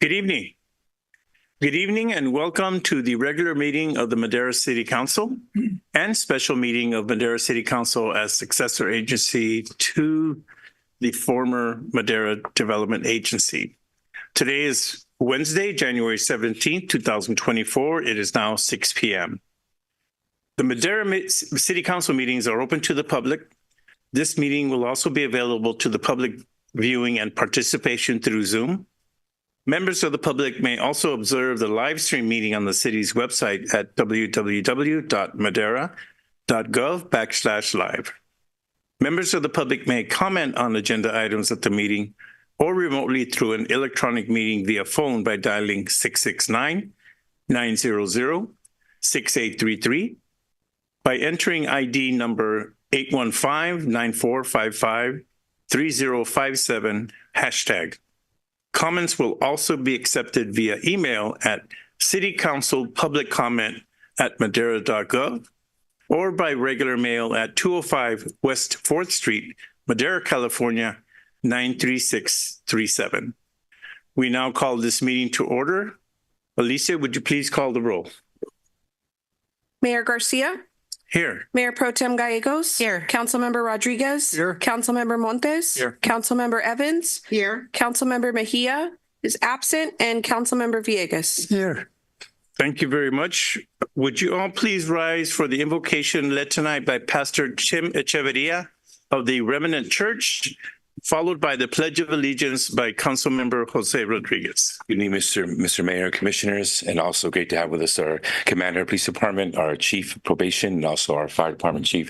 Good evening. Good evening and welcome to the regular meeting of the Madera City Council and special meeting of Madera City Council as successor agency to the former Madera Development Agency. Today is Wednesday, January 17th, 2024. It is now 6 p.m. The Madera City Council meetings are open to the public. This meeting will also be available to the public viewing and participation through Zoom. Members of the public may also observe the live stream meeting on the city's website at www.madera.gov/live. Members of the public may comment on agenda items at the meeting or remotely through an electronic meeting via phone by dialing 669-900-6833, by entering ID number 815-9455-3057 hashtag. Comments will also be accepted via email at citycouncilpubliccomment@madera.gov or by regular mail at 205 West 4th Street, Madera, California, 93637. We now call this meeting to order. Alicia, would you please call the roll? Mayor Garcia? Here. Mayor Pro Tem Gallegos? Here. Councilmember Rodriguez? Here. Councilmember Montes? Here. Councilmember Evans? Here. Councilmember Mejia is absent, and Councilmember Villegas. Here. Thank you very much. Would you all please rise for the invocation led tonight by Pastor Chim Echeverria of the Remnant Church, followed by the Pledge of Allegiance by Councilmember Jose Rodriguez. Good evening, Mr. Mayor, Commissioners, and also great to have with us our Commander of Police Department, our Chief of Probation, and also our Fire Department Chief,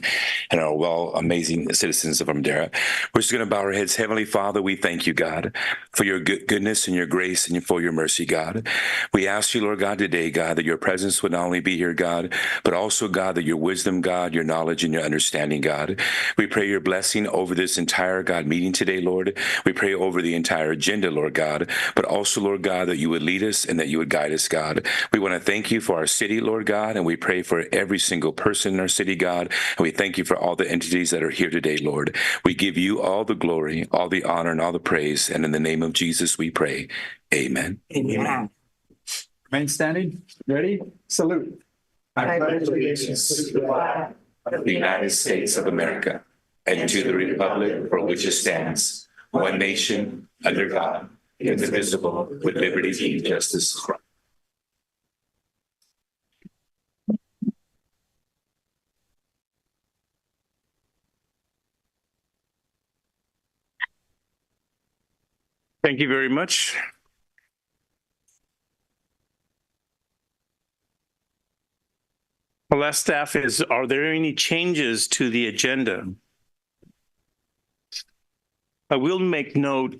and our amazing citizens of Madera. We're just going to bow our heads. Heavenly Father, we thank you, God, for your goodness and your grace and for your mercy, God. We ask you, Lord God, today, God, that your presence would not only be here, God, but also, God, that your wisdom, God, your knowledge and your understanding, God. We pray your blessing over this entire, God, meeting today, Lord. We pray over the entire agenda, Lord God, but also, Lord God, that you would lead us and that you would guide us, God. We want to thank you for our city, Lord God, and we pray for every single person in our city, God, and we thank you for all the entities that are here today, Lord. We give you all the glory, all the honor, and all the praise, and in the name of Jesus we pray. Amen. Amen. Remain standing. Ready? Salute. I pledge allegiance to the flag of the United States of America and to the republic for which it stands, one nation, under God, indivisible, with liberty and justice. Thank you very much. I'll ask staff are there any changes to the agenda? I will make note,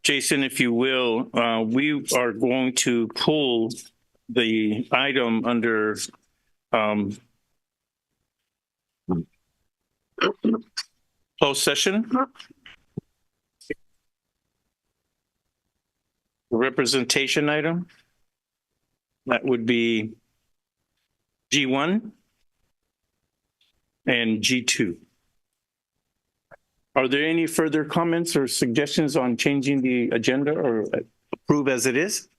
Jason, if you will, we are going to pull the item under closed session. The representation item, that would be G1 and G2. Are there any further comments or suggestions on changing the agenda or approve as it is?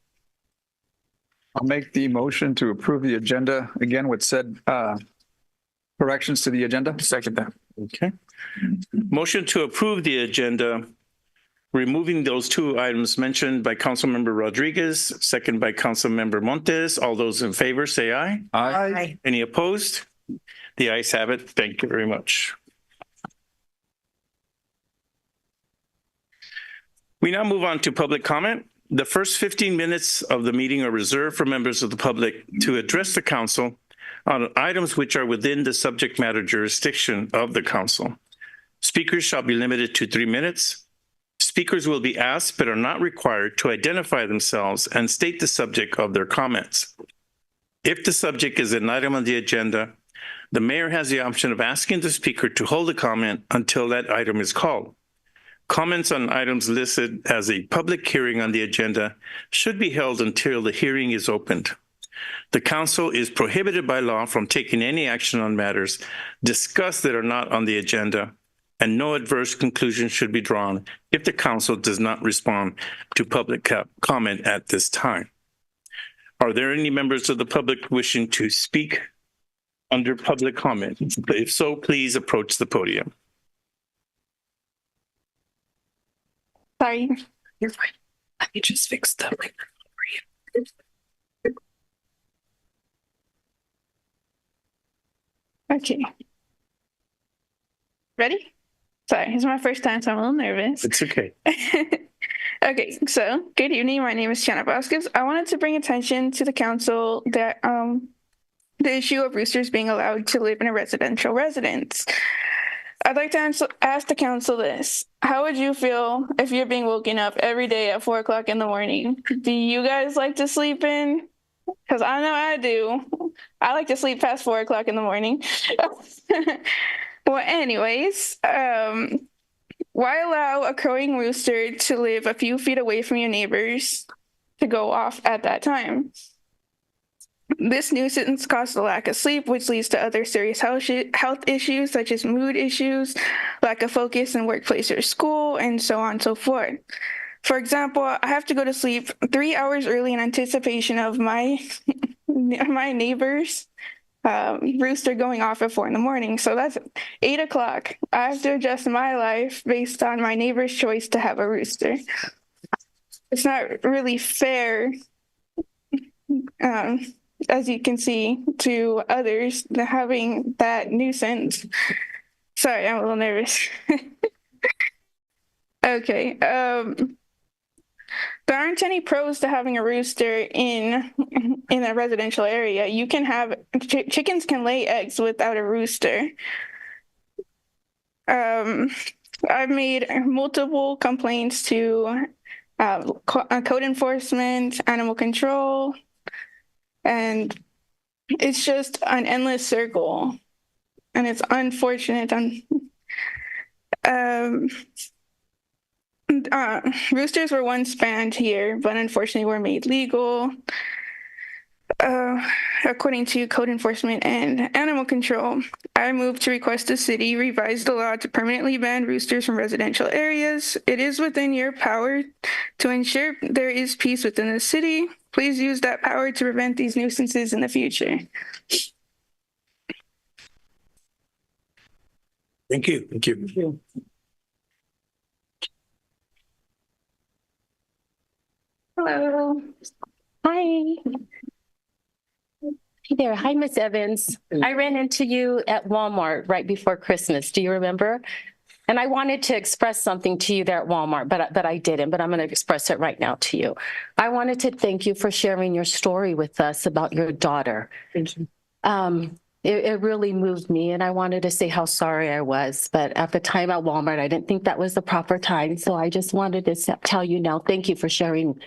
I'll make the motion to approve the agenda again with said corrections to the agenda. Second that. Okay. Motion to approve the agenda, removing those two items mentioned by Councilmember Rodriguez, second by Councilmember Montes. All those in favor say aye. Aye. Any opposed? The ayes have it. Thank you very much. We now move on to public comment. The first 15 minutes of the meeting are reserved for members of the public to address the council on items which are within the subject matter jurisdiction of the council. Speakers shall be limited to 3 minutes. Speakers will be asked but are not required to identify themselves and state the subject of their comments. If the subject is an item on the agenda, the mayor has the option of asking the speaker to hold a comment until that item is called. Comments on items listed as a public hearing on the agenda should be held until the hearing is opened. The council is prohibited by law from taking any action on matters discussed that are not on the agenda and no adverse conclusion should be drawn if the council does not respond to public comment at this time. Are there any members of the public wishing to speak under public comment? If so, please approach the podium. Sorry. You're fine. Let me just fix the microphone for you. Okay. Ready? Sorry, it's my first time, so I'm a little nervous. It's okay. Okay, so good evening. My name is Shanna Vasquez. I wanted to bring attention to the council that the issue of roosters being allowed to live in a residential residence. I'd like to ask the council this. How would you feel if you're being woken up every day at 4 o'clock in the morning? Do you guys like to sleep in? Because I know I do. I like to sleep past 4 o'clock in the morning. Well, anyways, why allow a crowing rooster to live a few feet away from your neighbors to go off at that time? This nuisance causes a lack of sleep, which leads to other serious health issues such as mood issues, lack of focus in workplace or school, and so on and so forth. For example, I have to go to sleep 3 hours early in anticipation of my neighbors' rooster going off at 4 in the morning. So that's 8 o'clock. I have to adjust my life based on my neighbor's choice to have a rooster. It's not really fair, as you can see, to others having that nuisance. Sorry, I'm a little nervous. Okay. There aren't any pros to having a rooster in a residential area. You can have chickens can lay eggs without a rooster. I've made multiple complaints to code enforcement, animal control, and it's just an endless circle, and it's unfortunate. Roosters were once banned here, but unfortunately were made legal. According to code enforcement and animal control, I moved to request the city revise the law to permanently ban roosters from residential areas. It is within your power to ensure there is peace within the city. Please use that power to prevent these nuisances in the future. Thank you. Thank you. Hello. Hi. Hey there. Hi, Miss Evans. I ran into you at Walmart right before Christmas. Do you remember? And I wanted to express something to you there at Walmart, but I didn't. But I'm going to express it right now to you. I wanted to thank you for sharing your story with us about your daughter. Thank you. It really moved me, and I wanted to say how sorry I was. But at the time at Walmart, I didn't think that was the proper time. So I just wanted to tell you now, thank you for sharing.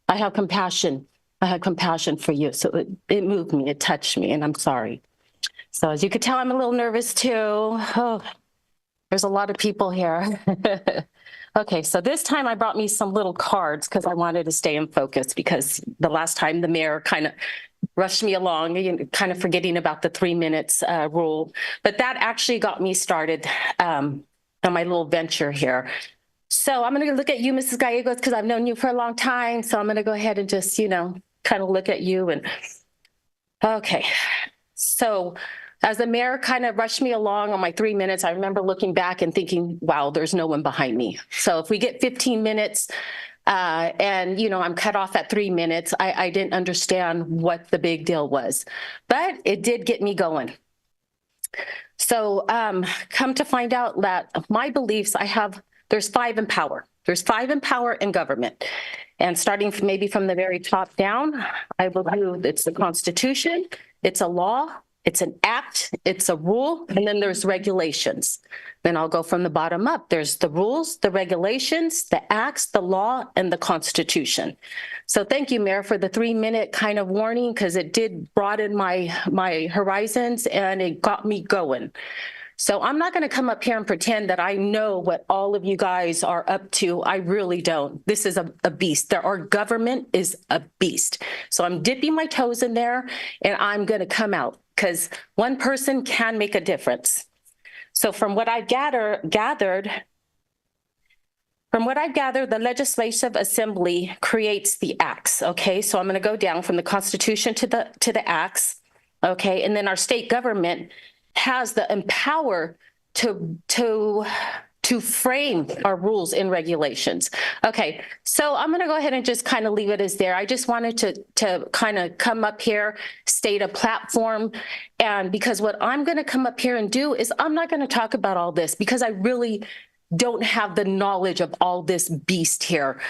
I have compassion. I had compassion for you. So it moved me. It touched me, and I'm sorry. So as you could tell, I'm a little nervous too. Oh, there's a lot of people here. Okay, so this time I brought me some little cards because I wanted to stay in focus, because the last time the mayor kind of rushed me along, kind of forgetting about the 3 minutes rule. But that actually got me started on my little venture here. So I'm going to look at you, Mrs. Gallegos, because I've known you for a long time. So I'm going to go ahead and just, kind of look at you. And okay, so as the mayor kind of rushed me along on my 3 minutes, I remember looking back and thinking, wow, there's no one behind me. So if we get 15 minutes and, I'm cut off at 3 minutes, I didn't understand what the big deal was, but it did get me going. So come to find out that my beliefs, there's 5 in power. There's 5 in power in government. And starting maybe from the very top down, I believe it's the Constitution, it's a law, it's an act, it's a rule, and then there's regulations. Then I'll go from the bottom up. There's the rules, the regulations, the acts, the law, and the Constitution. So thank you, Mayor, for the 3 minute kind of warning, because it did broaden my horizons and it got me going. So I'm not going to come up here and pretend that I know what all of you guys are up to. I really don't. This is a beast. Our government is a beast. So I'm dipping my toes in there and I'm going to come out, because one person can make a difference. So from what I've gathered, the Legislative Assembly creates the acts, okay? So I'm going to go down from the Constitution to the acts, okay? And then our state government has the empower to frame our rules and regulations. Okay, so I'm going to go ahead and just kind of leave it as there. I just wanted to kind of come up here, state a platform, and because what I'm going to come up here and do is I'm not going to talk about all this because I really don't have the knowledge of all this beast here.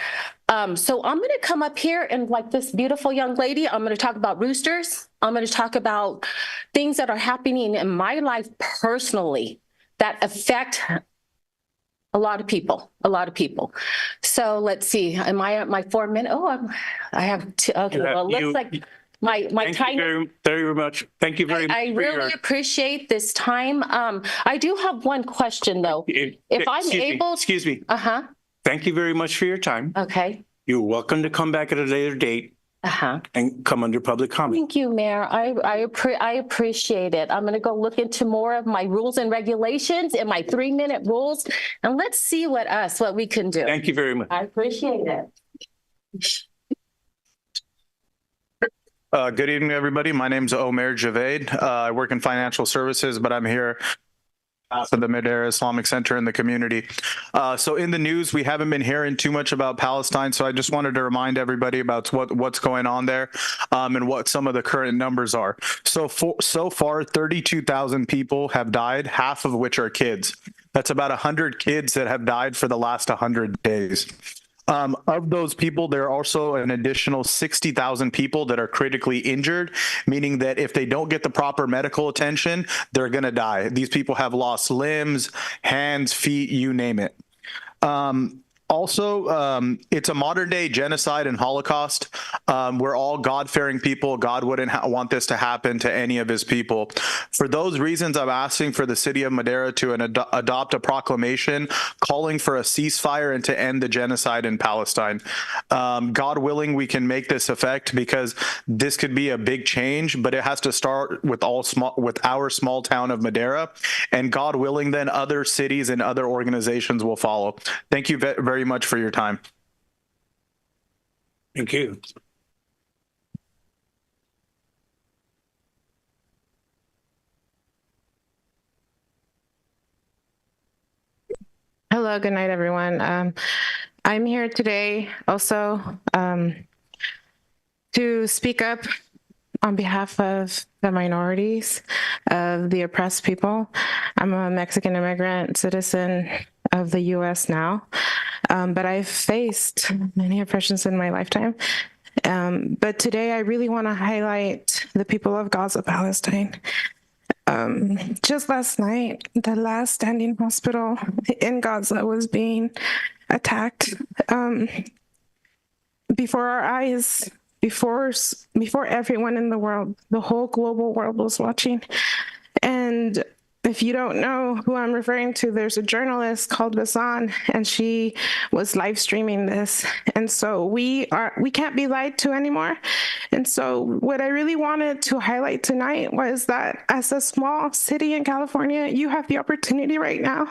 So I'm going to come up here and like this beautiful young lady, I'm going to talk about roosters. I'm going to talk about things that are happening in my life personally that affect a lot of people. So let's see. Am I at my 4 minutes? Oh, I have two. Okay. Well, it looks like my time. Thank you very much. Thank you very much. I really appreciate this time. I do have one question though. If I'm able. Excuse me. Uh-huh. Thank you very much for your time. Okay. You're welcome to come back at a later date. Uh-huh. And come under public comment. Thank you, Mayor. I appreciate it. I'm going to go look into more of my rules and regulations and my 3-minute rules, and let's see what we can do. Thank you very much. I appreciate it. Good evening, everybody. My name is Omer Javed. I work in financial services, but I'm here for the Madera Islamic Center in the community. So in the news, we haven't been hearing too much about Palestine. So I just wanted to remind everybody about what's going on there and what some of the current numbers are. So far, 32,000 people have died, half of which are kids. That's about 100 kids that have died for the last 100 days. Of those people, there are also an additional 60,000 people that are critically injured, meaning that if they don't get the proper medical attention, they're going to die. These people have lost limbs, hands, feet, you name it. It's a modern day genocide and Holocaust. We're all God-fearing people. God wouldn't want this to happen to any of his people. For those reasons, I'm asking for the city of Madera to adopt a proclamation calling for a ceasefire and to end the genocide in Palestine. God willing, we can make this effect because this could be a big change, but it has to start with our small town of Madera. And God willing, then other cities and other organizations will follow. Thank you very much for your time. Thank you. Hello, good night, everyone. I'm here today also to speak up on behalf of the minorities, of the oppressed people. I'm a Mexican immigrant citizen of the U.S. now, but I've faced many oppressions in my lifetime. But today I really want to highlight the people of Gaza, Palestine. Just last night, the last standing hospital in Gaza was being attacked before our eyes, before everyone in the world. The whole global world was watching. And if you don't know who I'm referring to, there's a journalist called Basan, and she was live streaming this. And so we can't be lied to anymore. And so what I really wanted to highlight tonight was that as a small city in California, you have the opportunity right now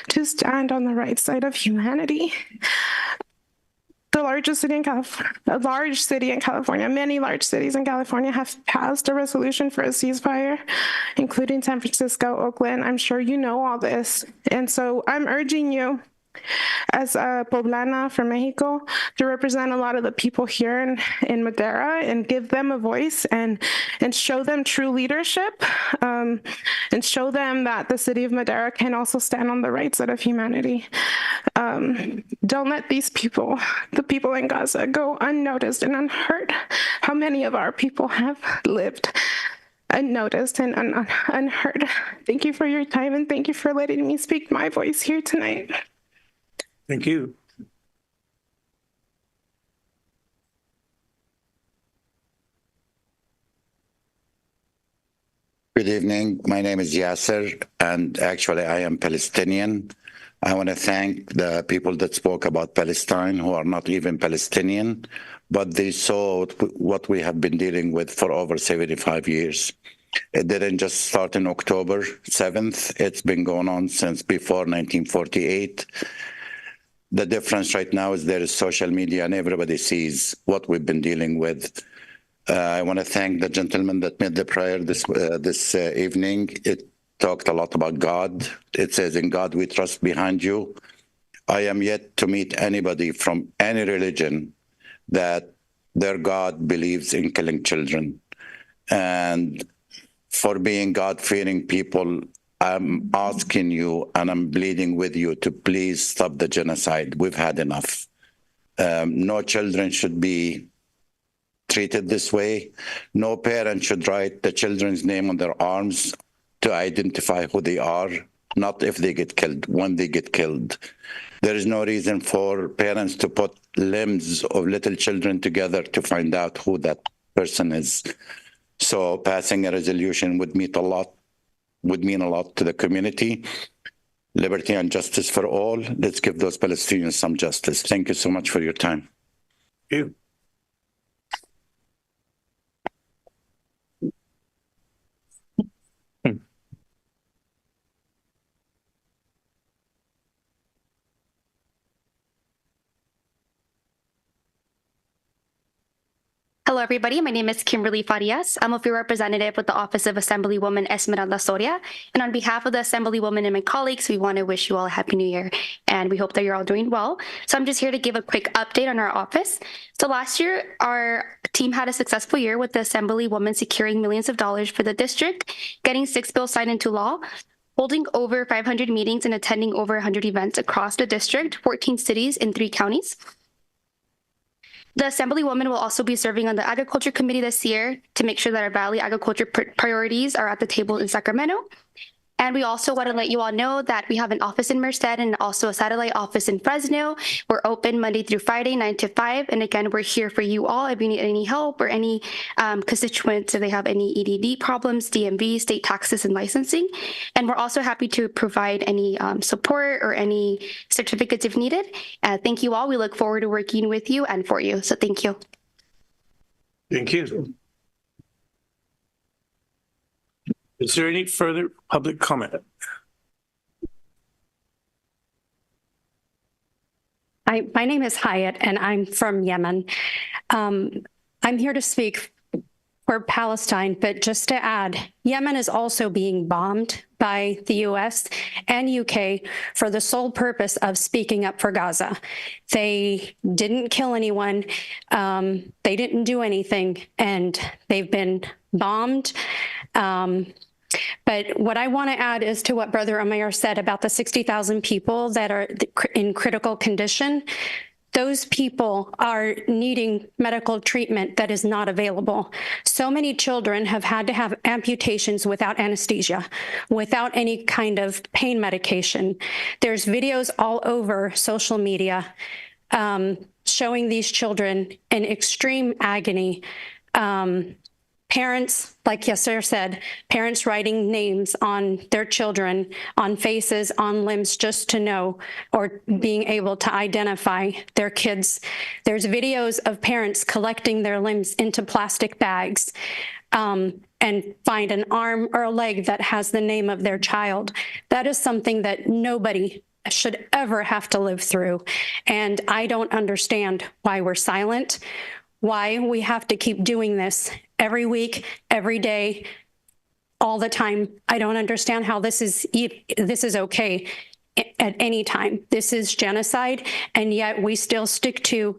to stand on the right side of humanity. The largest city in California, a large city in California, many large cities in California have passed a resolution for a ceasefire, including San Francisco, Oakland. I'm sure you know all this. And so I'm urging you as a Poblana from Mexico to represent a lot of the people here in Madera and give them a voice and show them true leadership and show them that the city of Madera can also stand on the right side of humanity. Don't let these people, the people in Gaza, go unnoticed and unheard. How many of our people have lived unnoticed and unheard? Thank you for your time, and thank you for letting me speak my voice here tonight. Thank you. Good evening. My name is Yasser, and actually I am Palestinian. I want to thank the people that spoke about Palestine who are not even Palestinian, but they saw what we have been dealing with for over 75 years. It didn't just start in October 7th. It's been going on since before 1948. The difference right now is there is social media and everybody sees what we've been dealing with. I want to thank the gentleman that made the prayer this evening. It talked a lot about God. It says, "In God we trust," behind you. I am yet to meet anybody from any religion that their God believes in killing children. And for being God-fearing people, I'm asking you and I'm pleading with you to please stop the genocide. We've had enough. No children should be treated this way. No parent should write the children's name on their arms to identify who they are, not if they get killed, when they get killed. There is no reason for parents to put limbs of little children together to find out who that person is. So passing a resolution would mean a lot to the community. Liberty and justice for all. Let's give those Palestinians some justice. Thank you so much for your time. Thank you. Hello, everybody. My name is Kimberly Farias. I'm a field representative with the Office of Assemblywoman Esmeralda Soria. And on behalf of the Assemblywoman and my colleagues, we want to wish you all a Happy New Year. And we hope that you're all doing well. So I'm just here to give a quick update on our office. So last year, our team had a successful year with the Assemblywoman securing millions of dollars for the district, getting 6 bills signed into law, holding over 500 meetings and attending over 100 events across the district, 14 cities in 3 counties. The Assemblywoman will also be serving on the Agriculture Committee this year to make sure that our Valley agriculture priorities are at the table in Sacramento. And we also want to let you all know that we have an office in Merced and also a satellite office in Fresno. We're open Monday through Friday, 9 to 5. And again, we're here for you all if you need any help or any constituents, if they have any EDD problems, DMV, state taxes, and licensing. And we're also happy to provide any support or any certificates if needed. Thank you all. We look forward to working with you and for you. So thank you. Thank you. Is there any further public comment? My name is Hyatt, and I'm from Yemen. I'm here to speak for Palestine, but just to add, Yemen is also being bombed by the US and UK for the sole purpose of speaking up for Gaza. They didn't kill anyone. They didn't do anything, and they've been bombed. But what I want to add is to what Brother Omer said about the 60,000 people that are in critical condition. Those people are needing medical treatment that is not available. So many children have had to have amputations without anesthesia, without any kind of pain medication. There's videos all over social media showing these children in extreme agony. Parents, like Yasser said, parents writing names on their children, on faces, on limbs, just to know or being able to identify their kids. There's videos of parents collecting their limbs into plastic bags and find an arm or a leg that has the name of their child. That is something that nobody should ever have to live through. And I don't understand why we're silent, why we have to keep doing this every week, every day, all the time. I don't understand how this is okay at any time. This is genocide, and yet we still stick to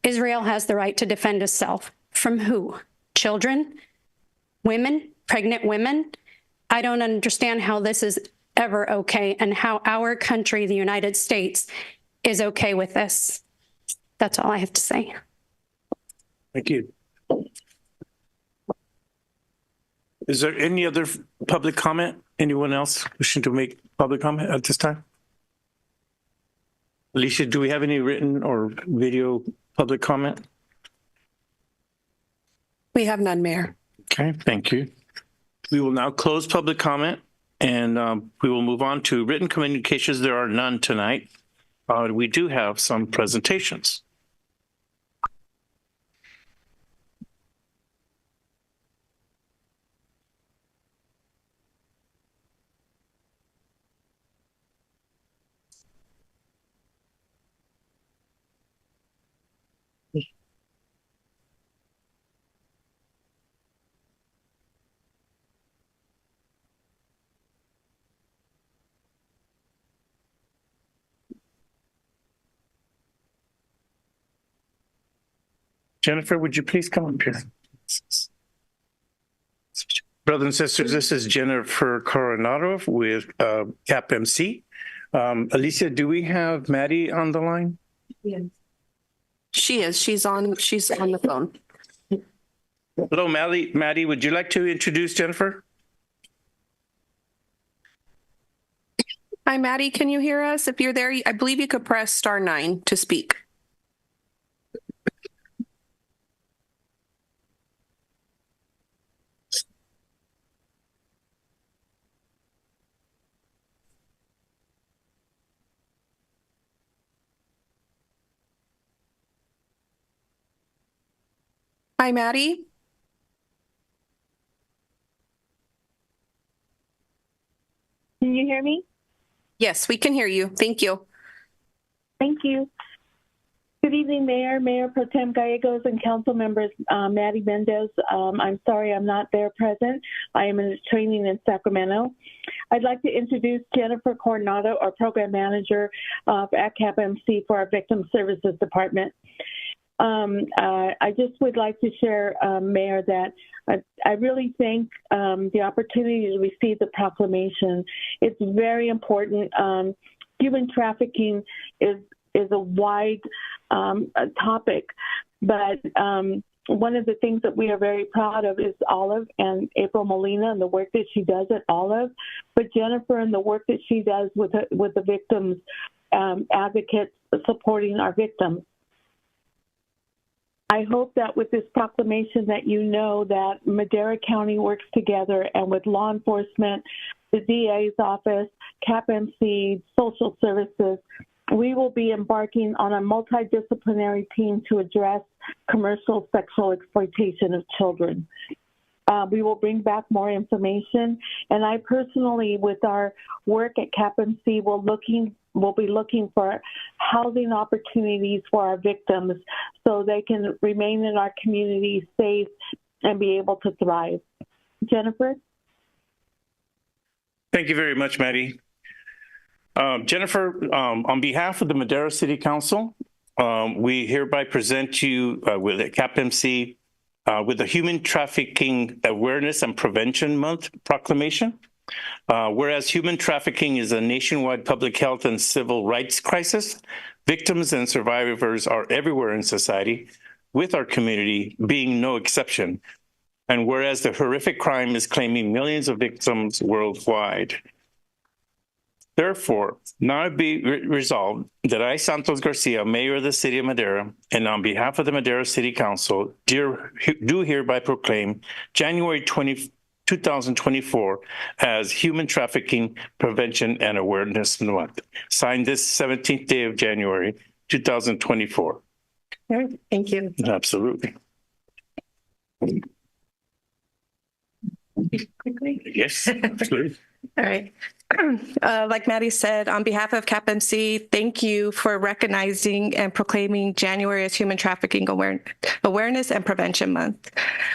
Israel has the right to defend itself. From who? Children? Women? Pregnant women? I don't understand how this is ever okay and how our country, the United States, is okay with this. That's all I have to say. Thank you. Is there any other public comment? Anyone else wishing to make public comment at this time? Alicia, do we have any written or video public comment? We have none, Mayor. Okay, thank you. We will now close public comment and we will move on to written communications. There are none tonight. We do have some presentations. Jennifer, would you please come up here? Brothers and sisters, this is Jennifer Coronado with CAPMC. Alicia, do we have Maddie on the line? Yes. She is. She's on the phone. Hello, Maddie. Maddie, would you like to introduce Jennifer? Hi, Maddie. Can you hear us? If you're there, I believe you could press *9 to speak. Hi, Maddie. Can you hear me? Yes, we can hear you. Thank you. Thank you. Good evening, Mayor, Mayor Pro Tem Gallegos, and council members. Maddie Mendez. I'm sorry I'm not there present. I am in training in Sacramento. I'd like to introduce Jennifer Coronado, our program manager at CAPMC for our Victim Services Department. I just would like to share, Mayor, that I really think the opportunity to receive the proclamation. It's very important. Human trafficking is a wide topic, but one of the things that we are very proud of is Olive and April Molina and the work that she does at Olive, but Jennifer and the work that she does with the victims, advocates supporting our victims. I hope that with this proclamation that you know that Madera County works together and with law enforcement, the DA's office, CAPMC, social services, we will be embarking on a multidisciplinary team to address commercial sexual exploitation of children. We will bring back more information, and I personally, with our work at CAPMC, will be looking for housing opportunities for our victims so they can remain in our community safe and be able to thrive. Jennifer? Thank you very much, Maddie. Jennifer, on behalf of the Madera City Council, we hereby present you with a CAPMC with the Human Trafficking Awareness and Prevention Month proclamation. Whereas human trafficking is a nationwide public health and civil rights crisis, victims and survivors are everywhere in society, with our community being no exception. And whereas the horrific crime is claiming millions of victims worldwide. Therefore, now be resolved that I, Santos Garcia, Mayor of the City of Madera, and on behalf of the Madera City Council, do hereby proclaim January 2024 as Human Trafficking Prevention and Awareness Month. Signed this 17th day of January, 2024. All right, thank you. Absolutely. Quickly. Yes, absolutely. All right. Like Maddie said, on behalf of CAPMC, thank you for recognizing and proclaiming January as Human Trafficking Awareness and Prevention Month.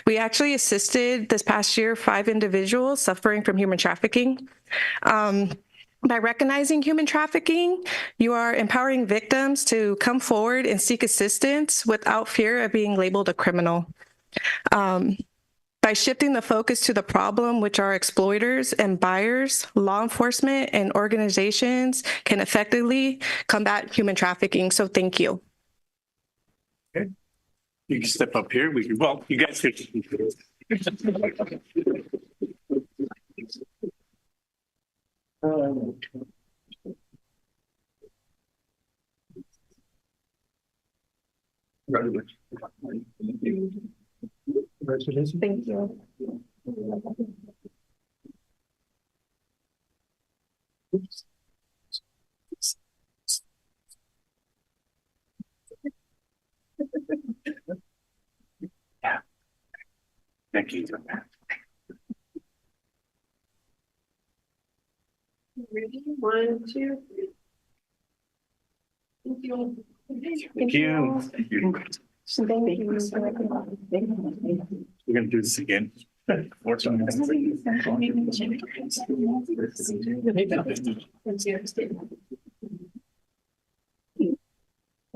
We actually assisted this past year 5 individuals suffering from human trafficking. By recognizing human trafficking, you are empowering victims to come forward and seek assistance without fear of being labeled a criminal. By shifting the focus to the problem, which are exploiters and buyers, law enforcement and organizations can effectively combat human trafficking. So thank you. Okay. You can step up here. Well, you guys can. Thank you. Yeah. Thank you. Ready? 1, 2, 3. Thank you. Thank you. Thank you. We're going to do this again. We'll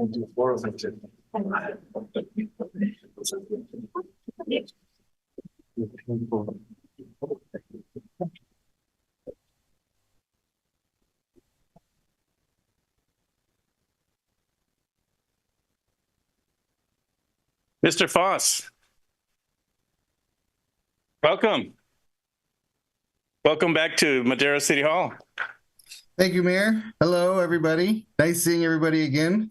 do 4 of them. Mr. Foss, welcome. Welcome back to Madera City Hall. Thank you, Mayor. Hello, everybody. Nice seeing everybody again.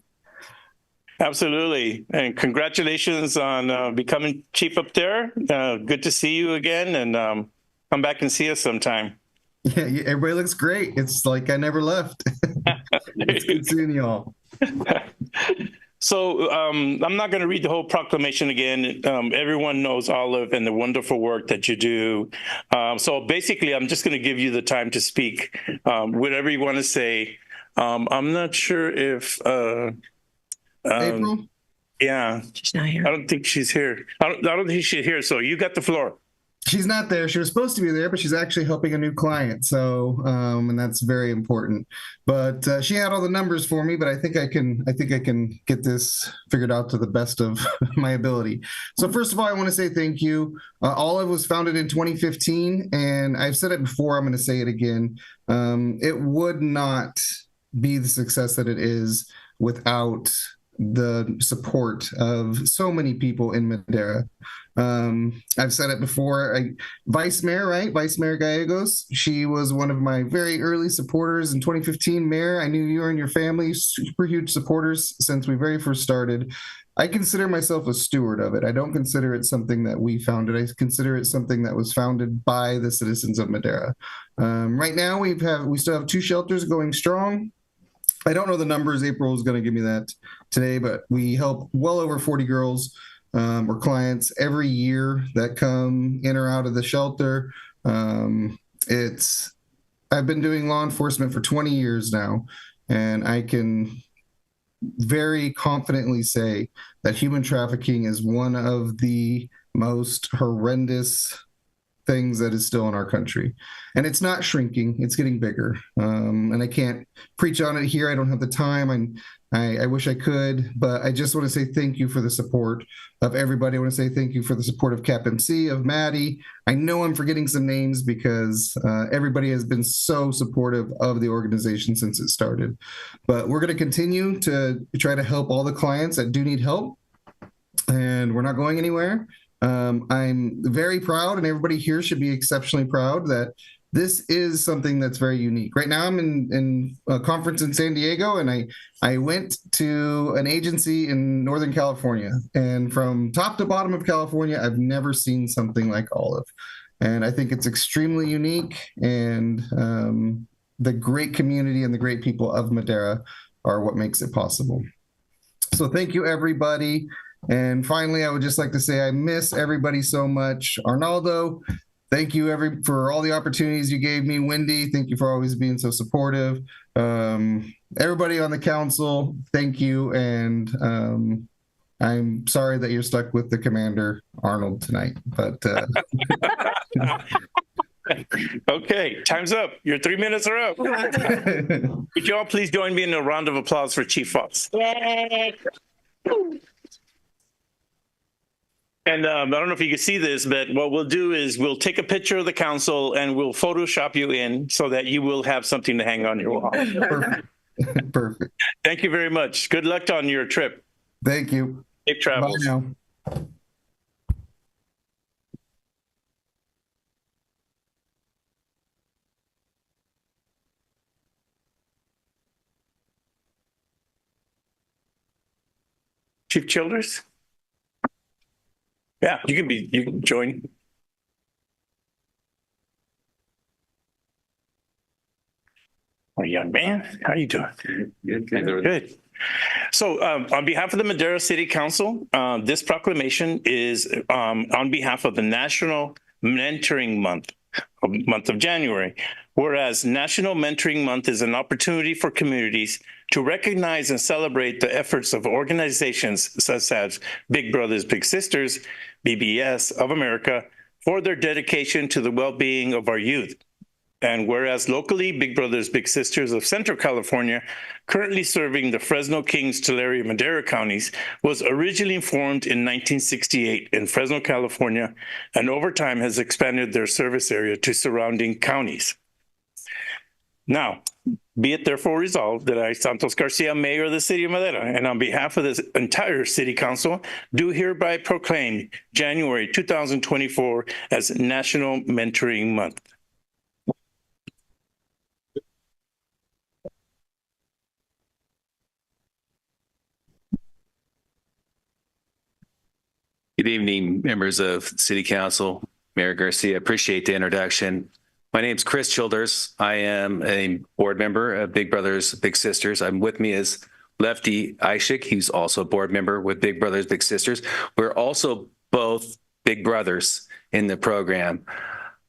Absolutely. And congratulations on becoming chief up there. Good to see you again, and come back and see us sometime. Yeah, everybody looks great. It's like I never left. It's good seeing you all. So I'm not going to read the whole proclamation again. Everyone knows Olive and the wonderful work that you do. So basically, I'm just going to give you the time to speak, whatever you want to say. I'm not sure if April? Yeah, She's not here. I don't think she's here. I don't think she's here. So you got the floor. She's not there. She was supposed to be there, but she's actually helping a new client. So, and that's very important. But she had all the numbers for me. But I think I can get this figured out to the best of my ability. So, first of all, I want to say thank you. Olive was founded in 2015, and I've said it before. I'm going to say it again. It would not be the success that it is without the support of so many people in Madera. I've said it before. Vice Mayor, right? Vice Mayor Gallegos. She was one of my very early supporters in 2015. Mayor, I knew you and your family super huge supporters since we very first started. I consider myself a steward of it. I don't consider it something that we founded. I consider it something that was founded by the citizens of Madera. Right now, we still have 2 shelters going strong. I don't know the numbers. April is going to give me that today, but we help well over 40 girls or clients every year that come in or out of the shelter. I've been doing law enforcement for 20 years now, and I can very confidently say that human trafficking is one of the most horrendous things that is still in our country, and it's not shrinking, it's getting bigger. And I can't preach on it here. I don't have the time, and I wish I could, but I just want to say thank you for the support of everybody. I want to say thank you for the support of CAPMC, of Maddie. I know I'm forgetting some names because everybody has been so supportive of the organization since it started, but we're going to continue to try to help all the clients that do need help, and we're not going anywhere. I'm very proud, and everybody here should be exceptionally proud that this is something that's very unique. Right now, I'm in a conference in San Diego, and I went to an agency in Northern California, and from top to bottom of California, I've never seen something like Olive. And I think it's extremely unique, and the great community and the great people of Madera are what makes it possible. So thank you, everybody. And finally, I would just like to say I miss everybody so much. Arnaldo, thank you for all the opportunities you gave me. Wendy, thank you for always being so supportive. Everybody on the council, thank you. And I'm sorry that you're stuck with the Commander Arnold tonight, but Okay, time's up. Your 3 minutes are up. Could you all please join me in a round of applause for Chief Foss? And I don't know if you can see this, but what we'll do is we'll take a picture of the council and we'll Photoshop you in so that you will have something to hang on your wall. Perfect. Perfect. Thank you very much. Good luck on your trip. Thank you. Safe travels. Bye now. Chief Childers? Yeah, you can join. Oh, young man, how you doing? Good. So on behalf of the Madera City Council, this proclamation is on behalf of the National Mentoring Month of January. Whereas National Mentoring Month is an opportunity for communities to recognize and celebrate the efforts of organizations such as Big Brothers Big Sisters, BBS of America, for their dedication to the well-being of our youth. And whereas locally, Big Brothers Big Sisters of Central California, currently serving the Fresno, Kings, Tulare, and Madera counties, was originally formed in 1968 in Fresno, California, and over time has expanded their service area to surrounding counties. Now, be it therefore resolved that I, Santos Garcia, Mayor of the City of Madera, and on behalf of the entire City Council, do hereby proclaim January 2024 as National Mentoring Month. Good evening, members of City Council. Mayor Garcia, appreciate the introduction. My name is Chris Childers. I am a board member of Big Brothers Big Sisters. I'm with me is Lefty Ishik. He's also a board member with Big Brothers Big Sisters. We're also both big brothers in the program.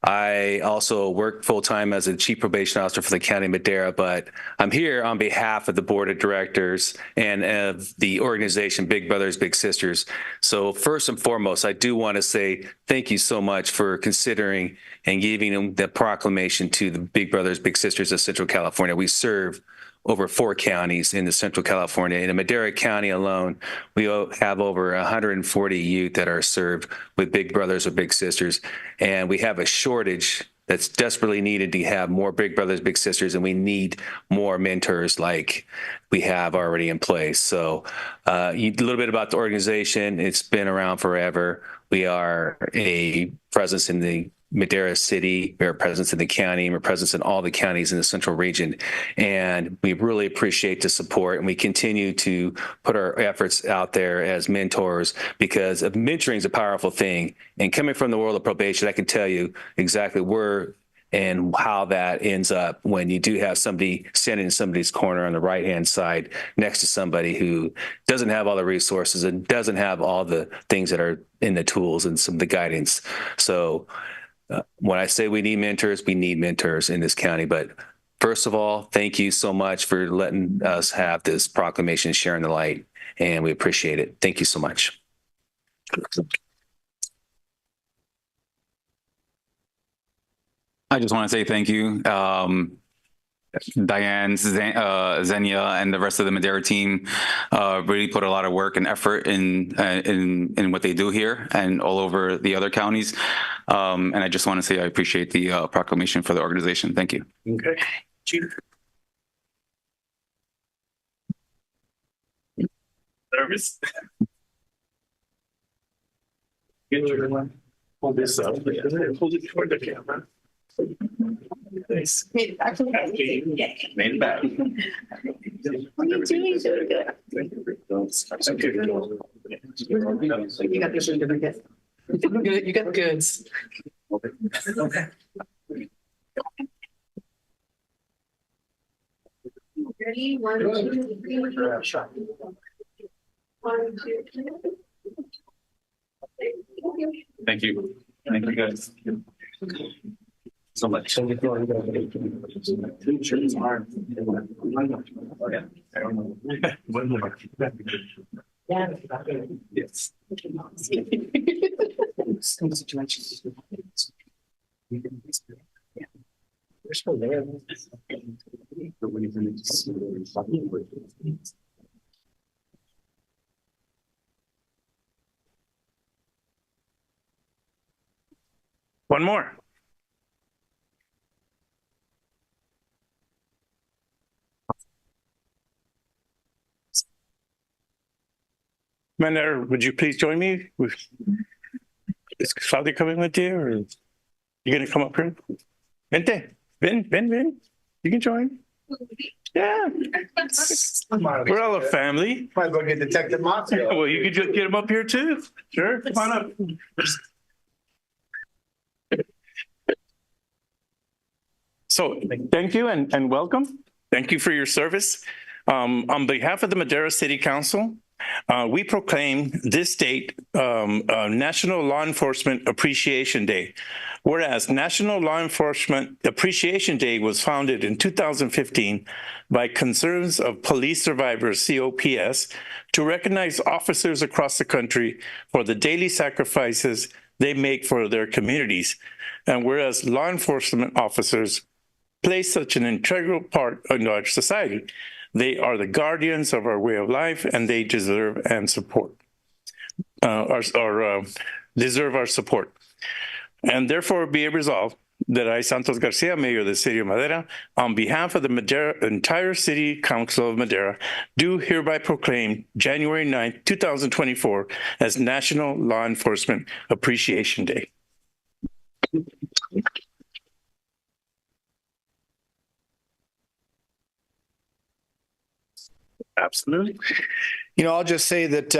I also work full-time as a chief probation officer for the County of Madera, but I'm here on behalf of the board of directors and of the organization Big Brothers Big Sisters. So first and foremost, I do want to say thank you so much for considering and giving the proclamation to the Big Brothers Big Sisters of Central California. We serve over 4 counties in the Central California. In the Madera County alone, we have over 140 youth that are served with Big Brothers or Big Sisters. And we have a shortage that's desperately needed to have more Big Brothers, Big Sisters, and we need more mentors like we have already in place. So a little bit about the organization. It's been around forever. We are a presence in the Madera City, we're a presence in the county, we're a presence in all the counties in the central region. And we really appreciate the support, and we continue to put our efforts out there as mentors because mentoring is a powerful thing. And coming from the world of probation, I can tell you exactly where and how that ends up when you do have somebody standing in somebody's corner on the right-hand side next to somebody who doesn't have all the resources and doesn't have all the things that are in the tools and some of the guidance. So when I say we need mentors in this county. But first of all, thank you so much for letting us have this proclamation, sharing the light, and we appreciate it. Thank you so much. I just want to say thank you. Diane, Xenia, and the rest of the Madera team really put a lot of work and effort in what they do here and all over the other counties. And I just want to say I appreciate the proclamation for the organization. Thank you. Okay. Service. Hold this up. Hold it toward the camera. Nice. Made it back. Made it back. What are you doing? Doing good. You got the certificate. You got the goods. Ready? 1, 2, 3. 1, 2, 3. Thank you. Thank you, guys. So much. Yes. One more. Madera, would you please join me? Is Claudia coming with you, or you going to come up here? Vente, ven. You can join. Yeah. We're all a family. Might as well get Detective Mafia. Well, you could just get him up here too. Sure, come on up. So thank you and welcome. Thank you for your service. On behalf of the Madera City Council, we proclaim this date National Law Enforcement Appreciation Day. Whereas National Law Enforcement Appreciation Day was founded in 2015 by Concerns of Police Survivors, COPS, to recognize officers across the country for the daily sacrifices they make for their communities. And whereas law enforcement officers play such an integral part in our society. They are the guardians of our way of life, and they deserve and support deserve our support. And therefore, be it resolved that I, Santos Garcia, Mayor of the City of Madera, on behalf of the entire City Council of Madera, do hereby proclaim January 9th, 2024 as National Law Enforcement Appreciation Day. Absolutely. You know, I'll just say that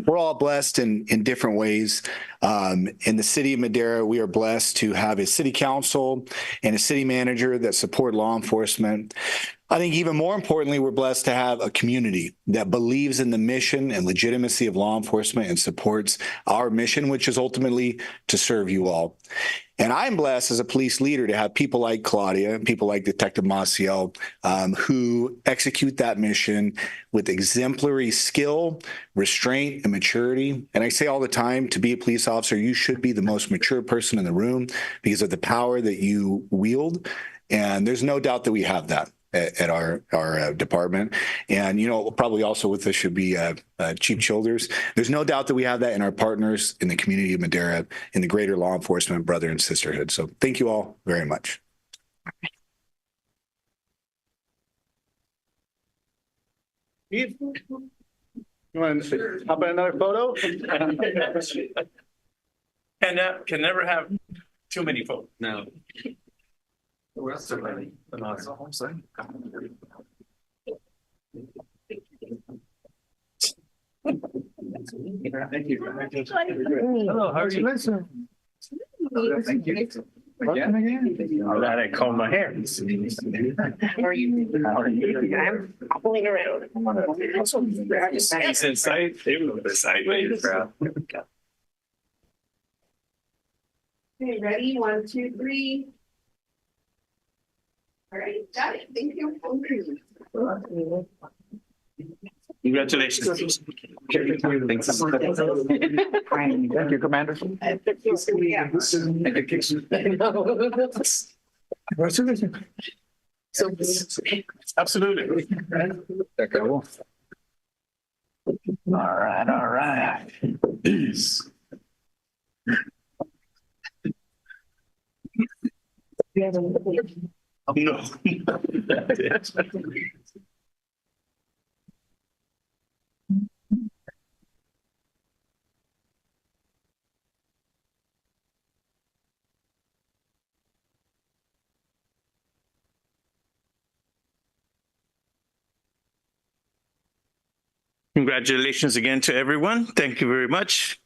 we're all blessed in different ways. In the city of Madera, we are blessed to have a city council and a city manager that support law enforcement. I think even more importantly, we're blessed to have a community that believes in the mission and legitimacy of law enforcement and supports our mission, which is ultimately to serve you all. And I'm blessed as a police leader to have people like Claudia and people like Detective Maciel who execute that mission with exemplary skill, restraint, and maturity. And I say all the time, to be a police officer, you should be the most mature person in the room because of the power that you wield. And there's no doubt that we have that at our department. And, you know, probably also with us should be Chief Childers. There's no doubt that we have that in our partners in the community of Madera, in the greater law enforcement brother and sisterhood. So thank you all very much. You want to hop in another photo? Can never have too many photos. No. Thank you. Hello, how are you? Thank you. Again? All right, I combed my hair. How are you? I'm hobbling around. He's inside. They were sideways, bro. Okay, ready? 1, 2, 3. All right, got it. Thank you. Congratulations. Thank you, Commander. Absolutely. All right, all right. No. Congratulations again to everyone. Thank you very much.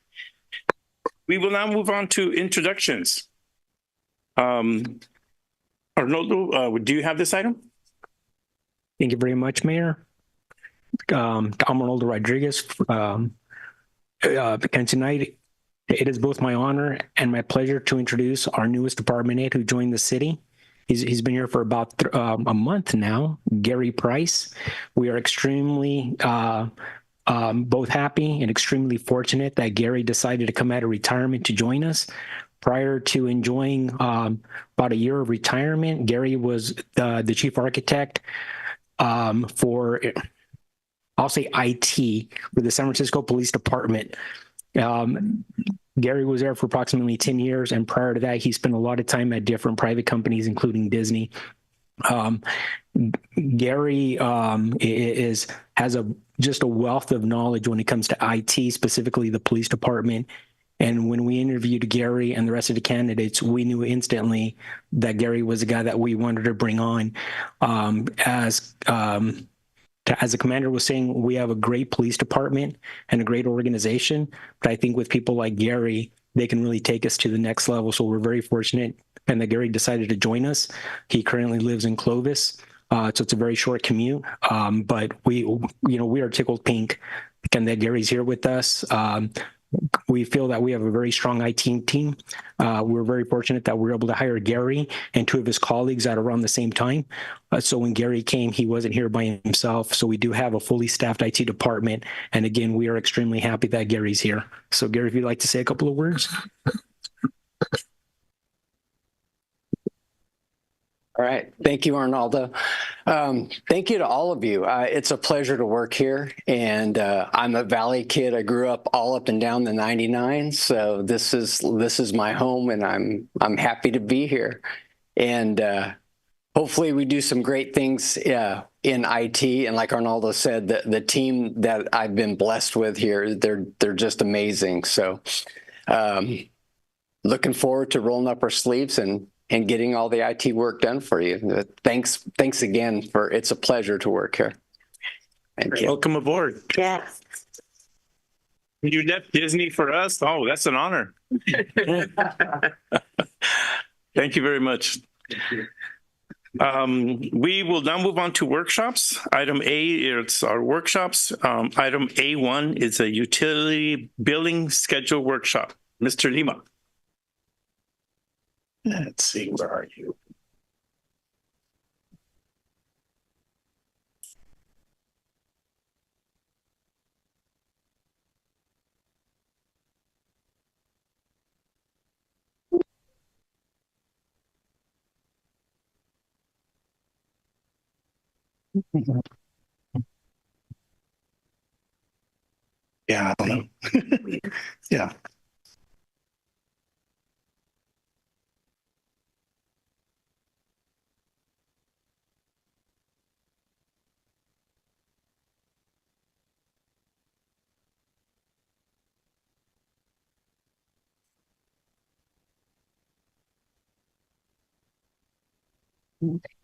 We will now move on to introductions. Arnoldo, do you have this item? Thank you very much, Mayor. I'm Arnoldo Rodriguez. And tonight, it is both my honor and my pleasure to introduce our newest department head who joined the city. He's been here for about a month now, Gary Price. We are extremely both happy and extremely fortunate that Gary decided to come out of retirement to join us. Prior to enjoying about a year of retirement, Gary was the chief architect for, I'll say IT, with the San Francisco Police Department. Gary was there for approximately 10 years, and prior to that, he spent a lot of time at different private companies, including Disney. Gary has just a wealth of knowledge when it comes to IT, specifically the police department. And when we interviewed Gary and the rest of the candidates, we knew instantly that Gary was a guy that we wanted to bring on. As the commander was saying, we have a great police department and a great organization. But I think with people like Gary, they can really take us to the next level. So we're very fortunate, and that Gary decided to join us. He currently lives in Clovis, so it's a very short commute. But we are tickled pink, and that Gary's here with us. We feel that we have a very strong IT team. We're very fortunate that we were able to hire Gary and 2 of his colleagues at around the same time. So when Gary came, he wasn't here by himself. So we do have a fully staffed IT department. And again, we are extremely happy that Gary's here. So Gary, if you'd like to say a couple of words. All right. Thank you, Arnaldo. Thank you to all of you. It's a pleasure to work here. And I'm a Valley kid. I grew up all up and down the 99. So this is my home, and I'm happy to be here. And hopefully we do some great things in IT. And like Arnaldo said, the team that I've been blessed with here, they're just amazing. So looking forward to rolling up our sleeves and getting all the IT work done for you. Thanks again it's a pleasure to work here. Thank you. Welcome aboard. Yeah. You left Disney for us? Oh, that's an honor. Thank you very much. We will now move on to workshops. Item A is our workshops. Item A1 is a utility billing schedule workshop. Mr. Lima. Let's see, where are you? Yeah, I don't know. Yeah.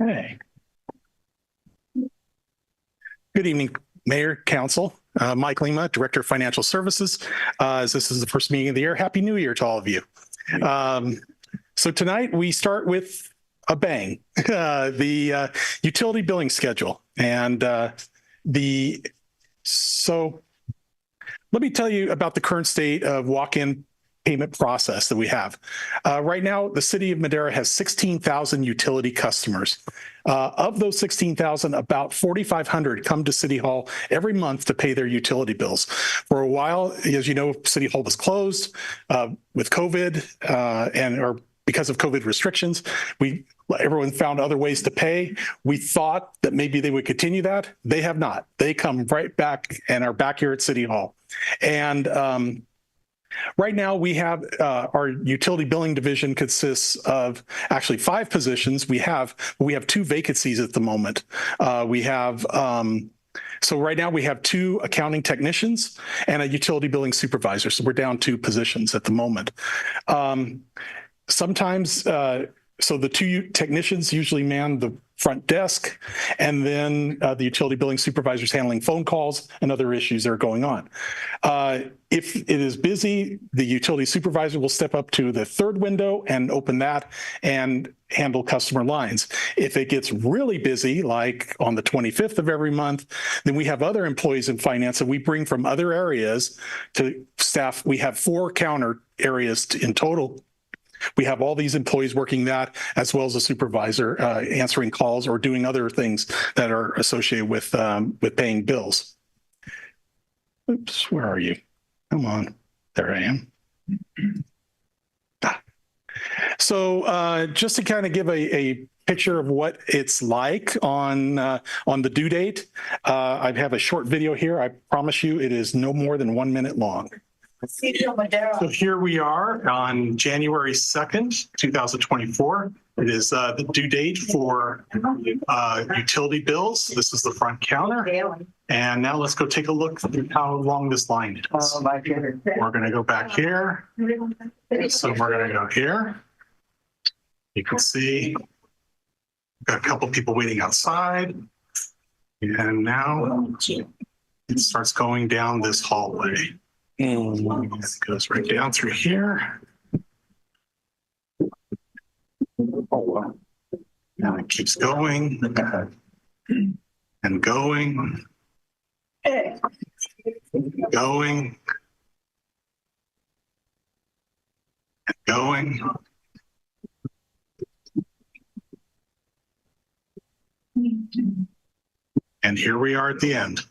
Okay. Good evening, Mayor, Council. Mike Lima, Director of Financial Services. As this is the first meeting of the year, Happy New Year to all of you. So tonight we start with a bang, the utility billing schedule. And so let me tell you about the current state of walk-in payment process that we have. Right now, the city of Madera has 16,000 utility customers. Of those 16,000, about 4,500 come to City Hall every month to pay their utility bills. For a while, as you know, City Hall was closed with COVID or because of COVID restrictions. Everyone found other ways to pay. We thought that maybe they would continue that. They have not. They come right back and are back here at City Hall. And right now, we have our utility billing division consists of actually 5 positions. We have 2 vacancies at the moment. So right now we have 2 accounting technicians and a utility billing supervisor. So we're down 2 positions at the moment. Sometimes, so the 2 technicians usually man the front desk, and then the utility billing supervisors handling phone calls and other issues that are going on. If it is busy, the utility supervisor will step up to the 3rd window and open that and handle customer lines. If it gets really busy, like on the 25th of every month, then we have other employees in finance that we bring from other areas to staff. We have 4 counter areas in total. We have all these employees working that, as well as a supervisor answering calls or doing other things that are associated with paying bills. Oops, where are you? Come on, there I am. So just to kind of give a picture of what it's like on the due date, I have a short video here. I promise you it is no more than 1 minute long. So here we are on January 2nd, 2024. It is the due date for utility bills. This is the front counter. And now let's go take a look at how long this line is. We're going to go back here. So we're going to go here. You can see we've got a couple of people waiting outside. And now it starts going down this hallway. And it goes right down through here. Oh, wow. Now it keeps going and going, going, and going. And here we are at the end.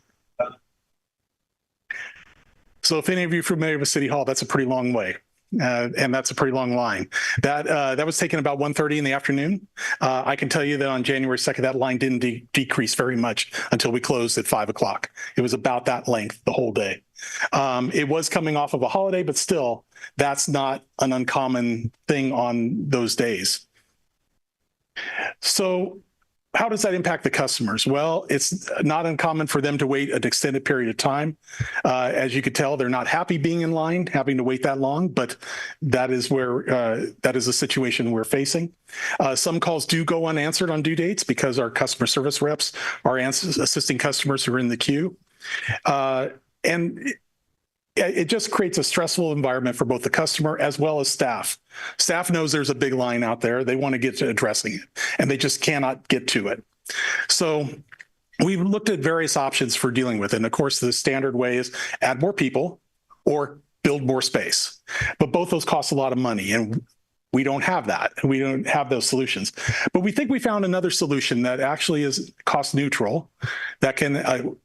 So if any of you are familiar with City Hall, that's a pretty long way. and that's a pretty long line. That was taken about 1:30 in the afternoon. I can tell you that on January 2nd, that line didn't decrease very much until we closed at 5 o'clock. It was about that length the whole day. It was coming off of a holiday, but still, that's not an uncommon thing on those days. So how does that impact the customers? Well, it's not uncommon for them to wait an extended period of time. As you could tell, they're not happy being in line, having to wait that long, but that is a situation we're facing. Some calls do go unanswered on due dates because our customer service reps are assisting customers who are in the queue. And it just creates a stressful environment for both the customer as well as staff. Staff knows there's a big line out there. They want to get to addressing it, and they just cannot get to it. So we've looked at various options for dealing with it. And of course, the standard way is add more people or build more space. But both those cost a lot of money, and we don't have that. We don't have those solutions. But we think we found another solution that actually is cost neutral, that can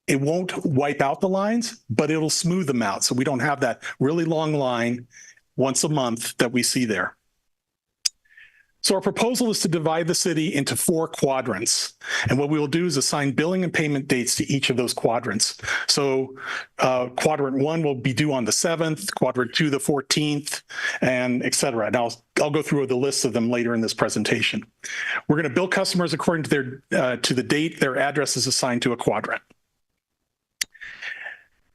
it won't wipe out the lines, but it'll smooth them out. So we don't have that really long line once a month that we see there. So our proposal is to divide the city into 4 quadrants. And what we will do is assign billing and payment dates to each of those quadrants. So quadrant 1 will be due on the 7th, quadrant 2, the 14th, and et cetera. And I'll go through the list of them later in this presentation. We're going to bill customers according to to the date their address is assigned to a quadrant.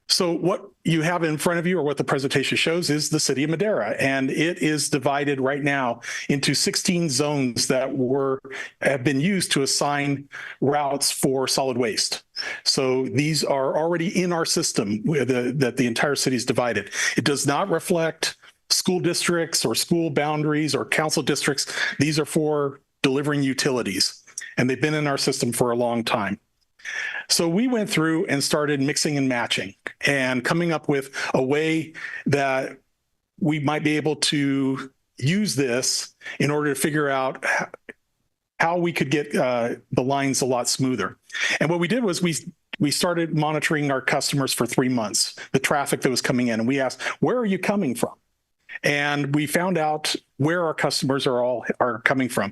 So what you have in front of you, or what the presentation shows, is the city of Madera, and it is divided right now into 16 zones that have been used to assign routes for solid waste. So these are already in our system that the entire city is divided. It does not reflect school districts or school boundaries or council districts. These are for delivering utilities, and they've been in our system for a long time. So we went through and started mixing and matching and coming up with a way that we might be able to use this in order to figure out how we could get the lines a lot smoother. And what we did was we started monitoring our customers for 3 months, the traffic that was coming in, and we asked, where are you coming from? And we found out where our customers are coming from.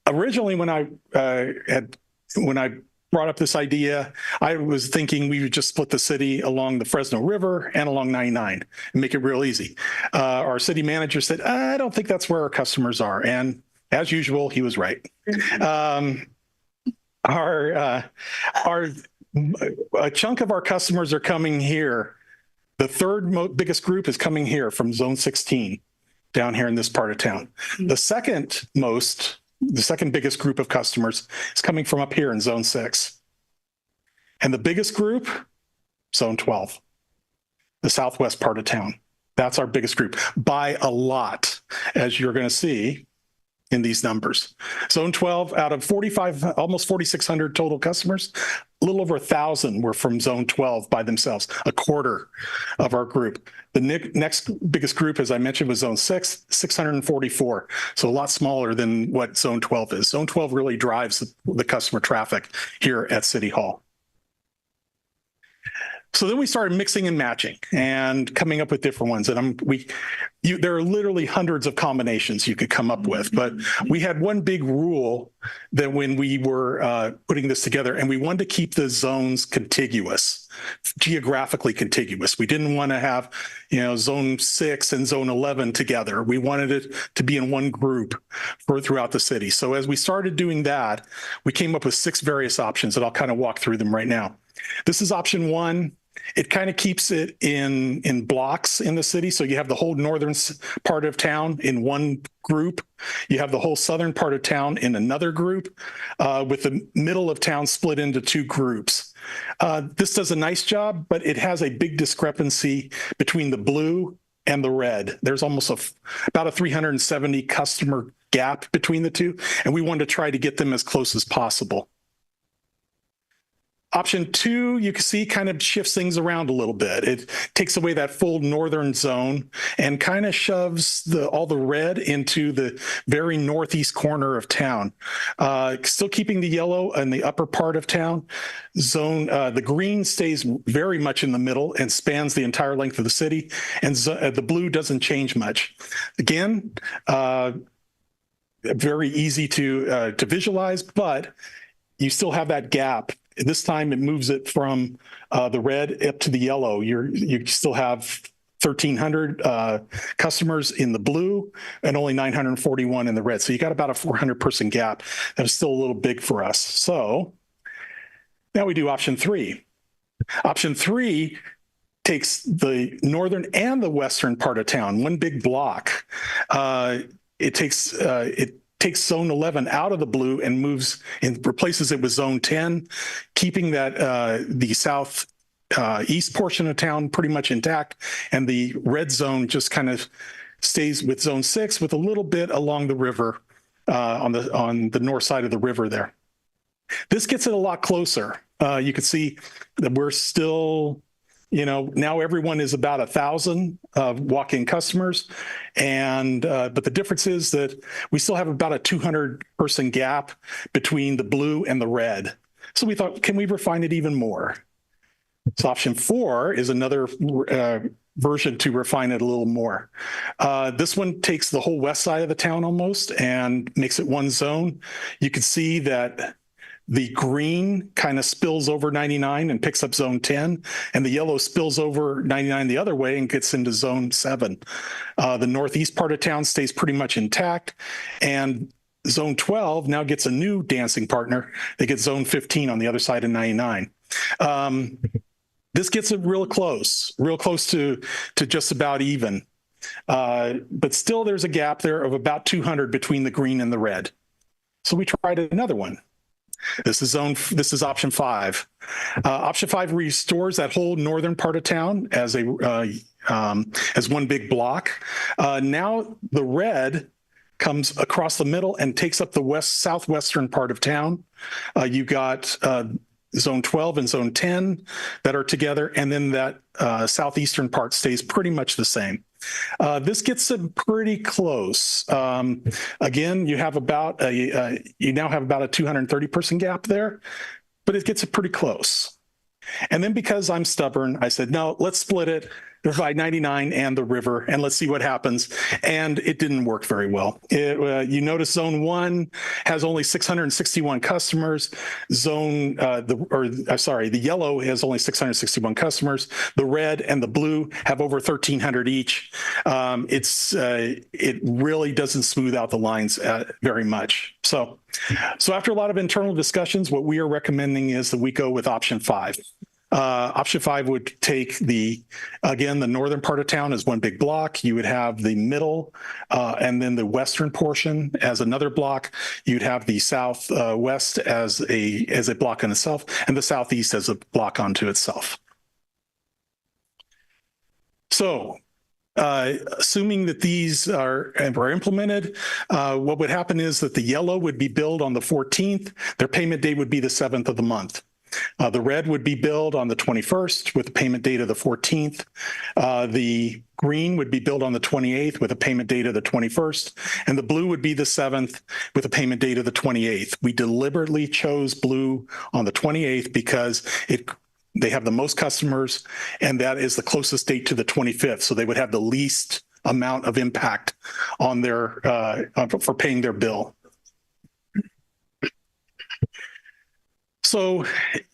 Originally, when I brought up this idea, I was thinking we would just split the city along the Fresno River and along 99 and make it real easy. Our city manager said, I don't think that's where our customers are. And as usual, he was right. A chunk of our customers are coming here. The third biggest group is coming here from zone 16 down here in this part of town. The second biggest group of customers is coming from up here in zone 6. And the biggest group, zone 12, the southwest part of town. That's our biggest group by a lot, as you're going to see in these numbers. Zone 12, out of 45, almost 4,600 total customers, a little over 1,000 were from zone 12 by themselves, a quarter of our group. The next biggest group, as I mentioned, was zone 6, 644. So a lot smaller than what zone 12 is. Zone 12 really drives the customer traffic here at City Hall. So then we started mixing and matching and coming up with different ones. And there are literally hundreds of combinations you could come up with. But we had one big rule that when we were putting this together, and we wanted to keep the zones contiguous, geographically contiguous. We didn't want to have, zone 6 and zone 11 together. We wanted it to be in one group throughout the city. So as we started doing that, we came up with 6 various options, and I'll kind of walk through them right now. This is option 1. It kind of keeps it in blocks in the city. So you have the whole northern part of town in one group. You have the whole southern part of town in another group, with the middle of town split into 2 groups. This does a nice job, but it has a big discrepancy between the blue and the red. There's almost about a 370 customer gap between the 2, and we wanted to try to get them as close as possible. Option 2, you can see, kind of shifts things around a little bit. It takes away that full northern zone and kind of shoves all the red into the very northeast corner of town. Still keeping the yellow in the upper part of town. The green stays very much in the middle and spans the entire length of the city, and the blue doesn't change much. Again, very easy to visualize, but you still have that gap. This time it moves it from the red up to the yellow. You still have 1,300 customers in the blue and only 941 in the red. So you got about a 400-person gap. That is still a little big for us. So now we do option 3. Option 3 takes the northern and the western part of town, one big block. It takes zone 11 out of the blue and moves and replaces it with zone 10, keeping that the south east portion of town pretty much intact, and the red zone just kind of stays with zone 6 with a little bit along the river on the north side of the river there. This gets it a lot closer. You can see that we're still, now everyone is about 1,000 walk-in customers, but the difference is that we still have about a 200-person gap between the blue and the red. So we thought, can we refine it even more? So option 4 is another version to refine it a little more. This one takes the whole west side of the town almost and makes it one zone. You can see that the green kind of spills over 99 and picks up zone 10, and the yellow spills over 99 the other way and gets into zone 7. The northeast part of town stays pretty much intact, and zone 12 now gets a new dancing partner. They get zone 15 on the other side of 99. This gets it real close to just about even. But still there's a gap there of about 200 between the green and the red. So we tried another one. This is option 5. Option 5 restores that whole northern part of town as one big block. Now the red comes across the middle and takes up the southwestern part of town. You got zone 12 and zone 10 that are together, and then that southeastern part stays pretty much the same. This gets it pretty close. Again, you now have about a 230-person gap there, but it gets it pretty close. And then because I'm stubborn, I said, no, let's split it, divide 99 and the river, and let's see what happens. And it didn't work very well. You notice zone 1 has only 661 customers. The yellow has only 661 customers. The red and the blue have over 1,300 each. It really doesn't smooth out the lines very much. So after a lot of internal discussions, what we are recommending is that we go with option 5. Option 5 would take the northern part of town as one big block. You would have the middle and then the western portion as another block. You'd have the southwest as a block in itself, and the southeast as a block onto itself. So assuming that these are implemented, what would happen is that the yellow would be billed on the 14th. Their payment date would be the 7th of the month. The red would be billed on the 21st with a payment date of the 14th. The green would be billed on the 28th with a payment date of the 21st. And the blue would be the 7th with a payment date of the 28th. We deliberately chose blue on the 28th because they have the most customers, and that is the closest date to the 25th. So they would have the least amount of impact on their for paying their bill. So,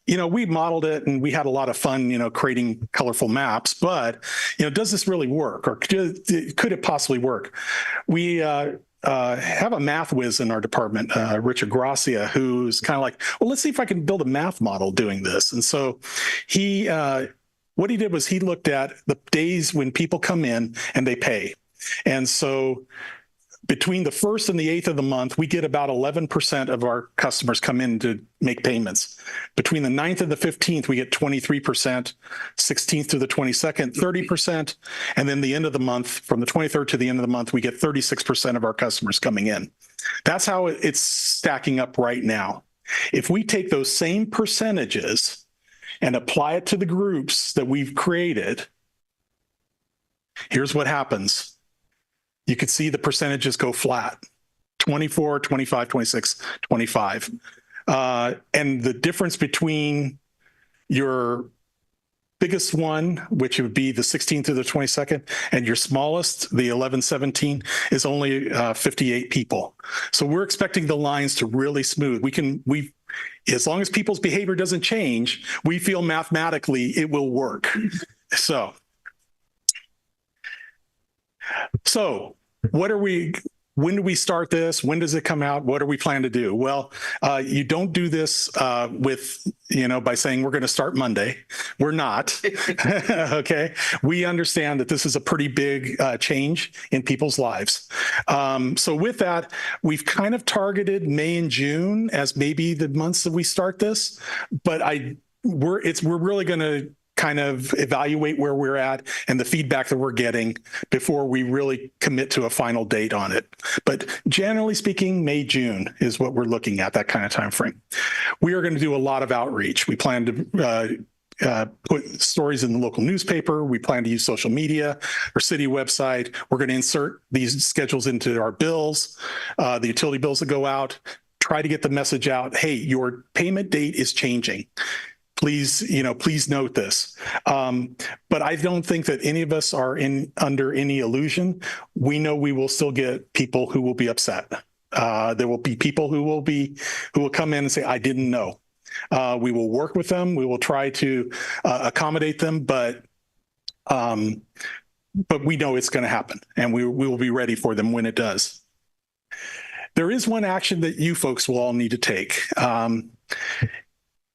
we modeled it and we had a lot of fun, creating colorful maps, but, does this really work, or could it possibly work? We have a math whiz in our department, Richard Gracia, who's kind of like, well, let's see if I can build a math model doing this. And so what he did was he looked at the days when people come in and they pay. And so between the 1st and the 8th of the month, we get about 11% of our customers come in to make payments. Between the 9th and the 15th, we get 23%, 16th to the 22nd, 30%. And then the end of the month, from the 23rd to the end of the month, we get 36% of our customers coming in. That's how it's stacking up right now. If we take those same percentages and apply it to the groups that we've created, here's what happens. You could see the percentages go flat. 24, 25, 26, 25. And the difference between your biggest one, which would be the 16th through the 22nd, and your smallest, the 11-17, is only 58 people. So we're expecting the lines to really smooth. As long as people's behavior doesn't change, we feel mathematically it will work. So when do we start this? When does it come out? What do we plan to do? Well, you don't do this by saying we're going to start Monday. We're not. Okay. We understand that this is a pretty big change in people's lives. So with that, we've kind of targeted May and June as maybe the months that we start this, but we're really going to kind of evaluate where we're at and the feedback that we're getting before we really commit to a final date on it. But generally speaking, May, June is what we're looking at, that kind of time frame. We are going to do a lot of outreach. We plan to put stories in the local newspaper. We plan to use social media, our city website. We're going to insert these schedules into our bills, the utility bills that go out, try to get the message out. Hey, your payment date is changing. Please note this. But I don't think that any of us are under any illusion. We know we will still get people who will be upset. There will be people who will come in and say, I didn't know. We will work with them. We will try to accommodate them, but we know it's going to happen, and we will be ready for them when it does. There is one action that you folks will all need to take.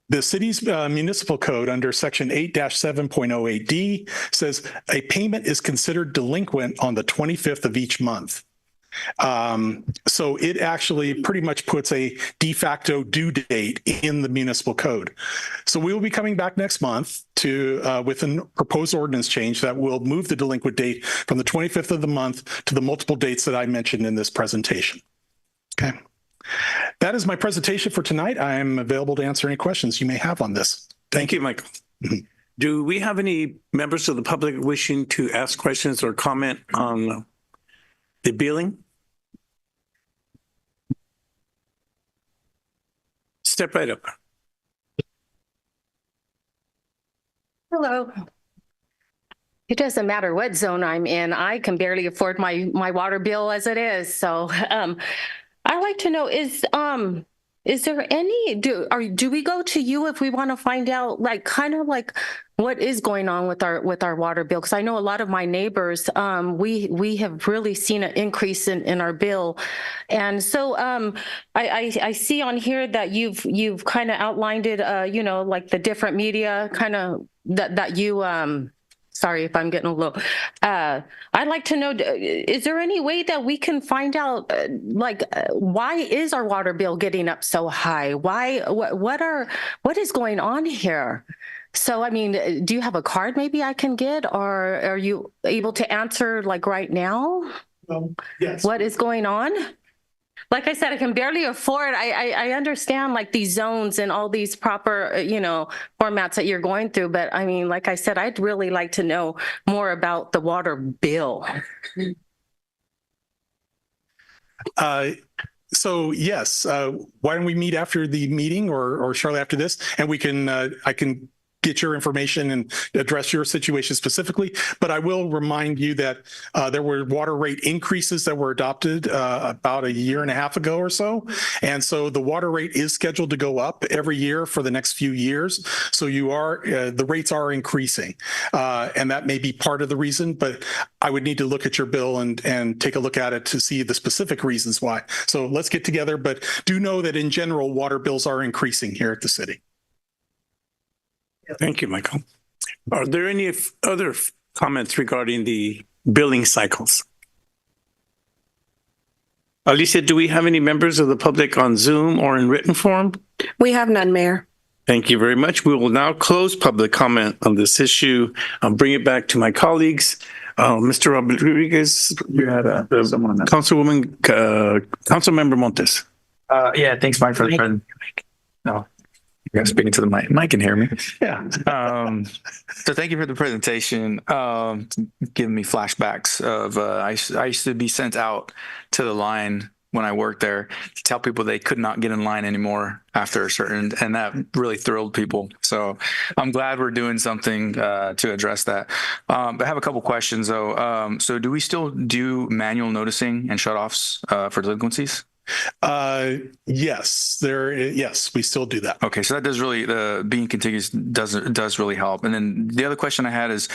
The city's municipal code under section 8-7.08D says a payment is considered delinquent on the 25th of each month. So it actually pretty much puts a de facto due date in the municipal code. So we will be coming back next month with a proposed ordinance change that will move the delinquent date from the 25th of the month to the multiple dates that I mentioned in this presentation. Okay. That is my presentation for tonight. I am available to answer any questions you may have on this. Thank you, Michael. Do we have any members of the public wishing to ask questions or comment on the billing? Step right up. Hello. It doesn't matter what zone I'm in. I can barely afford my water bill as it is. So I'd like to know, is there any, do we go to you if we want to find out what is going on with our water bill? Because I know a lot of my neighbors, we have really seen an increase in our bill. And so I see on here that you've kind of outlined it, like the different media kind of that you sorry if I'm getting a little. I'd like to know, is there any way that we can find out, why is our water bill getting up so high? What is going on here? So, I mean, do you have a card maybe I can get, or are you able to answer right now? Yes. What is going on? Like I said, I can barely afford. I understand these zones and all these proper, formats that you're going through. But I mean, like I said, I'd really like to know more about the water bill. So yes, why don't we meet after the meeting or shortly after this, and I can get your information and address your situation specifically. But I will remind you that there were water rate increases that were adopted about a year and a half ago or so. And so the water rate is scheduled to go up every year for the next few years. So the rates are increasing. And that may be part of the reason, but I would need to look at your bill and take a look at it to see the specific reasons why. So let's get together, but do know that in general, water bills are increasing here at the city. Thank you, Michael. Are there any other comments regarding the billing cycles? Alicia, do we have any members of the public on Zoom or in written form? We have none, Mayor. Thank you very much. We will now close public comment on this issue. I'll bring it back to my colleagues. Mr. Rodriguez, you had someone. Councilmember Montes. Yeah, thanks, Mike, for the presentation. No. guys speaking to the mic. Mike can hear me. Yeah. So thank you for the presentation. Giving me flashbacks of I used to be sent out to the line when I worked there to tell people they could not get in line anymore after a certain, and that really thrilled people. So I'm glad we're doing something to address that. But I have a couple questions though. So do we still do manual noticing and shutoffs for delinquencies? Yes, we still do that. Okay, so that does really, being contiguous does really help. And then the other question I had is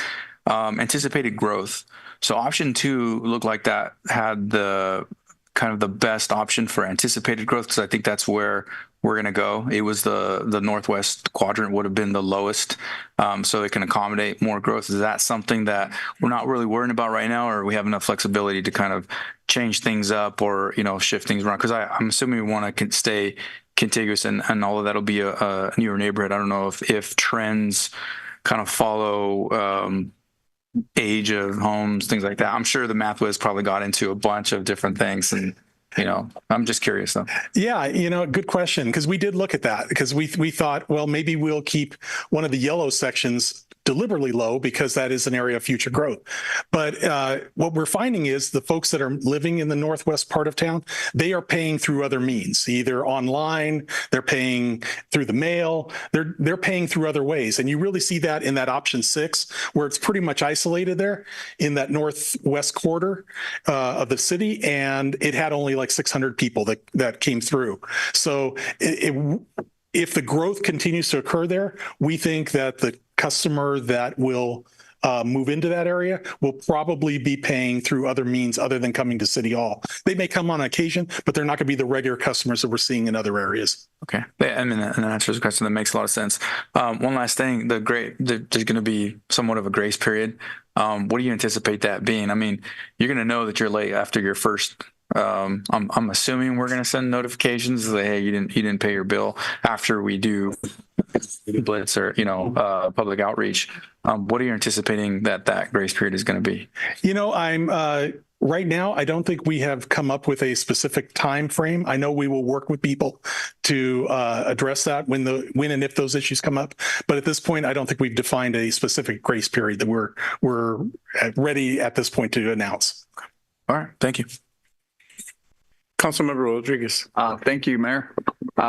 anticipated growth. So option 2 looked like that had the kind of the best option for anticipated growth, because I think that's where we're going to go. It was the northwest quadrant would have been the lowest, so it can accommodate more growth. Is that something that we're not really worrying about right now, or we have enough flexibility to kind of change things up or, you know, shift things around? Because I'm assuming we want to stay contiguous, and all of that'll be a newer neighborhood. I don't know if trends kind of follow age of homes, things like that. I'm sure the math was probably got into a bunch of different things, and you know, I'm just curious though. Yeah, you know, good question, because we did look at that, because we thought, well, maybe we'll keep one of the yellow sections deliberately low because that is an area of future growth. But what we're finding is the folks that are living in the northwest part of town, they are paying through other means, either online, they're paying through the mail, they're paying through other ways. And you really see that in that option 6, where it's pretty much isolated there in that northwest quarter of the city. And it had only like 600 people that came through. So if the growth continues to occur there, we think that the customer that will move into that area will probably be paying through other means other than coming to City Hall. They may come on occasion, but they're not going to be the regular customers that we're seeing in other areas. Okay. I mean, that answers the question. That makes a lot of sense. One last thing, there's going to be somewhat of a grace period. What do you anticipate that being? I mean, you're going to know that you're late after your first I'm assuming we're going to send notifications that, hey, you didn't pay your bill after we do blitz or, you know, public outreach. What are you anticipating that grace period is going to be? You know, right now, I don't think we have come up with a specific time frame. I know we will work with people to address that when and if those issues come up. But at this point, I don't think we've defined a specific grace period that we're ready at this point to announce. All right. Thank you. Councilmember Rodriguez. Thank you, Mayor.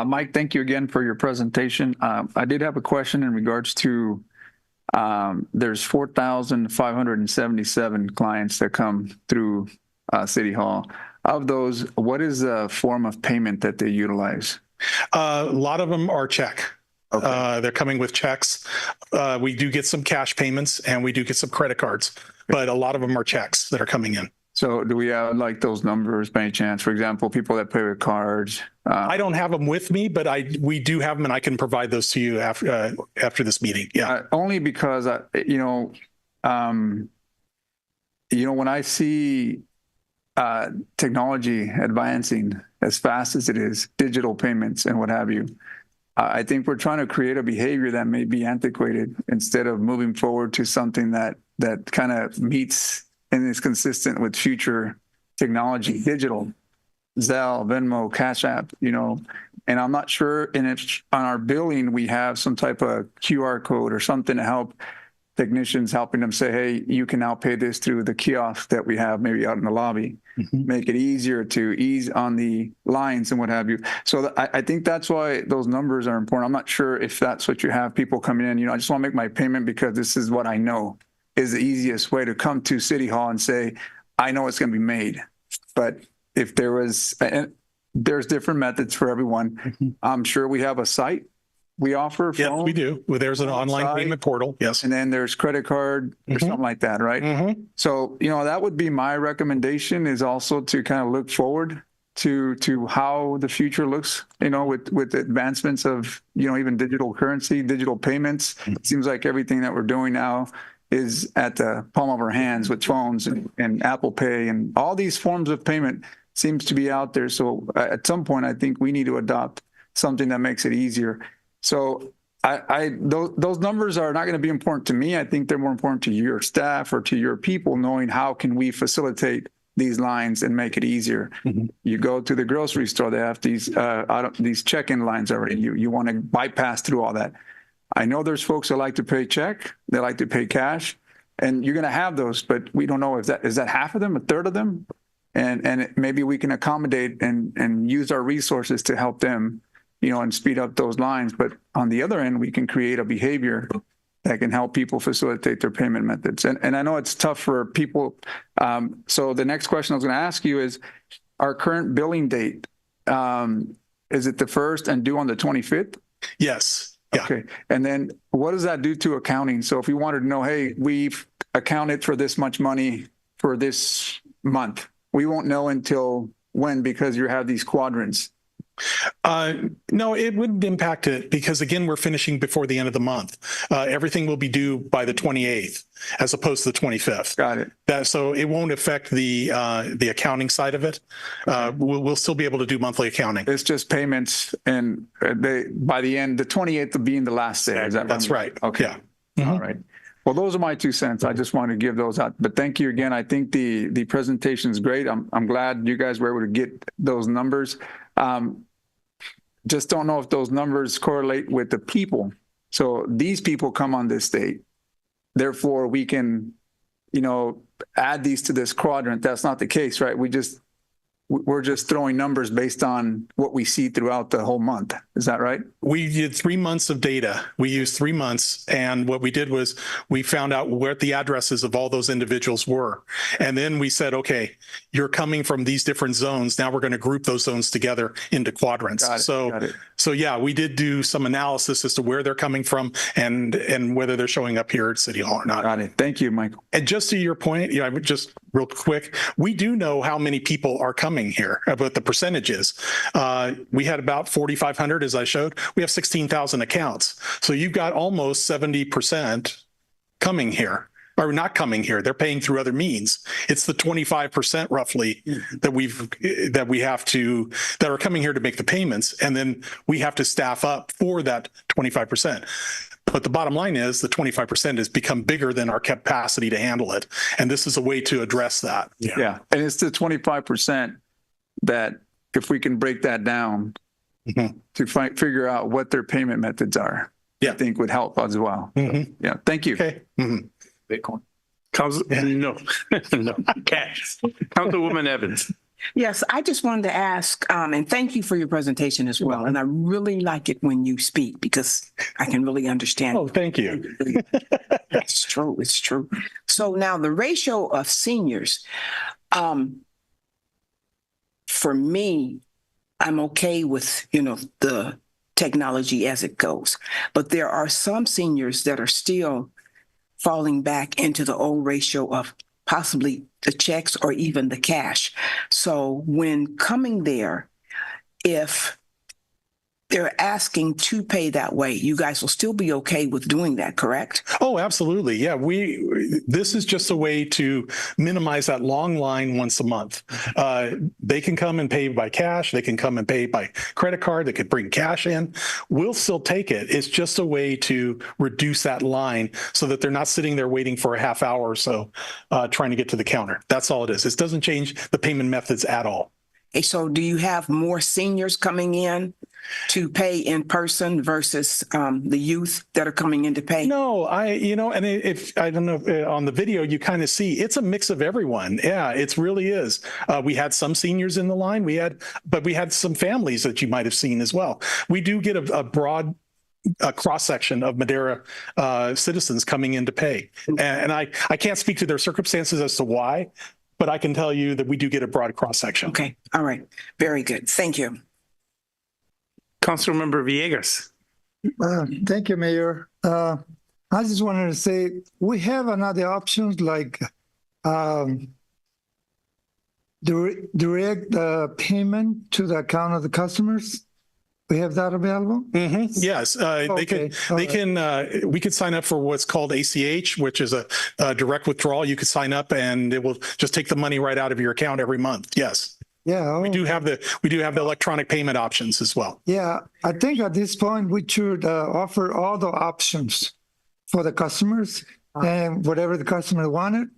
Mike, thank you again for your presentation. I did have a question in regards to there's 4,577 clients that come through City Hall. Of those, what is the form of payment that they utilize? A lot of them are check. Okay. They're coming with checks. We do get some cash payments and we do get some credit cards, but a lot of them are checks that are coming in. So do we have like those numbers by any chance? For example, people that pay with cards? I don't have them with me, but we do have them, and I can provide those to you after this meeting. Yeah. Only because when I see technology advancing as fast as it is, digital payments and what have you, I think we're trying to create a behavior that may be antiquated instead of moving forward to something that kind of meets and is consistent with future technology, digital, Zelle, Venmo, Cash App, and I'm not sure, and if on our billing, we have some type of QR code or something to help technicians, helping them say, hey, you can now pay this through the kiosk that we have maybe out in the lobby, make it easier to ease on the lines and what have you. So I think that's why those numbers are important. I'm not sure if that's what you have, people coming in, I just want to make my payment because this is what I know is the easiest way to come to City Hall and say, I know it's going to be made. But if there's different methods for everyone. I'm sure we have a site we offer. Yes, we do. Well, there's an online payment portal. Yes. And then there's credit card or something like that, right? So, that would be my recommendation, is also to kind of look forward to how the future looks, with advancements of, even digital currency, digital payments. It seems like everything that we're doing now is at the palm of our hands with phones and Apple Pay, and all these forms of payment seems to be out there. So at some point, I think we need to adopt something that makes it easier. So those numbers are not going to be important to me. I think they're more important to your staff or to your people, knowing how can we facilitate these lines and make it easier. You go to the grocery store, they have these check-in lines already. You want to bypass through all that. I know there's folks that like to pay check, they like to pay cash, and you're going to have those, but we don't know if is that half of them, a third of them? And maybe we can accommodate and use our resources to help them, and speed up those lines. But on the other end, we can create a behavior that can help people facilitate their payment methods. And I know it's tough for people. So the next question I was going to ask you is, our current billing date, is it the 1st and due on the 25th? Yes. Yeah. Okay. And then what does that do to accounting? So if we wanted to know, hey, we've accounted for this much money for this month, we won't know until when, because you have these quadrants. No, it wouldn't impact it because, again, we're finishing before the end of the month. Everything will be due by the 28th as opposed to the 25th. Got it. So it won't affect the accounting side of it. We'll still be able to do monthly accounting. It's just payments, and by the end, the 28th will be in the last day. Is that That's right. Okay. Yeah. All right. Well, those are my 2 cents. I just wanted to give those out. But thank you again. I think the presentation is great. I'm glad you guys were able to get those numbers. Just don't know if those numbers correlate with the people. So these people come on this date. Therefore, we can, add these to this quadrant. That's not the case, right? We're just throwing numbers based on what we see throughout the whole month. Is that right? We did 3 months of data. We used 3 months. And what we did was we found out where the addresses of all those individuals were. And then we said, okay, you're coming from these different zones. Now we're going to group those zones together into quadrants. Got it. So yeah, we did do some analysis as to where they're coming from and whether they're showing up here at City Hall or not. Got it. Thank you, Michael. And just to your point, just real quick, we do know how many people are coming here, about the percentages. We had about 4,500, as I showed. We have 16,000 accounts. So you've got almost 70% coming here, or not coming here. They're paying through other means. It's the 25% roughly that are coming here to make the payments. And then we have to staff up for that 25%. But the bottom line is the 25% has become bigger than our capacity to handle it. And this is a way to address that. Yeah. And it's the 25% that, if we can break that down to figure out what their payment methods are, I think would help as well. Yeah. Thank you. Okay. Bitcoin. No, cash. Councilwoman Evans. Yes, I just wanted to ask, and thank you for your presentation as well. And I really like it when you speak because I can really understand. Oh, thank you. It's true. It's true. So now the ratio of seniors, for me, I'm okay with, the technology as it goes. But there are some seniors that are still falling back into the old ratio of possibly the checks or even the cash. So when coming there, if they're asking to pay that way, you guys will still be okay with doing that, correct? Oh, absolutely. Yeah, this is just a way to minimize that long line once a month. They can come and pay by cash. They can come and pay by credit card. They could bring cash in. We'll still take it. It's just a way to reduce that line so that they're not sitting there waiting for a half hour or so trying to get to the counter. That's all it is. It doesn't change the payment methods at all. Okay, so do you have more seniors coming in to pay in person versus the youth that are coming in to pay? No, and if I don't know, on the video, you kind of see it's a mix of everyone. Yeah, it really is. We had some seniors in the line. But we had some families that you might have seen as well. We do get a broad cross-section of Madera citizens coming in to pay. And I can't speak to their circumstances as to why, but I can tell you that we do get a broad cross-section. Okay. All right. Very good. Thank you. Councilmember Villegas. Thank you, Mayor. I just wanted to say we have another options like direct payment to the account of the customers. We have that available? Yes, we could sign up for what's called ACH, which is a direct withdrawal. You could sign up and it will just take the money right out of your account every month. Yes. Yeah. We do have the electronic payment options as well. Yeah. I think at this point we should offer all the options for the customers and whatever the customer wanted.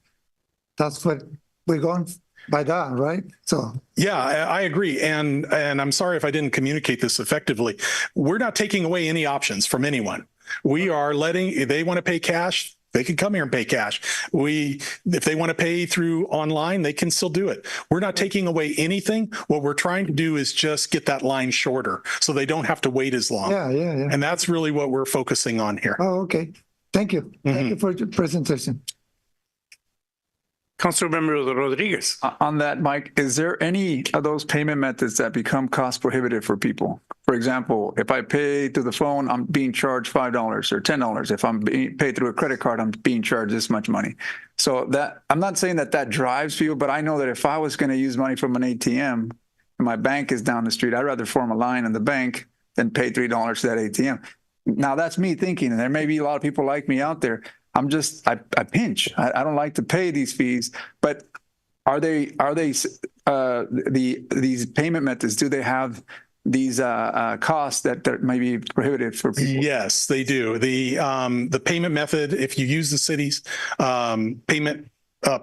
That's what we're going. by that, right? So Yeah, I agree. And I'm sorry if I didn't communicate this effectively. We're not taking away any options from anyone. We are letting, if they want to pay cash, they can come here and pay cash. If they want to pay through online, they can still do it. We're not taking away anything. What we're trying to do is just get that line shorter so they don't have to wait as long. yeah. And that's really what we're focusing on here. Oh, okay. Thank you. Thank you for your presentation. Councilmember Rodriguez. On that, Mike, is there any of those payment methods that become cost prohibitive for people? For example, if I pay through the phone, I'm being charged $5 or $10. If I'm being paid through a credit card, I'm being charged this much money. So that I'm not saying that drives people, but I know that if I was going to use money from an ATM and my bank is down the street, I'd rather form a line in the bank than pay $3 to that ATM. Now that's me thinking, and there may be a lot of people like me out there. I pinch. I don't like to pay these fees, but are these payment methods, do they have these costs that may be prohibitive for people? Yes, they do. The payment method, if you use the city's payment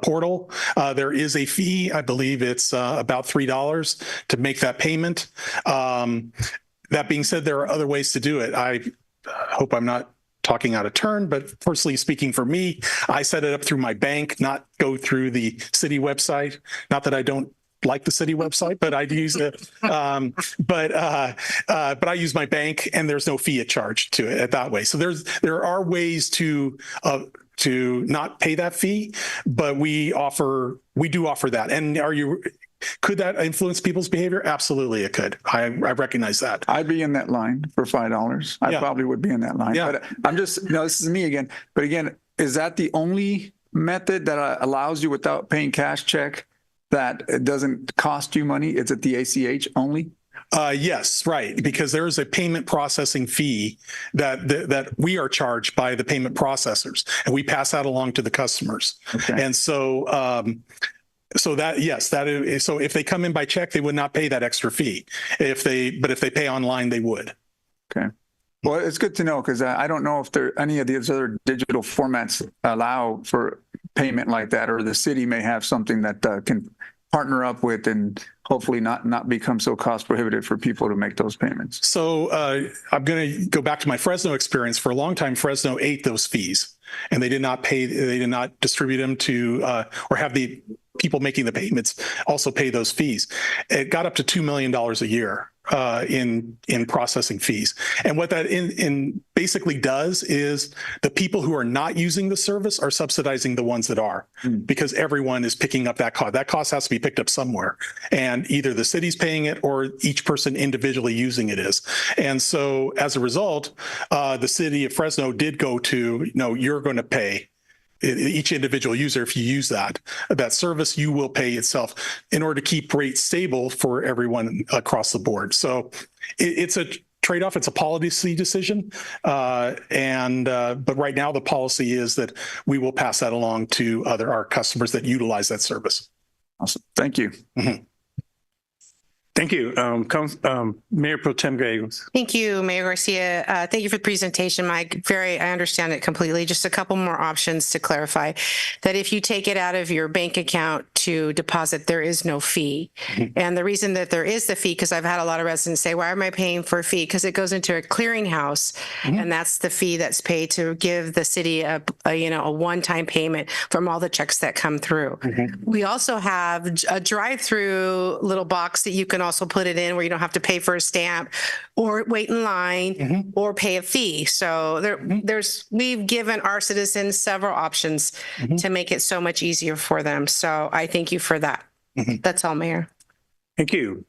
portal, there is a fee. I believe it's about $3 to make that payment. That being said, there are other ways to do it. I hope I'm not talking out of turn, but personally speaking for me, I set it up through my bank, not go through the city website. Not that I don't like the city website, but I use it. But I use my bank, and there's no fee charged to it that way. So there are ways to not pay that fee, but we do offer that. And could that influence people's behavior? Absolutely, it could. I recognize that. I'd be in that line for $5. I probably would be in that line. Yeah. But I'm just, this is me again. But again, is that the only method that allows you without paying cash check that it doesn't cost you money? Is it the ACH only? Yes, right. Because there is a payment processing fee that we are charged by the payment processors, and we pass that along to the customers. Okay. And so, so if they come in by check, they would not pay that extra fee. But if they pay online, they would. Okay. Well, it's good to know, because I don't know if any of these other digital formats allow for payment like that, or the city may have something that can partner up with and hopefully not become so cost prohibitive for people to make those payments. So I'm going to go back to my Fresno experience. For a long time, Fresno ate those fees, and they did not distribute them to or have the people making the payments also pay those fees. It got up to $2 million a year in processing fees. And what that basically does is the people who are not using the service are subsidizing the ones that are, because everyone is picking up that cost. That cost has to be picked up somewhere, and either the city's paying it or each person individually using it is. And so as a result, the city of Fresno did go to, you're going to pay each individual user. If you use that service, you will pay itself in order to keep rates stable for everyone across the board. So it's a trade-off. It's a policy decision. But right now the policy is that we will pass that along to our customers that utilize that service. Awesome. Thank you. Mm-hmm. Thank you. Mayor Pro Tem Gallegos. Thank you, Mayor Garcia. Thank you for the presentation, Mike. I understand it completely. Just a couple more options to clarify that if you take it out of your bank account to deposit, there is no fee. Mm-hmm. And the reason that there is the fee, because I've had a lot of residents say, why am I paying for a fee? Because it goes into a clearinghouse, mm-hmm. and that's the fee that's paid to give the city a one-time payment from all the checks that come through. Mm-hmm. We also have a drive-through little box that you can also put it in where you don't have to pay for a stamp or wait in line, mm-hmm. or pay a fee. So we've given our citizens several options, mm-hmm. to make it so much easier for them. So I thank you for that. Mm-hmm. That's all, Mayor. Thank you.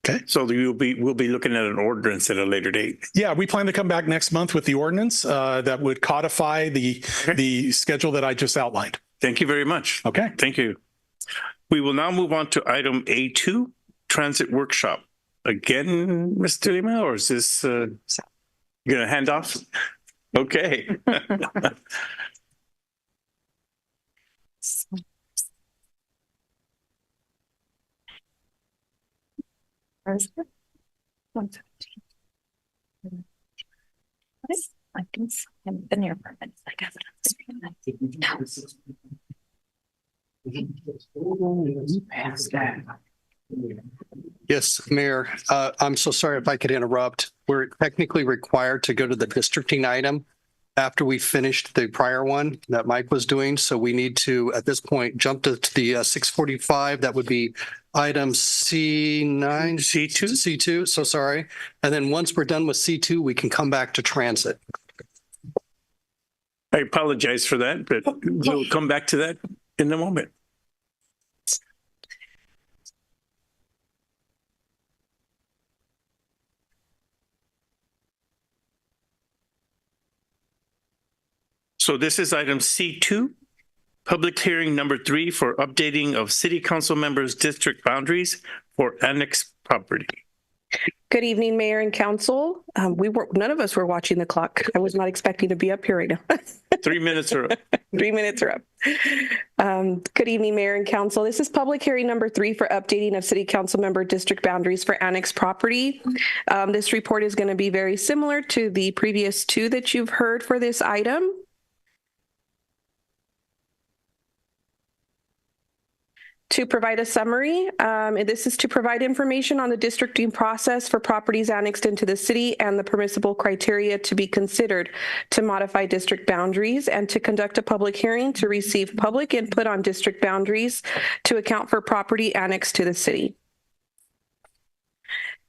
Okay. So we'll be looking at an ordinance at a later date. Yeah, we plan to come back next month with the ordinance that would codify the schedule that I just outlined. Thank you very much. Okay. Thank you. We will now move on to item A2. Transit workshop. Again, Mr. Lima, or is this you're going to hand off? Okay. I can see him in your permits. I guess. Yes, Mayor, I'm so sorry if I could interrupt. We're technically required to go to the districting item after we finished the prior one that Mike was doing. So we need to, at this point, jump to the 6:45. That would be item C9. C2. C2, so sorry. And then once we're done with C2, we can come back to transit. I apologize for that, but we'll come back to that in a moment. So this is item C2, public hearing number 3 for updating of city council members' district boundaries for annex property. Good evening, Mayor and Council. None of us were watching the clock. I was not expecting to be up here right now. 3 minutes are up. 3 minutes are up. Good evening, Mayor and Council. This is public hearing number 3 for updating of City Council member district boundaries for annex property. This report is going to be very similar to the previous 2 that you've heard for this item. To provide a summary, this is to provide information on the districting process for properties annexed into the city and the permissible criteria to be considered to modify district boundaries, and to conduct a public hearing to receive public input on district boundaries to account for property annexed to the city.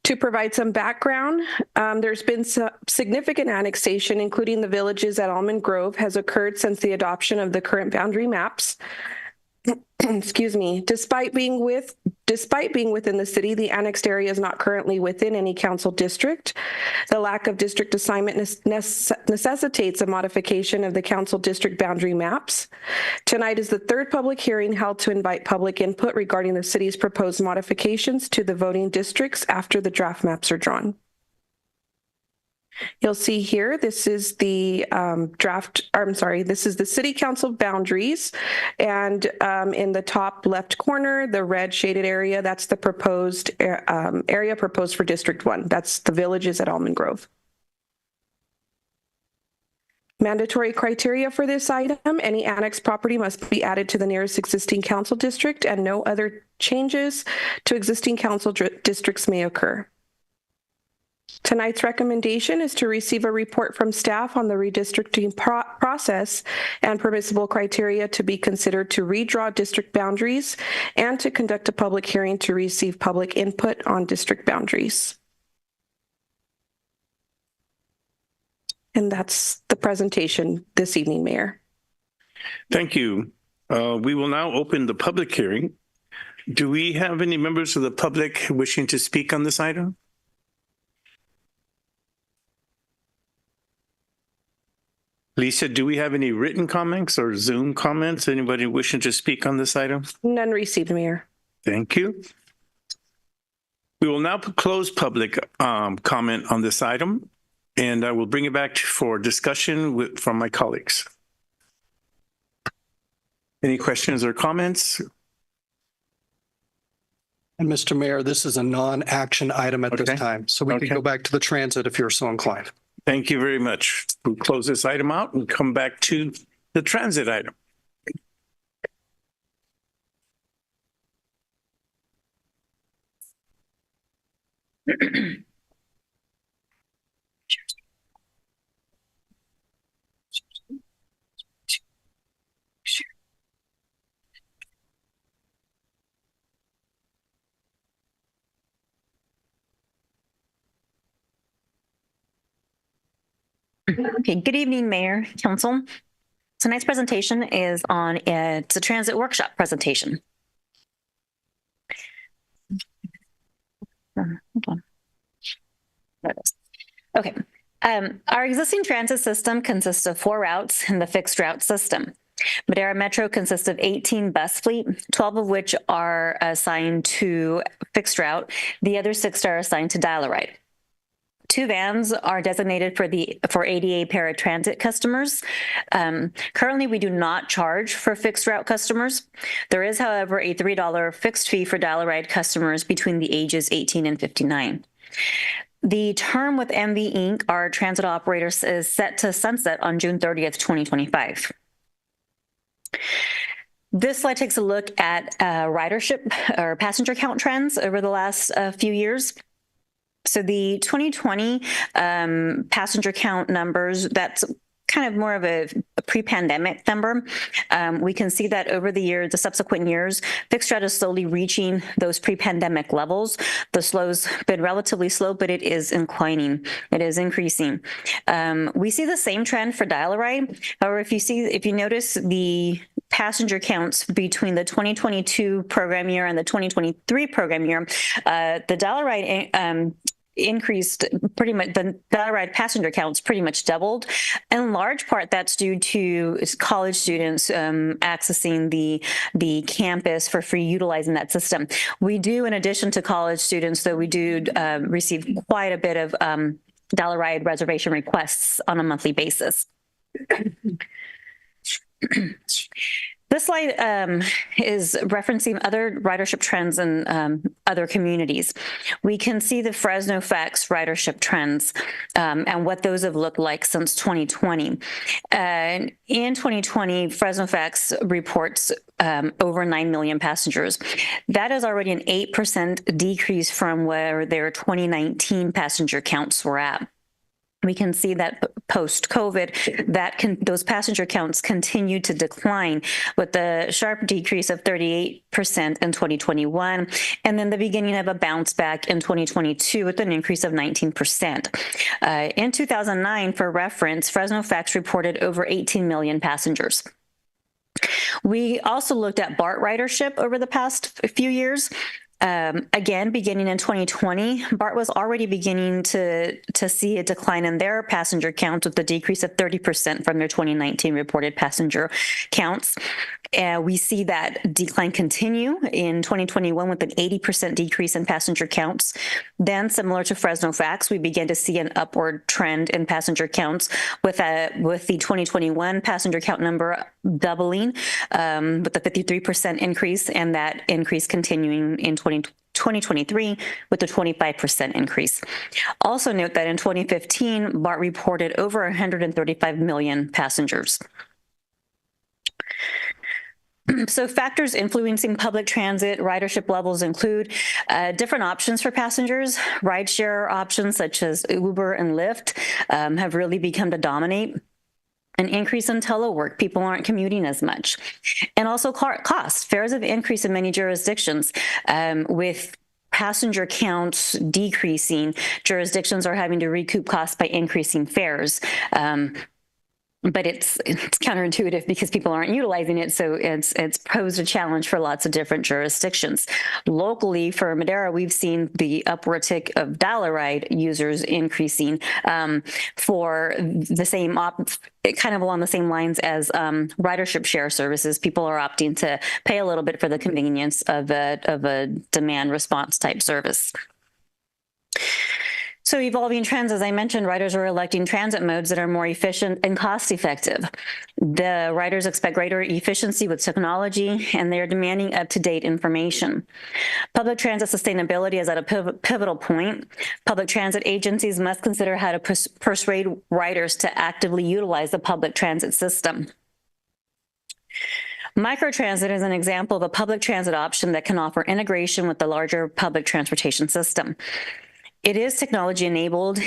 To provide some background, there's been significant annexation, including the villages at Almond Grove, has occurred since the adoption of the current boundary maps. Excuse me. Despite being within the city, the annexed area is not currently within any council district. The lack of district assignment necessitates a modification of the council district boundary maps. Tonight is the 3rd public hearing held to invite public input regarding the city's proposed modifications to the voting districts after the draft maps are drawn. You'll see here, this is the this is the city council boundaries. And in the top left corner, the red shaded area, that's the proposed area proposed for District 1. That's the villages at Almond Grove. Mandatory criteria for this item: any annexed property must be added to the nearest existing council district, and no other changes to existing council districts may occur. Tonight's recommendation is to receive a report from staff on the redistricting process and permissible criteria to be considered to redraw district boundaries, and to conduct a public hearing to receive public input on district boundaries. And that's the presentation this evening, Mayor. Thank you. We will now open the public hearing. Do we have any members of the public wishing to speak on this item? Lisa, do we have any written comments or Zoom comments? Anybody wishing to speak on this item? None received, Mayor. Thank you. We will now close public comment on this item, and I will bring it back for discussion from my colleagues. Any questions or comments? And Mr. Mayor, this is a non-action item at this time, so we can go back to the transit if you're so inclined. Thank you very much. We'll close this item out and come back to the transit item. Okay, good evening, Mayor, Council. Tonight's presentation is on it's a transit workshop presentation. Hold on. There it is. Okay. Our existing transit system consists of 4 routes in the fixed route system. Madera Metro consists of 18 bus fleet, 12 of which are assigned to fixed route. The other 6 are assigned to dial-a-ride. 2 vans are designated for ADA paratransit customers. Currently, we do not charge for fixed route customers. There is, however, a $3 fixed fee for dial-a-ride customers between the ages 18 and 59. The term with MV Inc., our transit operators, is set to sunset on June 30th, 2025. This slide takes a look at ridership or passenger count trends over the last few years. So the 2020 passenger count numbers, that's kind of more of a pre-pandemic number. We can see that over the subsequent years, fixed route is slowly reaching those pre-pandemic levels. The slow's been relatively slow, but it is inclining. It is increasing. We see the same trend for dial-a-ride. However, if you notice the passenger counts between the 2022 program year and the 2023 program year, the dial-a-ride increased pretty much, the dial-a-ride passenger counts pretty much doubled. In large part, that's due to college students accessing the campus for free, utilizing that system. We do, in addition to college students, though, we do receive quite a bit of dial-a-ride reservation requests on a monthly basis. This slide is referencing other ridership trends in other communities. We can see the Fresno Facts ridership trends and what those have looked like since 2020. In 2020, Fresno Facts reports over 9 million passengers. That is already an 8% decrease from where their 2019 passenger counts were at. We can see that post-COVID, those passenger counts continue to decline, with a sharp decrease of 38% in 2021, and then the beginning of a bounce back in 2022 with an increase of 19%. In 2009, for reference, Fresno Facts reported over 18 million passengers. We also looked at BART ridership over the past few years. Again, beginning in 2020, BART was already beginning to see a decline in their passenger count, with a decrease of 30% from their 2019 reported passenger counts. We see that decline continue in 2021 with an 80% decrease in passenger counts. Then, similar to Fresno Facts, we begin to see an upward trend in passenger counts, with the 2021 passenger count number doubling with a 53% increase, and that increase continuing in 2023 with a 25% increase. Also note that in 2015, BART reported over 135 million passengers. So factors influencing public transit ridership levels include different options for passengers. Rideshare options such as Uber and Lyft have really become to dominate. An increase in telework, people aren't commuting as much. And also costs. Fares have increased in many jurisdictions. With passenger counts decreasing, jurisdictions are having to recoup costs by increasing fares. But it's counterintuitive because people aren't utilizing it, so it's posed a challenge for lots of different jurisdictions. Locally, for Madera, we've seen the upward tick of dial-a-ride users increasing for the same kind of along the same lines as ridership share services. People are opting to pay a little bit for the convenience of a demand response type service. So evolving trends, as I mentioned, riders are electing transit modes that are more efficient and cost effective. The riders expect greater efficiency with technology, and they're demanding up-to-date information. Public transit sustainability is at a pivotal point. Public transit agencies must consider how to persuade riders to actively utilize the public transit system. Microtransit is an example of a public transit option that can offer integration with the larger public transportation system. It is technology-enabled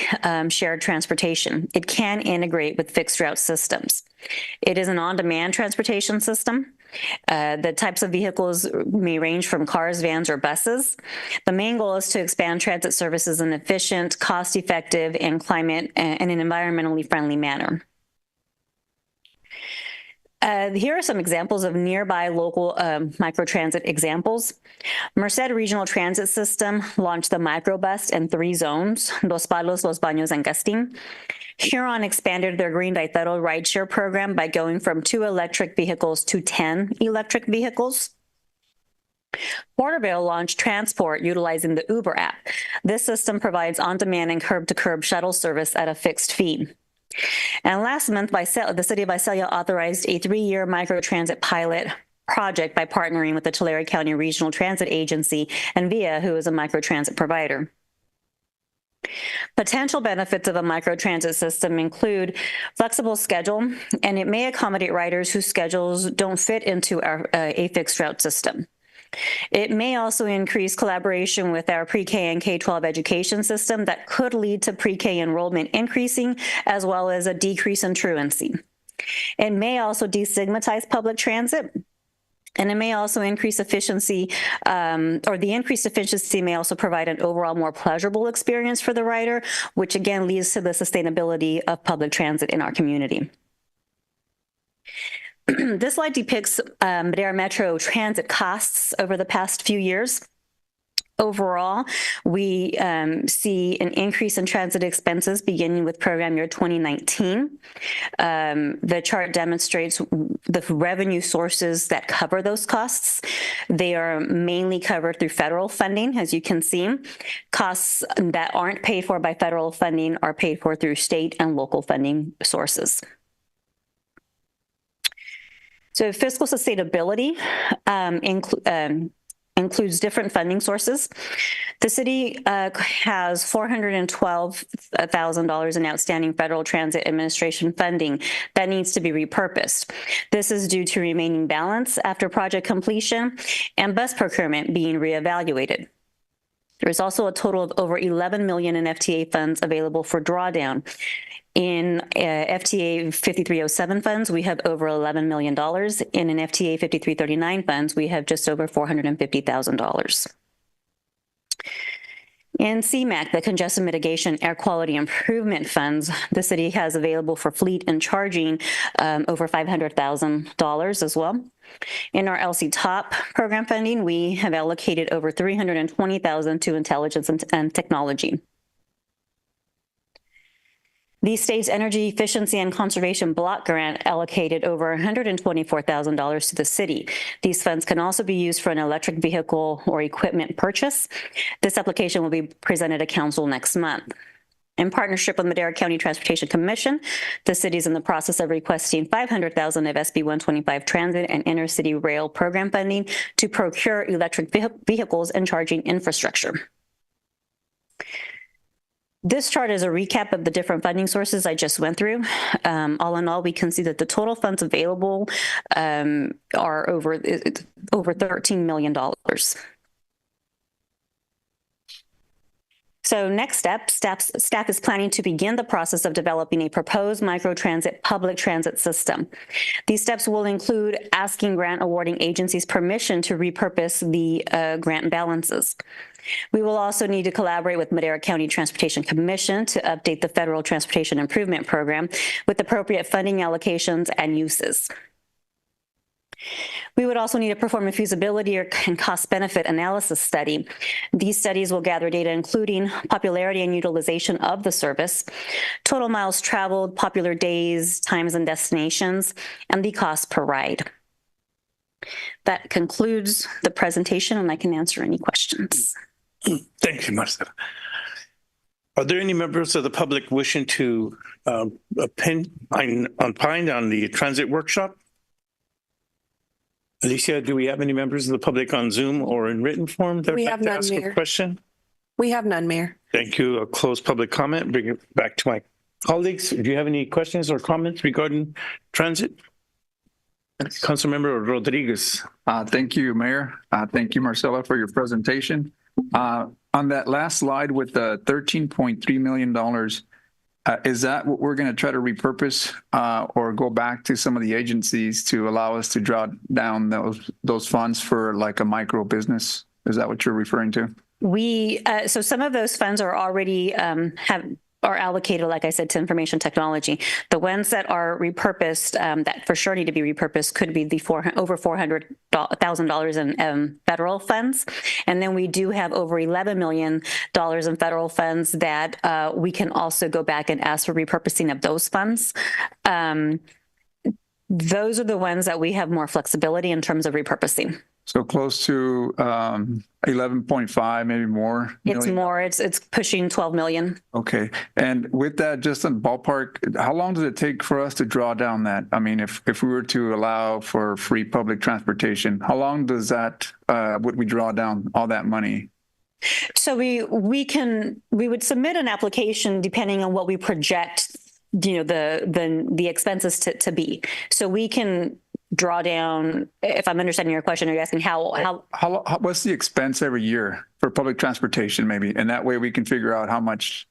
shared transportation. It can integrate with fixed route systems. It is an on-demand transportation system. The types of vehicles may range from cars, vans, or buses. The main goal is to expand transit services in an efficient, cost-effective, and climate and an environmentally friendly manner. Here are some examples of nearby local microtransit examples. Merced Regional Transit System launched the microbus in 3 zones: Dos Palos, Los Baños, and Castin. Huron expanded their Green Daitero rideshare program by going from 2 electric vehicles to 10 electric vehicles. Porterville launched Transport utilizing the Uber app. This system provides on-demand and curb-to-curb shuttle service at a fixed fee. And last month, the city of Visalia authorized a 3-year microtransit pilot project by partnering with the Tulare County Regional Transit Agency and VIA, who is a microtransit provider. Potential benefits of a microtransit system include flexible schedule, and it may accommodate riders whose schedules don't fit into a fixed route system. It may also increase collaboration with our pre-K and K-12 education system that could lead to pre-K enrollment increasing, as well as a decrease in truancy. It may also destigmatize public transit, and it may also increase efficiency, or the increased efficiency may also provide an overall more pleasurable experience for the rider, which again leads to the sustainability of public transit in our community. This slide depicts Madera Metro transit costs over the past few years. Overall, we see an increase in transit expenses beginning with program year 2019. The chart demonstrates the revenue sources that cover those costs. They are mainly covered through federal funding, as you can see. Costs that aren't paid for by federal funding are paid for through state and local funding sources. So fiscal sustainability includes different funding sources. The city has $412,000 in outstanding federal transit administration funding that needs to be repurposed. This is due to remaining balance after project completion and bus procurement being reevaluated. There's also a total of over $11 million in FTA funds available for drawdown. In FTA 5307 funds, we have over $11 million. In an FTA 5339 funds, we have just over $450,000. In CMAQ, the Congestion Mitigation Air Quality Improvement Funds, the city has available for fleet and charging over $500,000 as well. In our LC Top program funding, we have allocated over $320,000 to intelligence and technology. The state's Energy Efficiency and Conservation Block Grant allocated over $124,000 to the city. These funds can also be used for an electric vehicle or equipment purchase. This application will be presented to council next month. In partnership with Madera County Transportation Commission, the city is in the process of requesting $500,000 of SB 125 transit and intercity rail program funding to procure electric vehicles and charging infrastructure. This chart is a recap of the different funding sources I just went through. All in all, we can see that the total funds available are over $13 million. So next step, staff is planning to begin the process of developing a proposed microtransit public transit system. These steps will include asking grant awarding agencies permission to repurpose the grant balances. We will also need to collaborate with Madera County Transportation Commission to update the Federal Transportation Improvement Program with appropriate funding allocations and uses. We would also need to perform a feasibility and cost-benefit analysis study. These studies will gather data including popularity and utilization of the service, total miles traveled, popular days, times, and destinations, and the cost per ride. That concludes the presentation, and I can answer any questions. Thank you, Marcela. Are there any members of the public wishing to opine on the transit workshop? Alicia, do we have any members of the public on Zoom or in written form that would like to ask a question? We have none, Mayor. Thank you. I'll close public comment, bring it back to my colleagues. Do you have any questions or comments regarding transit? Councilmember Rodriguez. Thank you, Mayor. Thank you, Marcela, for your presentation. On that last slide with the $13.3 million, is that what we're going to try to repurpose or go back to some of the agencies to allow us to draw down those funds for like a micro business? Is that what you're referring to? So some of those funds are already are allocated, like I said, to information technology. The ones that are repurposed, that for sure need to be repurposed, could be the over $400,000 in federal funds. And then we do have over $11 million in federal funds that we can also go back and ask for repurposing of those funds. Those are the ones that we have more flexibility in terms of repurposing. So close to 11.5, maybe more. It's more. It's pushing 12 million. Okay. And with that, just in ballpark, how long does it take for us to draw down that? I mean, if we were to allow for free public transportation, how long does that would we draw down all that money? So we would submit an application depending on what we project, the expenses to be. So we can draw down, if I'm understanding your question, are you asking how what's the expense every year for public transportation maybe? And that way we can figure out how much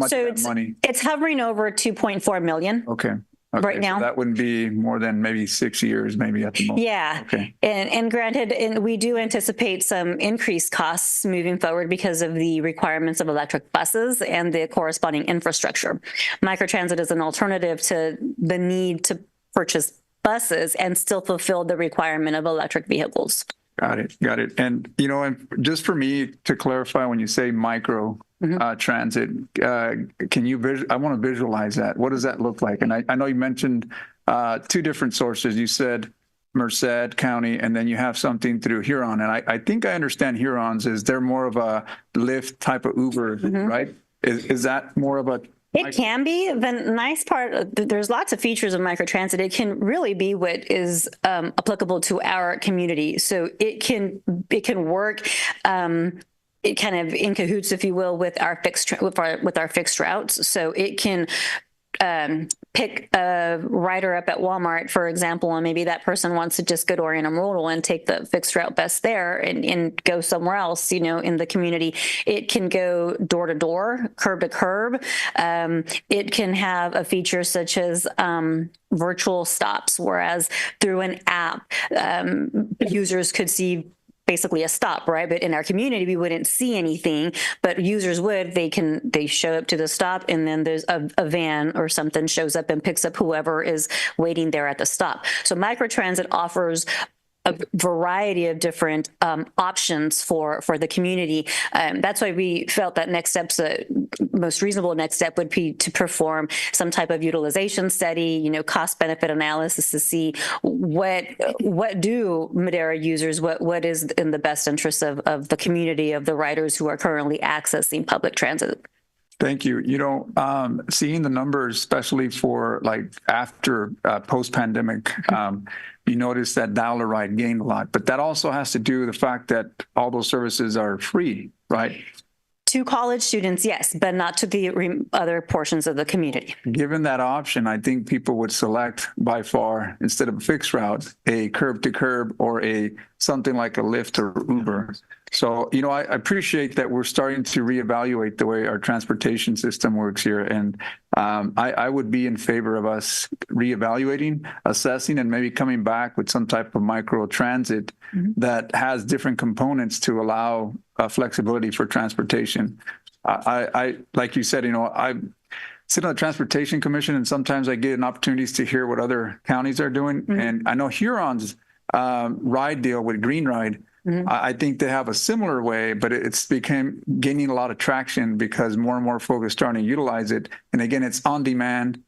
so money. It's hovering over 2.4 million. Okay. Right now. So that wouldn't be more than maybe 6 years, maybe at the most. Yeah. Okay. And granted, we do anticipate some increased costs moving forward because of the requirements of electric buses and the corresponding infrastructure. Microtransit is an alternative to the need to purchase buses and still fulfill the requirement of electric vehicles. Got it. And, and just for me to clarify, when you say micro transit, can you, I want to visualize that. What does that look like? And I know you mentioned 2 different sources. You said Merced County, and then you have something through Huron. And I think I understand Hurons is they're more of a Lyft type of Uber, right? Is that more of a It can be. The nice part, there's lots of features of microtransit. It can really be what is applicable to our community. So it can work it kind of in cahoots, if you will, with our fixed routes. So it can pick a rider up at Walmart, for example, and maybe that person wants to just go to Oriental Rural and take the fixed route bus there and go somewhere else, in the community. It can go door to door, curb to curb. It can have a feature such as virtual stops, whereas through an app, users could see basically a stop, right? But in our community, we wouldn't see anything, but users would. They show up to the stop, and then there's a van or something shows up and picks up whoever is waiting there at the stop. So microtransit offers a variety of different options for the community. That's why we felt that next step's most reasonable next step would be to perform some type of utilization study, cost benefit analysis to see what do Madera users, what is in the best interest of the community, of the riders who are currently accessing public transit. Thank you. Seeing the numbers, especially for like after post-pandemic, you notice that dollar ride gained a lot, but that also has to do with the fact that all those services are free, right? To college students, yes, but not to the other portions of the community. Given that option, I think people would select by far, instead of a fixed route, a curb to curb or something like a Lyft or Uber. So, I appreciate that we're starting to reevaluate the way our transportation system works here. And I would be in favor of us reevaluating, assessing, and maybe coming back with some type of micro transit that has different components to allow flexibility for transportation. I like you said, I sit on the Transportation Commission, and sometimes I get an opportunities to hear what other counties are doing. And I know Huron's ride deal with Green Ride, I think they have a similar way, but it's gaining a lot of traction because more and more folks are starting to utilize it. And again, it's on demand.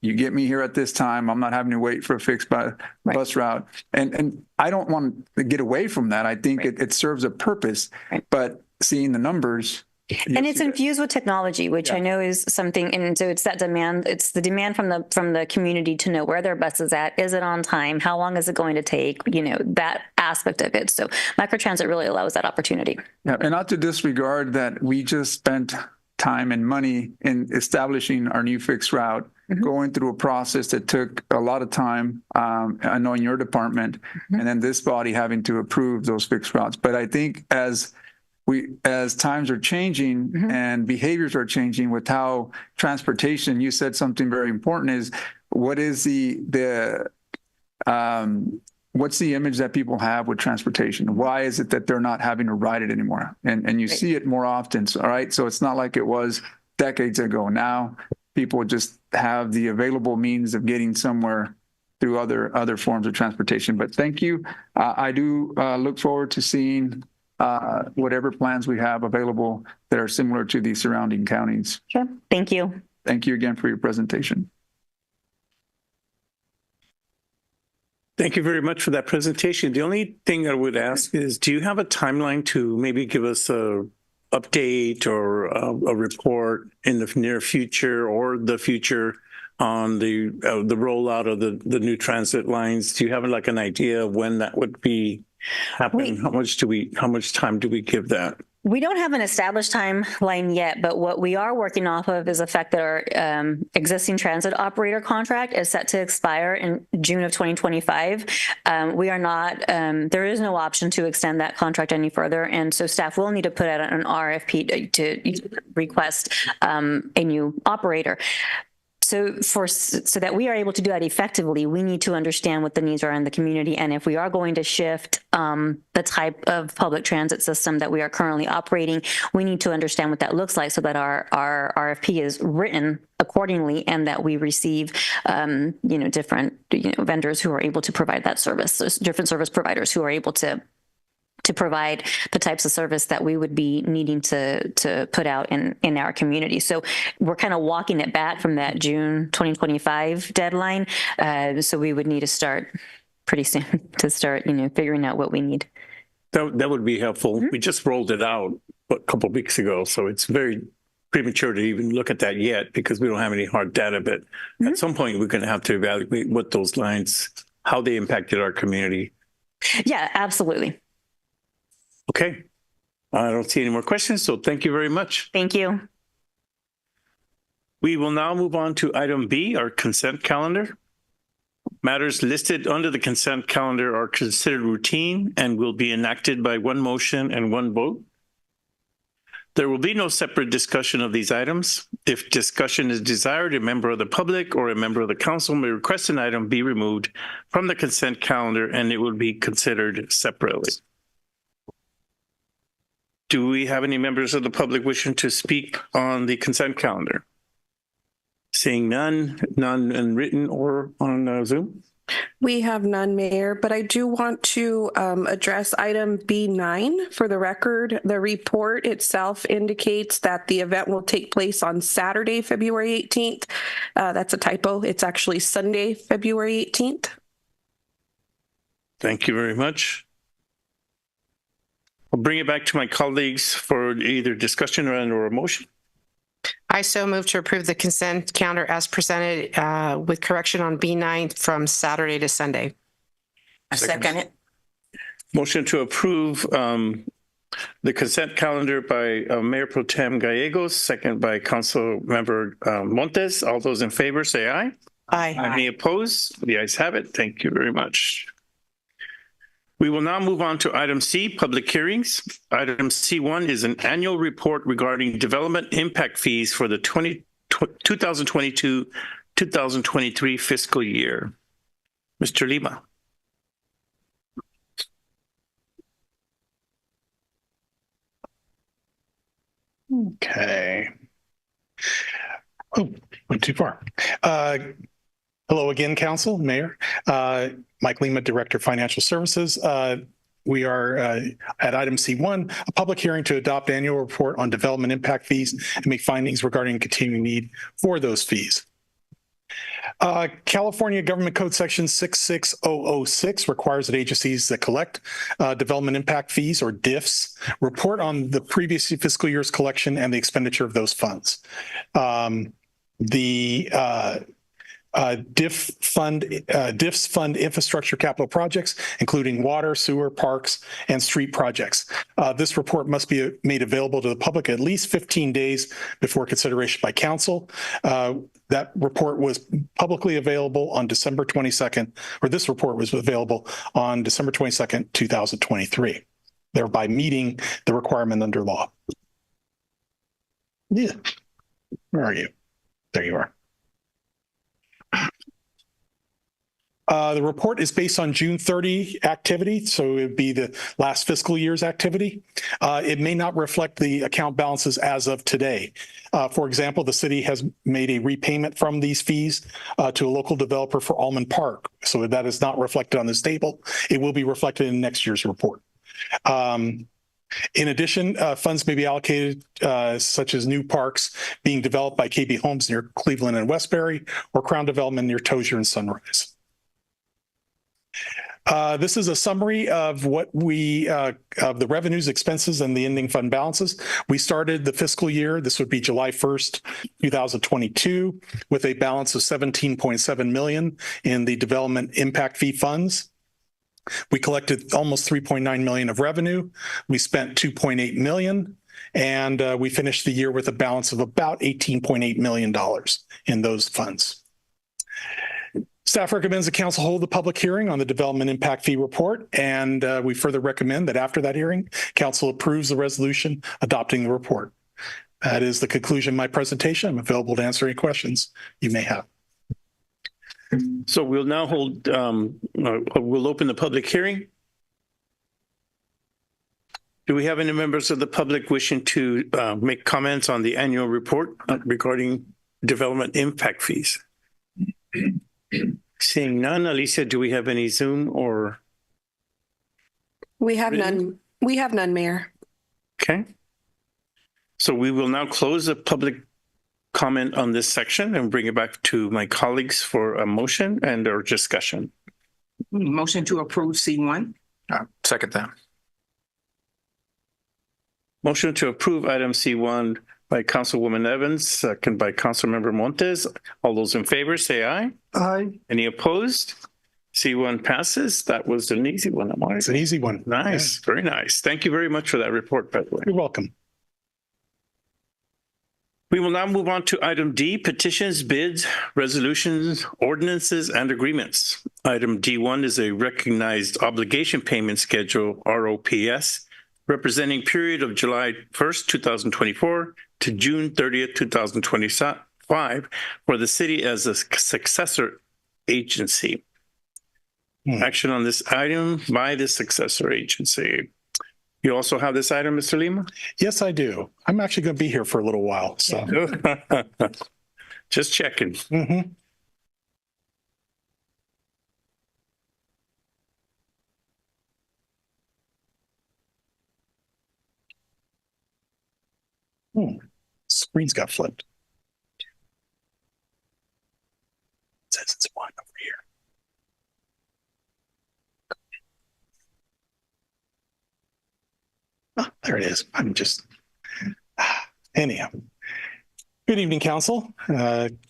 You get me here at this time. I'm not having to wait for a fixed bus route. And I don't want to get away from that. I think it serves a purpose, but seeing the numbers. And it's infused with technology, which I know is something, and so it's that demand. It's the demand from the community to know where their bus is at. Is it on time? How long is it going to take? That aspect of it. So microtransit really allows that opportunity. Yeah, and not to disregard that we just spent time and money in establishing our new fixed route, going through a process that took a lot of time. I know in your department, and then this body having to approve those fixed routes. But I think as times are changing and behaviors are changing with how transportation, you said something very important, is what is what's the image that people have with transportation? Why is it that they're not having to ride it anymore? And you see it more often. So, all right. So it's not like it was decades ago. Now people just have the available means of getting somewhere through other forms of transportation. But thank you. I do look forward to seeing whatever plans we have available that are similar to the surrounding counties. Sure. Thank you. Thank you again for your presentation. Thank you very much for that presentation. The only thing I would ask is, do you have a timeline to maybe give us a update or a report in the near future or the future on the rollout of the new transit lines? Do you have an idea of when that would be happening? How much time do we give that? We don't have an established timeline yet, but what we are working off of is the fact that our existing transit operator contract is set to expire in June of 2025. We are not, there is no option to extend that contract any further. And so staff will need to put out an RFP to request a new operator. So that we are able to do that effectively, we need to understand what the needs are in the community. And if we are going to shift the type of public transit system that we are currently operating, we need to understand what that looks like so that our RFP is written accordingly and that we receive, different, vendors who are able to provide that service. So different service providers who are able to provide the types of service that we would be needing to put out in our community. So we're kind of walking it back from that June 2025 deadline. So we would need to start pretty soon to start, figuring out what we need. That would be helpful. We just rolled it out a couple of weeks ago, so it's very premature to even look at that yet because we don't have any hard data. But at some point, we're going to have to evaluate what those lines, how they impacted our community. Yeah, absolutely. Okay. I don't see any more questions, so thank you very much. Thank you. We will now move on to item B, our consent calendar. Matters listed under the consent calendar are considered routine and will be enacted by one motion and one vote. There will be no separate discussion of these items. If discussion is desired, a member of the public or a member of the council may request an item be removed from the consent calendar and it will be considered separately. Do we have any members of the public wishing to speak on the consent calendar? Seeing none in written or on Zoom? We have none, Mayor, but I do want to address item B9 for the record. The report itself indicates that the event will take place on Saturday, February 18th. That's a typo. It's actually Sunday, February 18th. Thank you very much. I'll bring it back to my colleagues for either discussion or a motion. I so move to approve the consent calendar as presented with correction on B9 from Saturday to Sunday. I second it. Motion to approve the consent calendar by Mayor Pro Tem Gallegos, second by Council Member Montes. All those in favor say aye. Aye. Any opposed? The ayes have it. Thank you very much. We will now move on to item C, public hearings. Item C1 is an annual report regarding development impact fees for the 2022-2023 fiscal year. Mr. Lima. Okay. Oh, went too far. Hello again, Council, Mayor. Mike Lima, Director of Financial Services. We are at item C1, a public hearing to adopt annual report on development impact fees and make findings regarding continuing need for those fees. California Government Code Section 66006 requires that agencies that collect development impact fees, or DIFs, report on the previous fiscal year's collection and the expenditure of those funds. DIFs fund infrastructure capital projects, including water, sewer, parks, and street projects. This report must be made available to the public at least 15 days before consideration by council. That report was publicly available on December 22nd, or this report was available on December 22nd, 2023, thereby meeting the requirement under law. Yeah. Where are you? There you are. The report is based on June 30 activity, so it would be the last fiscal year's activity. It may not reflect the account balances as of today. For example, the city has made a repayment from these fees to a local developer for Almond Park, so that is not reflected on this table. It will be reflected in next year's report. In addition, funds may be allocated such as new parks being developed by KB Homes near Cleveland and Westbury, or Crown Development near Tozier and Sunrise. This is a summary of what we of the revenues, expenses, and the ending fund balances. We started the fiscal year, this would be July 1st, 2022, with a balance of $17.7 million in the development impact fee funds. We collected almost 3.9 million of revenue. We spent 2.8 million, and we finished the year with a balance of about $18.8 million in those funds. Staff recommends the council hold the public hearing on the development impact fee report, and we further recommend that after that hearing, council approves the resolution adopting the report. That is the conclusion of my presentation. I'm available to answer any questions you may have. So we'll now we'll open the public hearing. Do we have any members of the public wishing to make comments on the annual report regarding development impact fees? Seeing none, Alicia, do we have any Zoom or? We have none. We have none, Mayor. Okay. So we will now close the public comment on this section and bring it back to my colleagues for a motion and or discussion. Motion to approve C1. Second that. Motion to approve item C1 by Councilwoman Evans, second by Councilmember Montes. All those in favor say aye. Aye. Any opposed? C1 passes. That was an easy one. It's an easy one. Nice. Yeah. Very nice. Thank you very much for that report, by the way. You're welcome. We will now move on to item D, petitions, bids, resolutions, ordinances, and agreements. Item D1 is a recognized obligation payment schedule, ROPS, representing period of July 1st, 2024 to June 30th, 2025 for the city as a successor agency. Action on this item by the successor agency. You also have this item, Mr. Lima? Yes, I do. I'm actually going to be here for a little while. So just checking. Screen's got flipped. It says it's one over here. Oh, there it is. I'm just anyhow. Good evening, Council.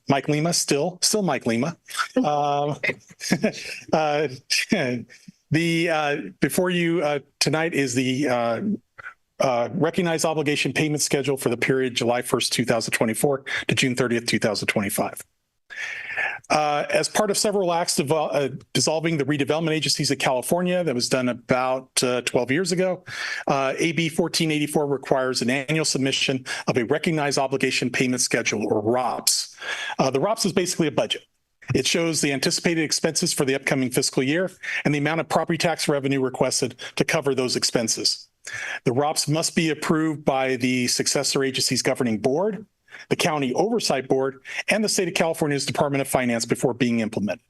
Mike Lima, still Mike Lima. Before you tonight is the recognized obligation payment schedule for the period July 1st, 2024 to June 30th, 2025. As part of several acts dissolving the redevelopment agencies of California that was done about 12 years ago, AB 1484 requires an annual submission of a recognized obligation payment schedule, or ROPS. The ROPS is basically a budget. It shows the anticipated expenses for the upcoming fiscal year and the amount of property tax revenue requested to cover those expenses. The ROPS must be approved by the successor agency's governing board, the County Oversight Board, and the State of California's Department of Finance before being implemented.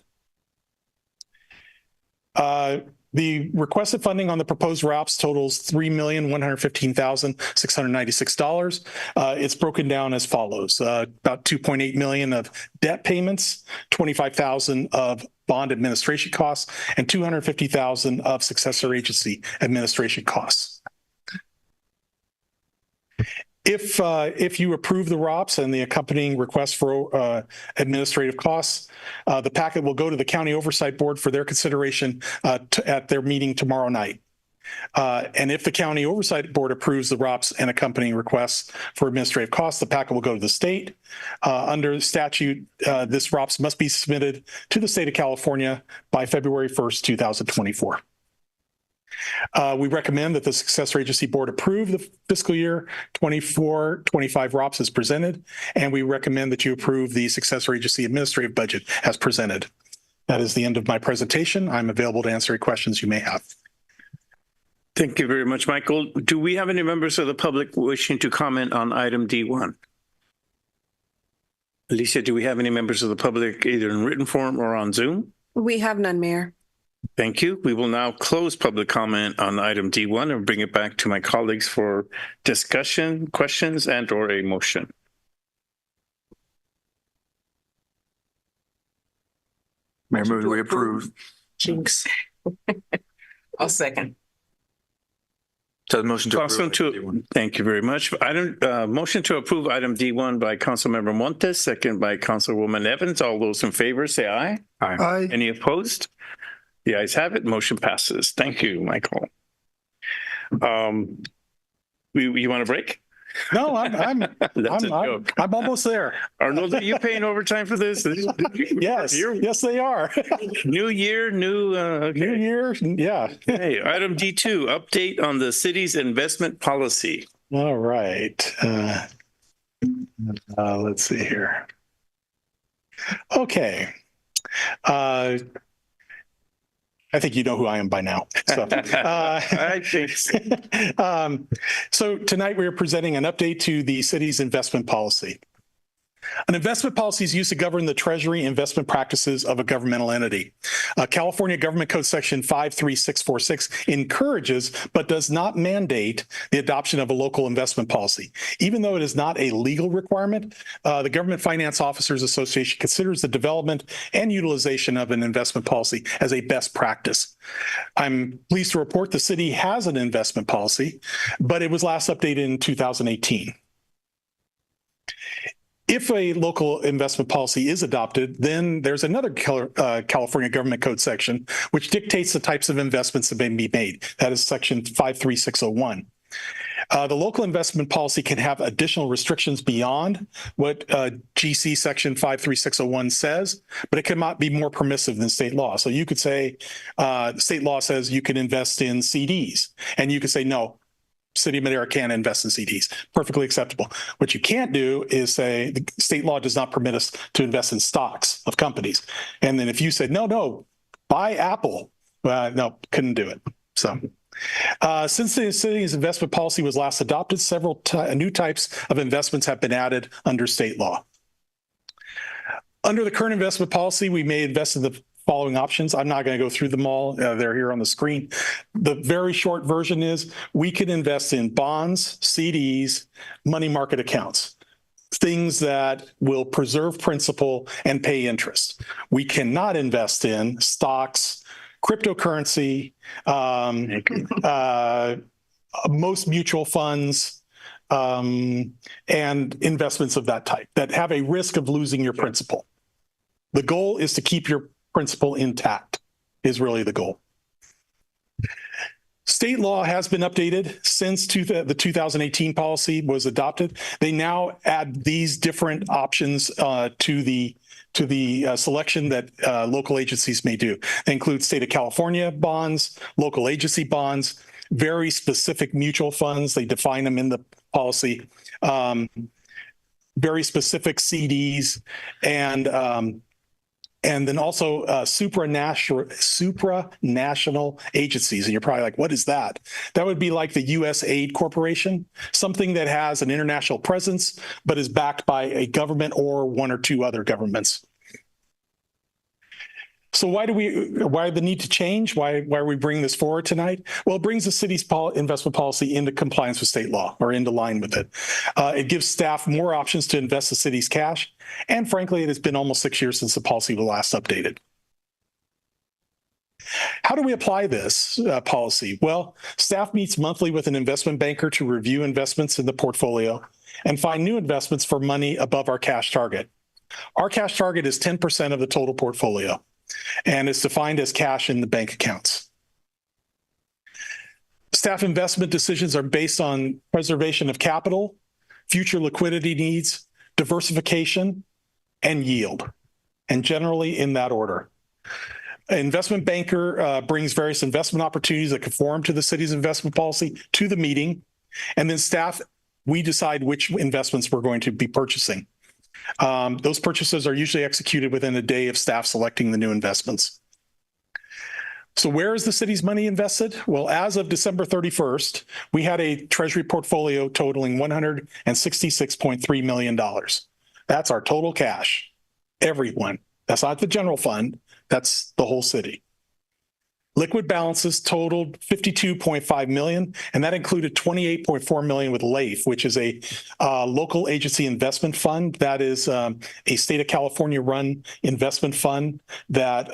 The requested funding on the proposed ROPS totals $3,115,696. It's broken down as follows: about $2.8 million of debt payments, $25,000 of bond administration costs, and $250,000 of successor agency administration costs. If you approve the ROPS and the accompanying request for administrative costs, the packet will go to the County Oversight Board for their consideration at their meeting tomorrow night. And if the County Oversight Board approves the ROPS and accompanying requests for administrative costs, the packet will go to the state. Under statute, this ROPS must be submitted to the state of California by February 1st, 2024. We recommend that the successor agency board approve the fiscal year 24-25 ROPS as presented, and we recommend that you approve the successor agency administrative budget as presented. That is the end of my presentation. I'm available to answer any questions you may have. Thank you very much, Michael. Do we have any members of the public wishing to comment on item D1? Alicia, do we have any members of the public either in written form or on Zoom? We have none, Mayor. Thank you. We will now close public comment on item D1 and bring it back to my colleagues for discussion, questions, and or a motion. Mayor, move we approve. Jinx. I'll second. So the motion to approve. Thank you very much. Motion to approve item D1 by Councilmember Montes, second by Councilwoman Evans. All those in favor say aye. Aye. Any opposed? The ayes have it. Motion passes. Thank you, Michael. You want a break? No, I'm almost there. Arnold, are you paying overtime for this? Yes, they are. New year, New year, yeah. Hey, item D2, update on the city's investment policy. All right. Let's see here. Okay. I think you know who I am by now. So, I think so. So tonight we are presenting an update to the city's investment policy. An investment policy is used to govern the treasury investment practices of a governmental entity. California Government Code Section 53646 encourages but does not mandate the adoption of a local investment policy. Even though it is not a legal requirement, the Government Finance Officers Association considers the development and utilization of an investment policy as a best practice. I'm pleased to report the city has an investment policy, but it was last updated in 2018. If a local investment policy is adopted, then there's another California Government Code section which dictates the types of investments that may be made. That is Section 53601. The local investment policy can have additional restrictions beyond what GC Section 53601 says, but it cannot be more permissive than state law. So you could say state law says you can invest in CDs, and you could say no. City of Madera can't invest in CDs. Perfectly acceptable. What you can't do is say the state law does not permit us to invest in stocks of companies. And then if you said, no, buy Apple, no, couldn't do it. So since the city's investment policy was last adopted, several new types of investments have been added under state law. Under the current investment policy, we may invest in the following options. I'm not going to go through them all. They're here on the screen. The very short version is we can invest in bonds, CDs, money market accounts, things that will preserve principal and pay interest. We cannot invest in stocks, cryptocurrency, most mutual funds, and investments of that type that have a risk of losing your principal. The goal is to keep your principle intact is really the goal. State law has been updated since the 2018 policy was adopted. They now add these different options to the selection that local agencies may do. They include state of California bonds, local agency bonds, very specific mutual funds. They define them in the policy, very specific CDs, and then also supranational agencies. And you're probably like, what is that? That would be like the USAID Corporation, something that has an international presence, but is backed by a government or one or two other governments. So why the need to change? Why are we bringing this forward tonight? Well, it brings the city's investment policy into compliance with state law or into line with it. It gives staff more options to invest the city's cash. And frankly, it has been almost 6 years since the policy was last updated. How do we apply this policy? Well, staff meets monthly with an investment banker to review investments in the portfolio and find new investments for money above our cash target. Our cash target is 10% of the total portfolio, and it's defined as cash in the bank accounts. Staff investment decisions are based on preservation of capital, future liquidity needs, diversification, and yield, and generally in that order. An investment banker brings various investment opportunities that conform to the city's investment policy to the meeting, and then staff, we decide which investments we're going to be purchasing. Those purchases are usually executed within a day of staff selecting the new investments. So where is the city's money invested? Well, as of December 31st, we had a treasury portfolio totaling $166.3 million. That's our total cash, everyone. That's not the general fund, that's the whole city. Liquid balances totaled $52.5 million, and that included $28.4 million with LAIF, which is a local agency investment fund. That is a state of California run investment fund that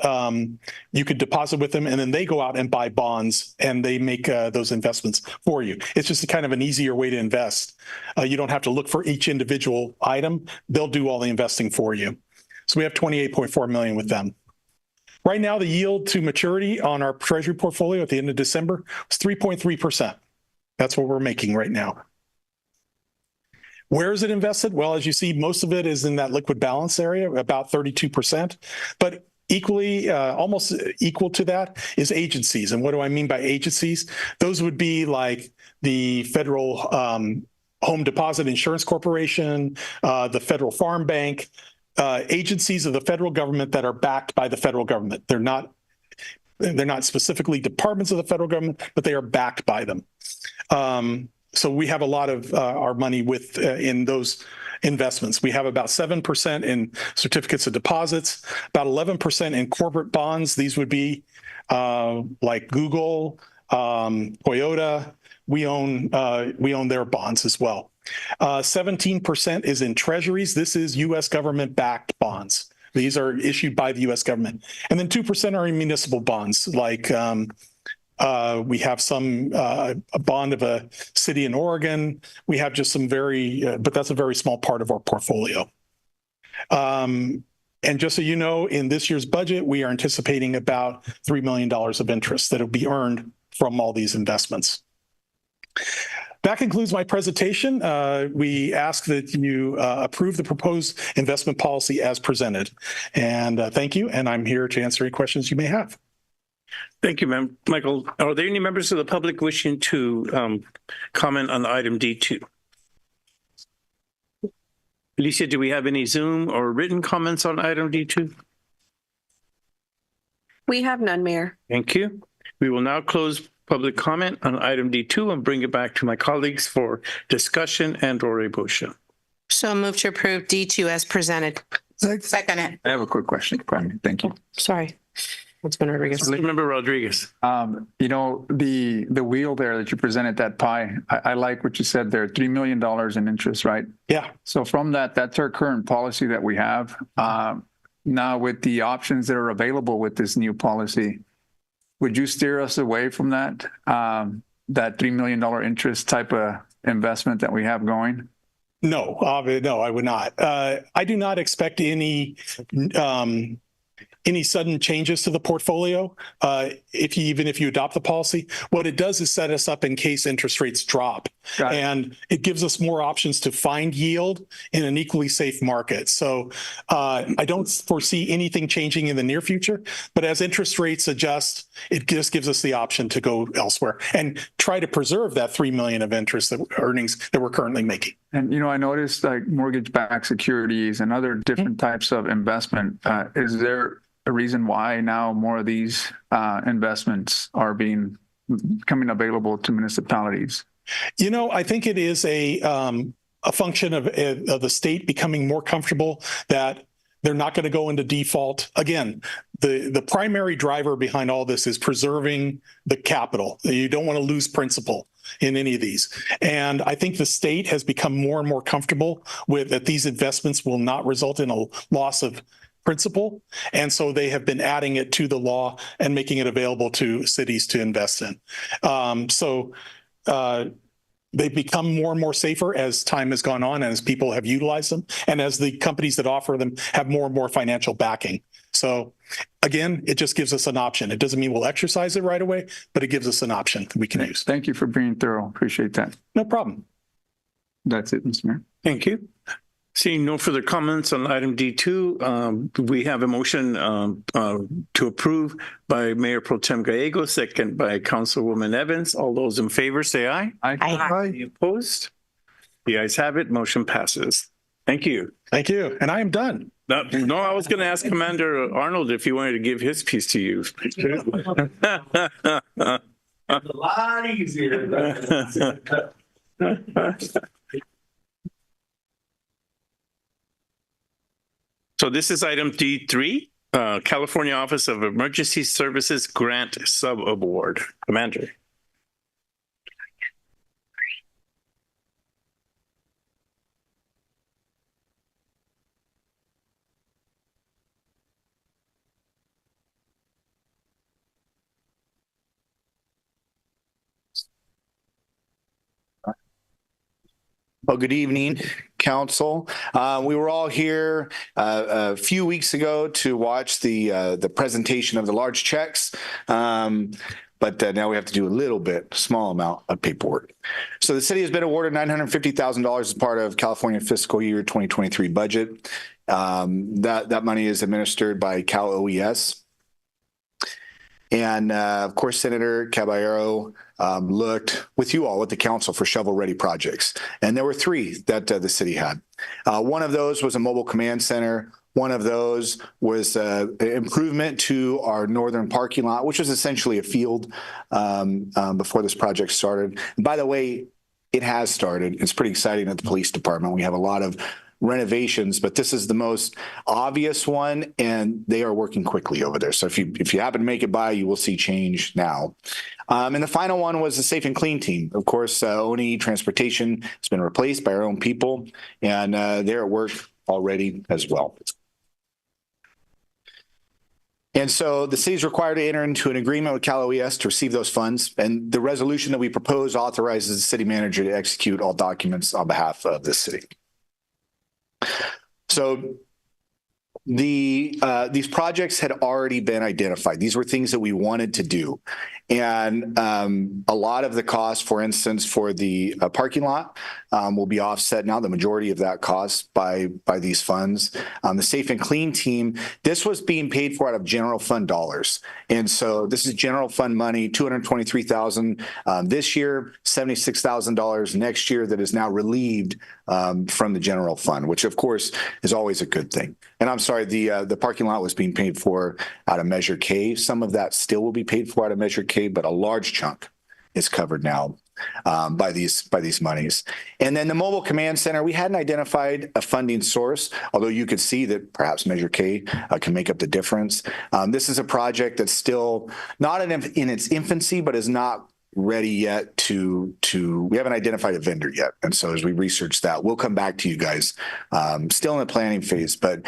you could deposit with them, and then they go out and buy bonds and they make those investments for you. It's just a kind of an easier way to invest. You don't have to look for each individual item. They'll do all the investing for you. So we have $28.4 million with them. Right now, the yield to maturity on our treasury portfolio at the end of December was 3.3%. That's what we're making right now. Where is it invested? Well, as you see, most of it is in that liquid balance area, about 32%. But equally, almost equal to that is agencies. And what do I mean by agencies? Those would be like the Federal Home Deposit Insurance Corporation, the Federal Farm Bank, agencies of the federal government that are backed by the federal government. They're not specifically departments of the federal government, but they are backed by them. So we have a lot of our money in those investments. We have about 7% in certificates of deposits, about 11% in corporate bonds. These would be like Google, Toyota. We own their bonds as well. 17% is in treasuries. This is U.S. government-backed bonds. These are issued by the U.S. government. And then 2% are in municipal bonds, like we have a bond of a city in Oregon. We have just some but that's a very small part of our portfolio. And just so you know, in this year's budget, we are anticipating about $3 million of interest that will be earned from all these investments. That concludes my presentation. We ask that you approve the proposed investment policy as presented. And thank you. And I'm here to answer any questions you may have. Thank you, Michael. Are there any members of the public wishing to comment on item D2? Alicia, do we have any Zoom or written comments on item D2? We have none, Mayor. Thank you. We will now close public comment on item D2 and bring it back to my colleagues for discussion and/or a motion. So move to approve D2 as presented. Second it. I have a quick question. Thank you. Sorry. Councilman Rodriguez. Member Rodriguez. You know, the wheel there that you presented, that pie, I like what you said there, $3 million in interest, right? Yeah. So from that's our current policy that we have. Now with the options that are available with this new policy, would you steer us away from that $3 million interest type of investment that we have going? No, I would not. I do not expect any sudden changes to the portfolio, even if you adopt the policy. What it does is set us up in case interest rates drop. And it gives us more options to find yield in an equally safe market. So I don't foresee anything changing in the near future, but as interest rates adjust, it just gives us the option to go elsewhere and try to preserve that $3 million of interest earnings that we're currently making. And, you know, I noticed like mortgage-backed securities and other different types of investment. Is there a reason why now more of these investments are becoming available to municipalities? You know, I think it is a function of the state becoming more comfortable that they're not going to go into default. Again, the primary driver behind all this is preserving the capital. You don't want to lose principal in any of these. And I think the state has become more and more comfortable with that these investments will not result in a loss of principal. And so they have been adding it to the law and making it available to cities to invest in. They've become more and more safer as time has gone on and as people have utilized them and as the companies that offer them have more and more financial backing. So again, it just gives us an option. It doesn't mean we'll exercise it right away, but it gives us an option that we can use. Thank you for being thorough. Appreciate that. No problem. That's it, Mr. Mayor. Thank you. Seeing no further comments on item D2, we have a motion to approve by Mayor Pro Tem Gallego, second by Councilwoman Evans. All those in favor say aye. Aye. Aye. Any opposed? The ayes have it. Motion passes. Thank you. Thank you. And I am done. No, I was going to ask Commander Arnold if he wanted to give his piece to you. A lot easier. So this is item D3, California Office of Emergency Services Grant Sub-Award. Commander. Well, good evening, Council. We were all here a few weeks ago to watch the presentation of the large checks, but now we have to do a small amount of paperwork. So the city has been awarded $950,000 as part of California fiscal year 2023 budget. That money is administered by Cal OES. And of course, Senator Caballero looked with you all at the council for shovel-ready projects. And there were 3 that the city had. One of those was a mobile command center. One of those was improvement to our northern parking lot, which was essentially a field before this project started. And by the way, it has started. It's pretty exciting at the police department. We have a lot of renovations, but this is the most obvious one, and they are working quickly over there. So if you happen to make it by, you will see change now. And the final one was the Safe and Clean team. Of course, ONE Transportation has been replaced by our own people, and they're at work already as well. And so the city is required to enter into an agreement with Cal OES to receive those funds. And the resolution that we propose authorizes the city manager to execute all documents on behalf of the city. So these projects had already been identified. These were things that we wanted to do. And a lot of the cost, for instance, for the parking lot will be offset now, the majority of that cost by these funds. The Safe and Clean team, this was being paid for out of general fund dollars. And so this is general fund money, $223,000 this year, $76,000 next year that is now relieved from the general fund, which of course is always a good thing. And I'm sorry, the parking lot was being paid for out of Measure K. Some of that still will be paid for out of Measure K, but a large chunk is covered now by these monies. And then the mobile command center, we hadn't identified a funding source, although you could see that perhaps Measure K can make up the difference. This is a project that's still not in its infancy, but is not ready yet we haven't identified a vendor yet. And so as we research that, we'll come back to you guys, still in the planning phase, but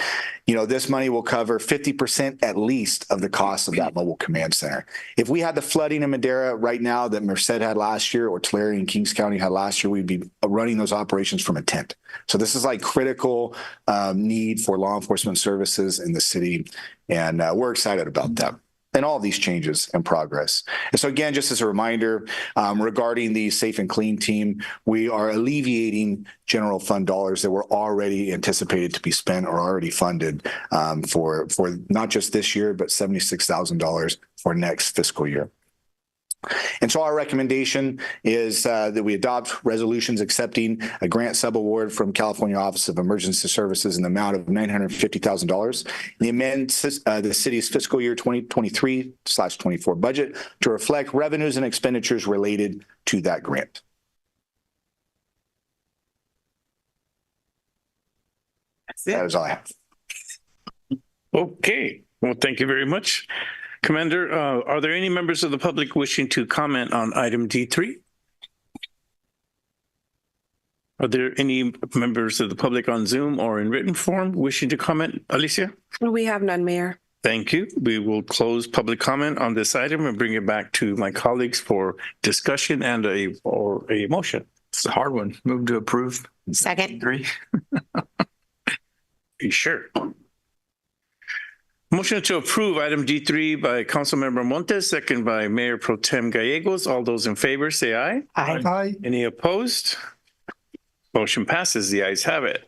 this money will cover 50% at least of the cost of that mobile command center. If we had the flooding in Madera right now that Merced had last year, or Tulare and Kings County had last year, we'd be running those operations from a tent. So this is like critical need for law enforcement services in the city. And we're excited about that. And all these changes and progress. And so again, just as a reminder, regarding the Safe and Clean team, we are alleviating general fund dollars that were already anticipated to be spent or already funded for not just this year, but $76,000 for next fiscal year. And so our recommendation is that we adopt resolutions accepting a grant subaward from California Office of Emergency Services in the amount of $950,000. The amend the city's fiscal year 2023/24 budget to reflect revenues and expenditures related to that grant. That is all I have. Okay. Well, thank you very much. Commander, are there any members of the public wishing to comment on item D3? Are there any members of the public on Zoom or in written form wishing to comment? Alicia? We have none, Mayor. Thank you. We will close public comment on this item and bring it back to my colleagues for discussion and a motion. It's a hard one. Move to approve. Second. Agree. Be sure. Motion to approve item D3 by Councilmember Montes, second by Mayor Pro Tem Gallegos. All those in favor say aye. Aye. Aye. Any opposed? Motion passes. The ayes have it.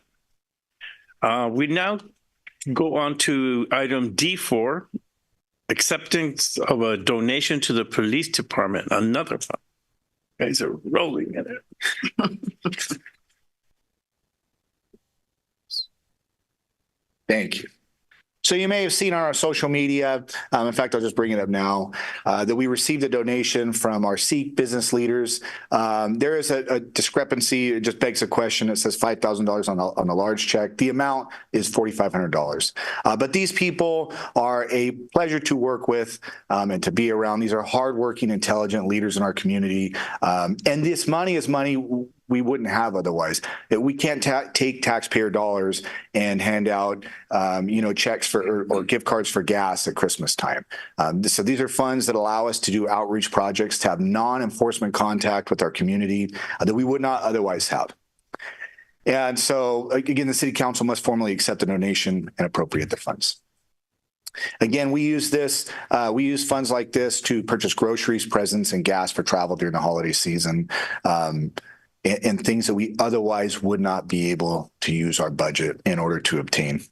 We now go on to item D4, acceptance of a donation to the police department. Another one. You guys are rolling in it. Thank you. So you may have seen on our social media, in fact, I'll just bring it up now, that we received a donation from our Sikh business leaders. There is a discrepancy. It just begs a question. It says $5,000 on a large check. The amount is $4,500. But these people are a pleasure to work with and to be around. These are hardworking, intelligent leaders in our community. And this money is money we wouldn't have otherwise. We can't take taxpayer dollars and hand out, checks for or gift cards for gas at Christmas time. So these are funds that allow us to do outreach projects, to have non-enforcement contact with our community that we would not otherwise have. And so again, the city council must formally accept the donation and appropriate the funds. Again, we use funds like this to purchase groceries, presents, and gas for travel during the holiday season, and things that we otherwise would not be able to use our budget in order to obtain.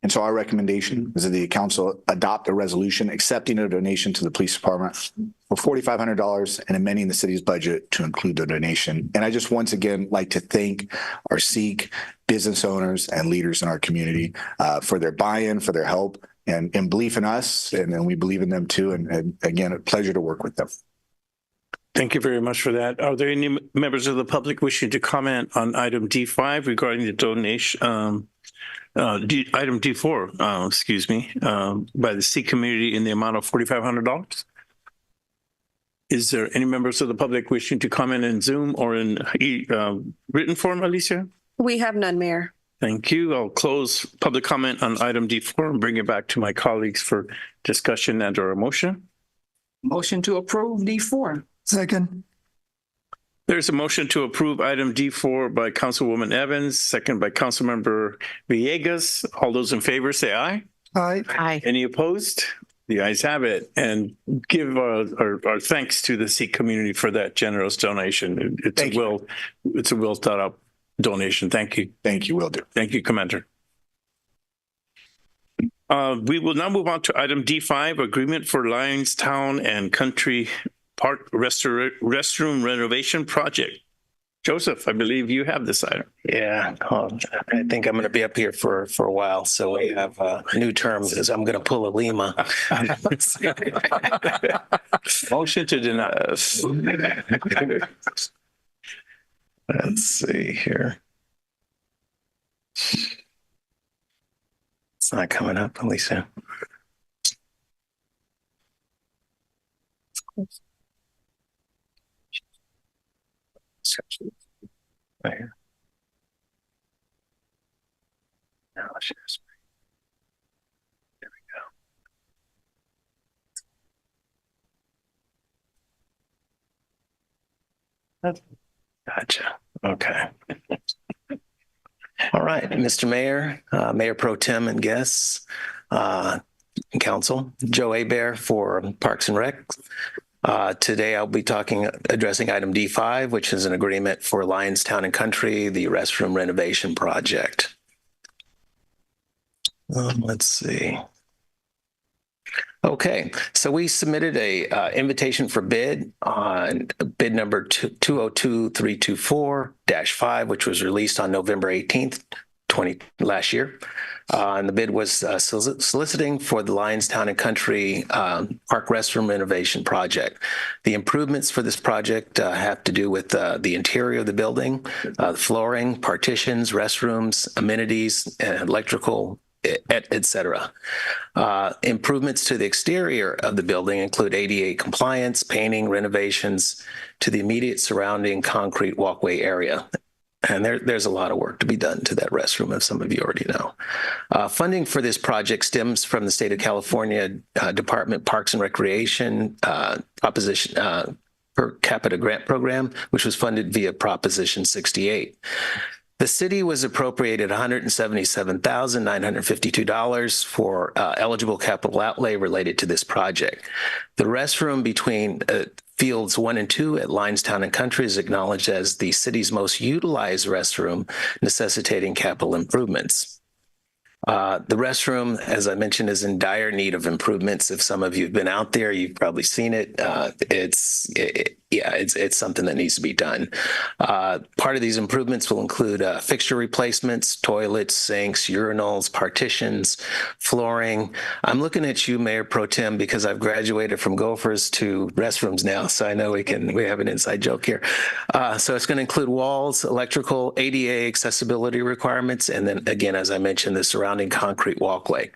And so our recommendation is that the council adopt a resolution accepting a donation to the police department for $4,500 and amending the city's budget to include the donation. And I just once again like to thank our Sikh business owners and leaders in our community for their buy-in, for their help, and belief in us, and we believe in them too. And again, a pleasure to work with them. Thank you very much for that. Are there any members of the public wishing to comment on item D5 regarding the donation? Item D4, excuse me, by the Sikh community in the amount of $4,500. Is there any members of the public wishing to comment in Zoom or in written form, Alicia? We have none, Mayor. Thank you. I'll close public comment on item D4 and bring it back to my colleagues for discussion and or a motion. Motion to approve D4. Second. There's a motion to approve item D4 by Councilwoman Evans, second by Councilmember Villegas. All those in favor say aye. Aye. Aye. Any opposed? The ayes have it. And give our thanks to the Sikh community for that generous donation. It's a well thought out donation. Thank you. Thank you. Will do. Thank you, Commander. We will now move on to item D5, agreement for Lionstown and Country Park restroom renovation project. Joseph, I believe you have this item. Yeah, I think I'm going to be up here for a while. So we have a new term is I'm going to pull a Lima. Motion to deny. Let's see here. It's not coming up, Alicia. Right here. Now let's share screen. There we go. Gotcha. Okay. All right, Mr. Mayor, Mayor Pro Tem and guests, Council, Joe Hebert for Parks and Rec. Today I'll be addressing item D5, which is an agreement for Lionstown and Country, the restroom renovation project. Let's see. Okay, so we submitted a invitation for bid on bid number 202324-5, which was released on November 18th, last year. And the bid was soliciting for the Lionstown and Country Park restroom renovation project. The improvements for this project have to do with the interior of the building, the flooring, partitions, restrooms, amenities, electrical, et cetera. Improvements to the exterior of the building include ADA compliance, painting, renovations to the immediate surrounding concrete walkway area. And there's a lot of work to be done to that restroom, as some of you already know. Funding for this project stems from the state of California Department Parks and Recreation Proposition per capita grant program, which was funded via Proposition 68. The city was appropriated $177,952 for eligible capital outlay related to this project. The restroom between Fields 1 and 2 at Lionstown and Country is acknowledged as the city's most utilized restroom, necessitating capital improvements. The restroom, as I mentioned, is in dire need of improvements. If some of you have been out there, you've probably seen it. It's something that needs to be done. Part of these improvements will include fixture replacements, toilets, sinks, urinals, partitions, flooring. I'm looking at you, Mayor Pro Tem, because I've graduated from Gophers to restrooms now, so I know we have an inside joke here. So it's going to include walls, electrical, ADA accessibility requirements, and then again, as I mentioned, the surrounding concrete walkway.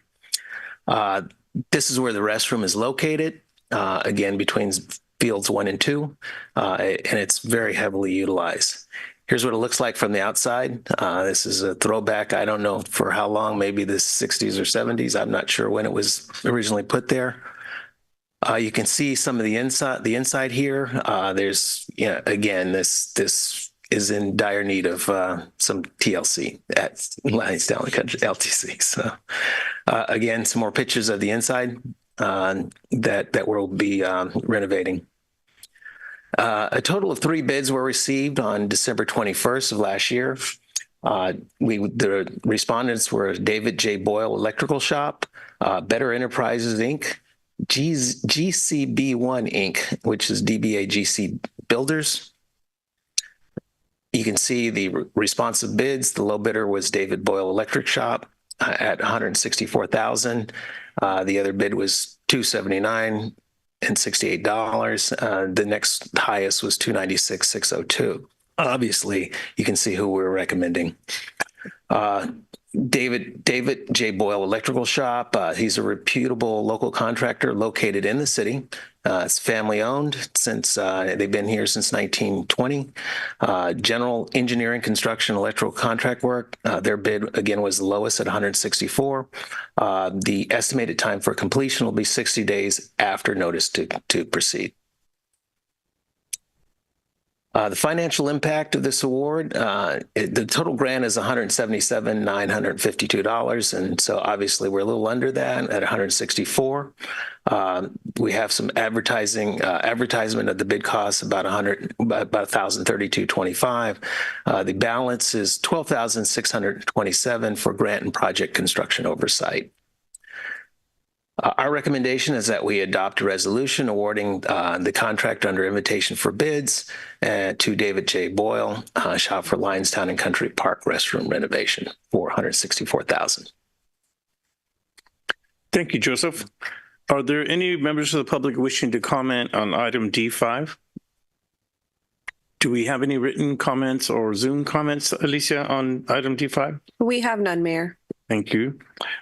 This is where the restroom is located, again, between Fields 1 and 2, and it's very heavily utilized. Here's what it looks like from the outside. This is a throwback. I don't know for how long, maybe the 60s or 70s. I'm not sure when it was originally put there. You can see some of the inside here. There's, again, this is in dire need of some TLC at Lions Town Country LTC. So again, some more pictures of the inside that we'll be renovating. A total of 3 bids were received on December 21st of last year. The respondents were David J. Boyle Electrical Shop, Better Enterprises Inc., GCB1 Inc., which is DBA GC Builders. You can see the responsive bids. The low bidder was David Boyle Electric Shop at $164,000. The other bid was $279 and $68. The next highest was $296,602. Obviously, you can see who we're recommending. David J. Boyle Electrical Shop. He's a reputable local contractor located in the city. It's family owned since they've been here since 1920. General engineering, construction, electrical contract work. Their bid again was the lowest at 164. The estimated time for completion will be 60 days after notice to proceed. The financial impact of this award, the total grant is $177,952, and so obviously we're a little under that at $164. We have some advertisement of the bid costs about $1,032.25. The balance is $12,627 for grant and project construction oversight. Our recommendation is that we adopt a resolution awarding the contract under invitation for bids to David J. Boyle, Shop for Lions Town and Country Park restroom renovation for $164,000. Thank you, Joseph. Are there any members of the public wishing to comment on item D5? Do we have any written comments or Zoom comments, Alicia, on item D5? We have none, Mayor. Thank you.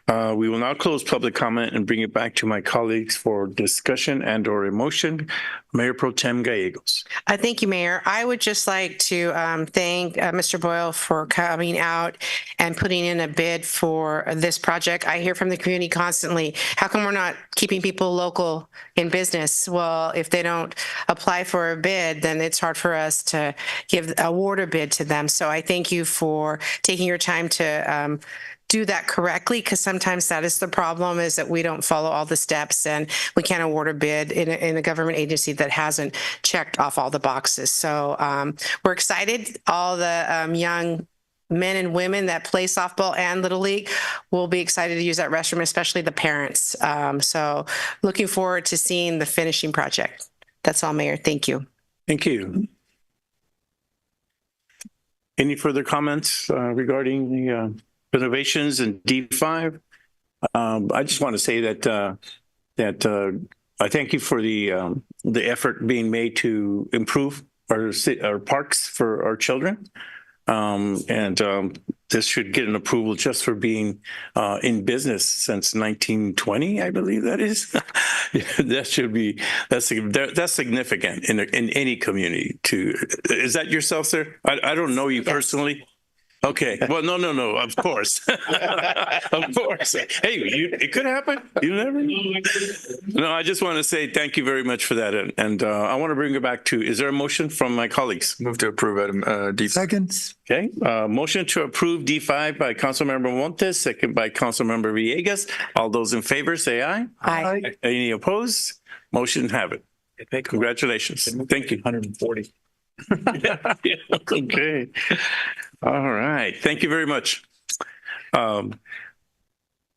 We will now close public comment and bring it back to my colleagues for discussion and or a motion. Mayor Pro Tem Gallegos. Thank you, Mayor. I would just like to thank Mr. Boyle for coming out and putting in a bid for this project. I hear from the community constantly, how come we're not keeping people local in business? Well, if they don't apply for a bid, then it's hard for us to award a bid to them. So I thank you for taking your time to do that correctly, because sometimes that is the problem, is that we don't follow all the steps and we can't award a bid in a government agency that hasn't checked off all the boxes. So we're excited. All the young men and women that play softball and Little League will be excited to use that restroom, especially the parents. So looking forward to seeing the finishing project. That's all, Mayor. Thank you. Thank you. Any further comments regarding the renovations in D5? I just want to say that I thank you for the effort being made to improve our parks for our children, and this should get an approval just for being in business since 1920, I believe that is. That's significant in any community. Is that yourself, sir? I don't know you personally. Okay. Well, no. Of course, of course. Hey, it could happen. You never know. No, I just want to say thank you very much for that, and I want to bring it back to. Is there a motion from my colleagues? Move to approve item D. Seconds. Okay. Motion to approve D5 by Councilmember Montes, second by Councilmember Villegas. All those in favor, say aye. Aye. Any opposed? Motion have it. Congratulations. Thank you. 140. Okay. All right. Thank you very much.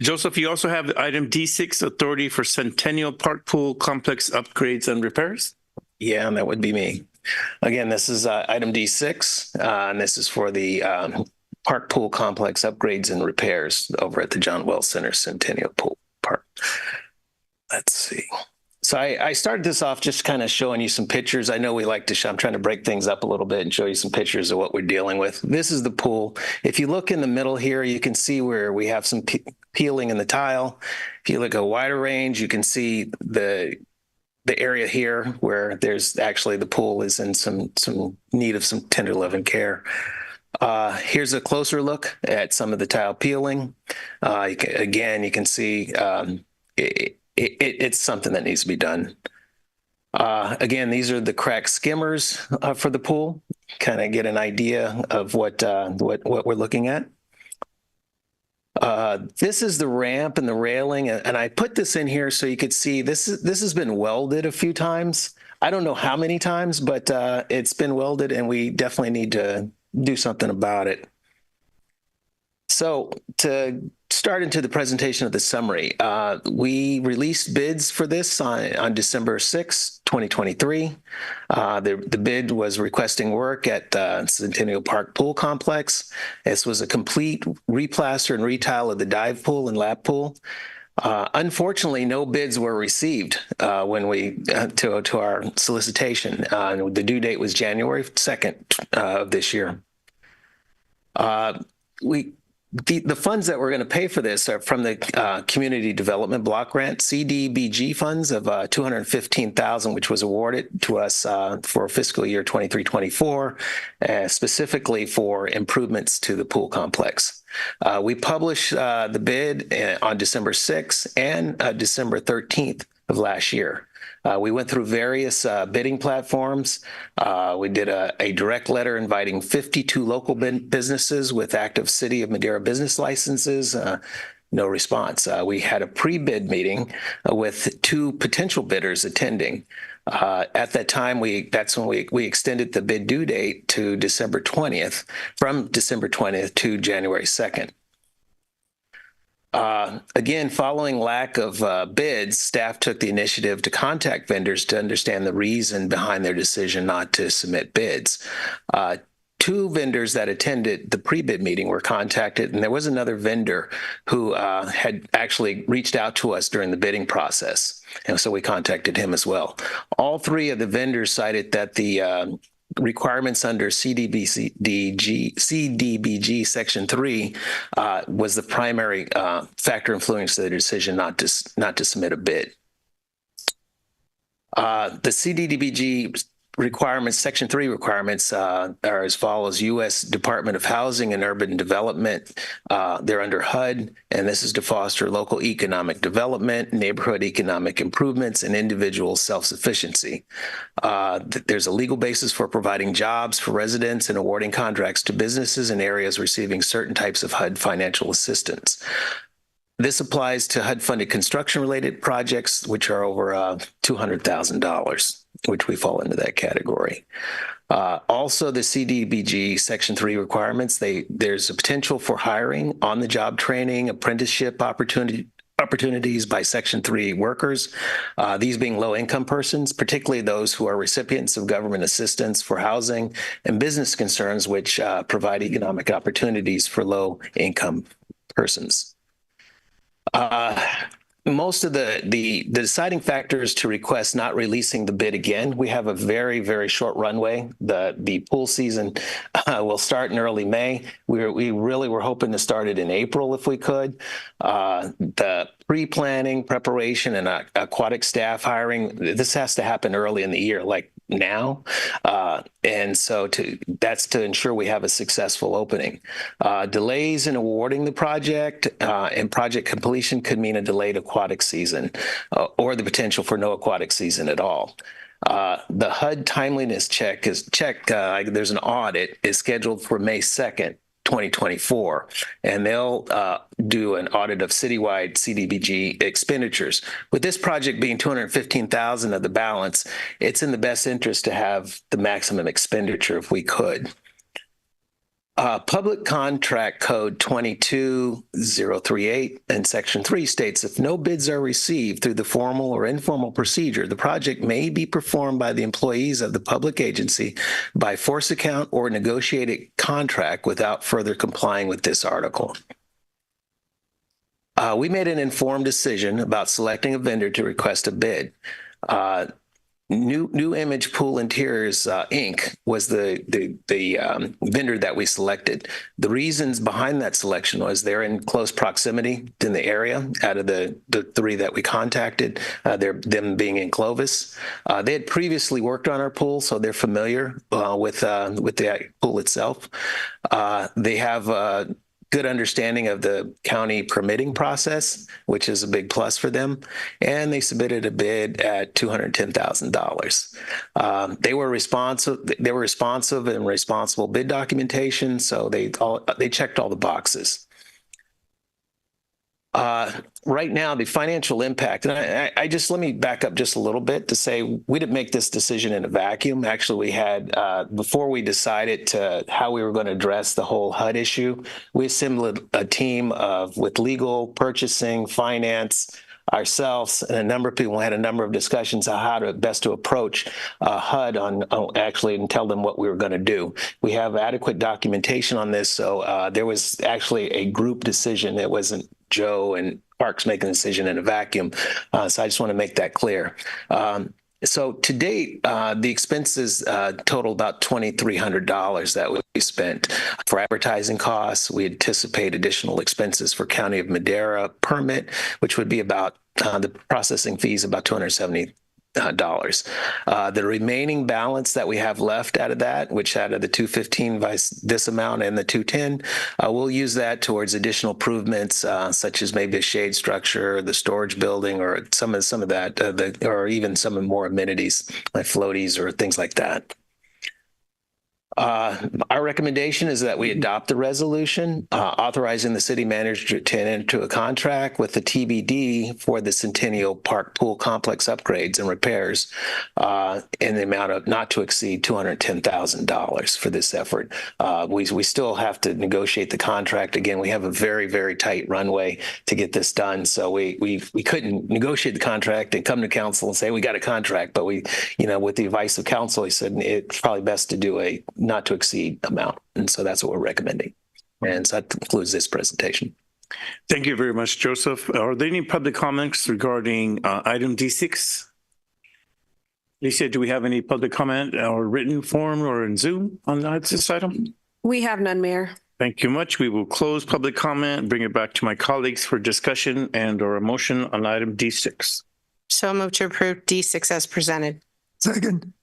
Joseph, you also have item D6, authority for Centennial Park Pool Complex upgrades and repairs. Yeah, and that would be me. Again, this is item D6, and this is for the Park Pool Complex upgrades and repairs over at the John Wells Center Centennial Pool Park. Let's see. So I started this off just kind of showing you some pictures. I know we like to show, I'm trying to break things up a little bit and show you some pictures of what we're dealing with. This is the pool. If you look in the middle here, you can see where we have some peeling in the tile. If you look at a wider range, you can see the area here where there's actually the pool is in some need of some tender love and care. Here's a closer look at some of the tile peeling. You can see it's something that needs to be done. Again, these are the crack skimmers for the pool. Kind of get an idea of what we're looking at. This is the ramp and the railing, and I put this in here so you could see this has been welded a few times. I don't know how many times, but it's been welded, and we definitely need to do something about it. So to start into the presentation of the summary, we released bids for this on December 6, 2023. The bid was requesting work at Centennial Park Pool Complex. This was a complete replaster and retile of the dive pool and lap pool. Unfortunately, no bids were received when we to our solicitation. The due date was January 2nd of this year. The funds that we're going to pay for this are from the Community Development Block Grant CDBG funds of $215,000, which was awarded to us for fiscal year 23-24, specifically for improvements to the pool complex. We published the bid on December 6th and December 13th of last year. We went through various bidding platforms. We did a direct letter inviting 52 local businesses with active City of Madera business licenses. No response. We had a pre-bid meeting with 2 potential bidders attending. At that time, that's when we extended the bid due date to December 20th, from December 20th to January 2nd. Again, following lack of bids, staff took the initiative to contact vendors to understand the reason behind their decision not to submit bids. 2 vendors that attended the pre-bid meeting were contacted, and there was another vendor who had actually reached out to us during the bidding process, and so we contacted him as well. All 3 of the vendors cited that the requirements under CDBG Section 3 was the primary factor influencing the decision not to submit a bid. The CDBG requirements, Section 3 requirements, are as follows: U.S. Department of Housing and Urban Development. They're under HUD, and this is to foster local economic development, neighborhood economic improvements, and individual self-sufficiency. There's a legal basis for providing jobs for residents and awarding contracts to businesses in areas receiving certain types of HUD financial assistance. This applies to HUD-funded construction-related projects, which are over $200,000, which we fall into that category. Also, the CDBG Section 3 requirements, there's a potential for hiring, on-the-job training, apprenticeship opportunities by Section 3 workers, these being low-income persons, particularly those who are recipients of government assistance for housing and business concerns, which provide economic opportunities for low-income persons. Most of the deciding factors to request not releasing the bid again, we have a very, very short runway. The pool season will start in early May. We really were hoping to start it in April if we could. The pre-planning, preparation, and aquatic staff hiring, this has to happen early in the year, like now. And so that's to ensure we have a successful opening. Delays in awarding the project and project completion could mean a delayed aquatic season or the potential for no aquatic season at all. The HUD timeliness check there's an audit is scheduled for May 2nd, 2024, and they'll do an audit of citywide CDBG expenditures. With this project being $215,000 of the balance, it's in the best interest to have the maximum expenditure if we could. Public Contract Code 22038 and Section 3 states if no bids are received through the formal or informal procedure, the project may be performed by the employees of the public agency by force account or negotiated contract without further complying with this article. We made an informed decision about selecting a vendor to request a bid. New Image Pool Interiors Inc. was the vendor that we selected. The reasons behind that selection was they're in close proximity in the area. Out of the 3 that we contacted, them being in Clovis. They had previously worked on our pool, so they're familiar with the pool itself. They have good understanding of the county permitting process, which is a big plus for them. And they submitted a bid at $210,000. They were responsive. They were responsive and responsible bid documentation, so they checked all the boxes. Right now, the financial impact, and I just let me back up just a little bit to say we didn't make this decision in a vacuum. Actually, we had, before we decided to how we were going to address the whole HUD issue, we assembled a team with legal, purchasing, finance, ourselves, and a number of people had a number of discussions on how to best to approach HUD actually and tell them what we were going to do. We have adequate documentation on this, so there was actually a group decision. It wasn't Joe and Parks making a decision in a vacuum. So I just want to make that clear. So to date, the expenses total about $2,300 that would be spent for advertising costs. We anticipate additional expenses for County of Madera permit, which would be about the processing fees about $270. The remaining balance that we have left out of that, which out of the 215 by this amount and the 210, we'll use that towards additional improvements, such as maybe a shade structure, the storage building, or some of that, or even some more amenities like floaties or things like that. Our recommendation is that we adopt the resolution authorizing the city manager to enter into a contract with the TBD for the Centennial Park Pool Complex upgrades and repairs in the amount of not to exceed $210,000 for this effort. We still have to negotiate the contract. Again, we have a very, very tight runway to get this done. So we couldn't negotiate the contract and come to council and say, we got a contract, but with the advice of council, he said it's probably best to do a not to exceed amount. And so that's what we're recommending. And so that concludes this presentation. Thank you very much, Joseph. Are there any public comments regarding item D6? Lisa, do we have any public comment or written form or in Zoom on this item? We have none, Mayor. Thank you much. We will close public comment, bring it back to my colleagues for discussion and or a motion on item D6. So move to approve D6 as presented. Second.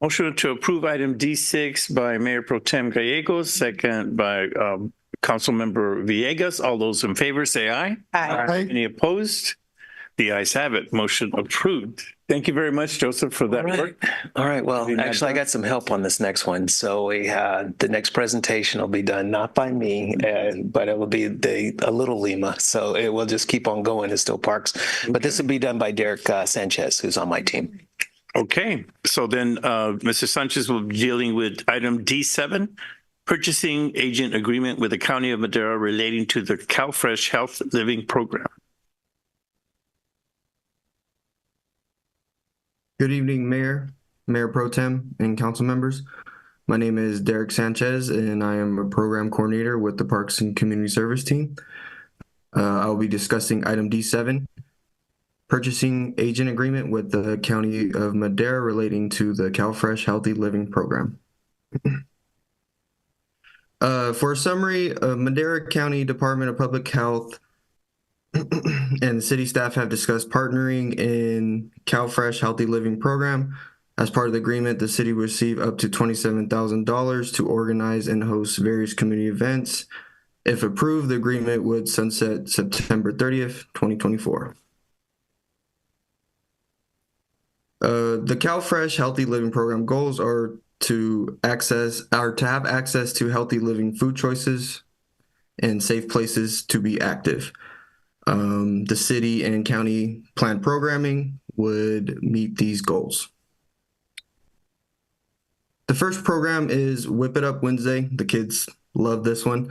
Motion to approve item D6 by Mayor Pro Tem Gallegos, second by Councilmember Villegas. All those in favor say aye. Aye. Any opposed? The ayes have it. Motion approved. Thank you very much, Joseph, for that work. All right. Well, actually, I got some help on this next one. So the next presentation will be done not by me, but it will be a little Lima. So it will just keep on going. It's still Parks. But this will be done by Derek Sanchez, who's on my team. Okay, so then Mr. Sanchez will be dealing with item D7, purchasing agent agreement with the County of Madera relating to the CalFresh Health Living Program. Good evening, Mayor Pro Tem, and council members. My name is Derek Sanchez, and I am a program coordinator with the Parks and Community Service team. I will be discussing item D7, purchasing agent agreement with the County of Madera relating to the CalFresh Healthy Living Program. For a summary, Madera County Department of Public Health and city staff have discussed partnering in CalFresh Healthy Living Program. As part of the agreement, the city will receive up to $27,000 to organize and host various community events. If approved, the agreement would sunset September 30th, 2024. The CalFresh Healthy Living Program goals are to have access to healthy living food choices and safe places to be active. The city and county planned programming would meet these goals. The first program is Whip It Up Wednesday. The kids love this one.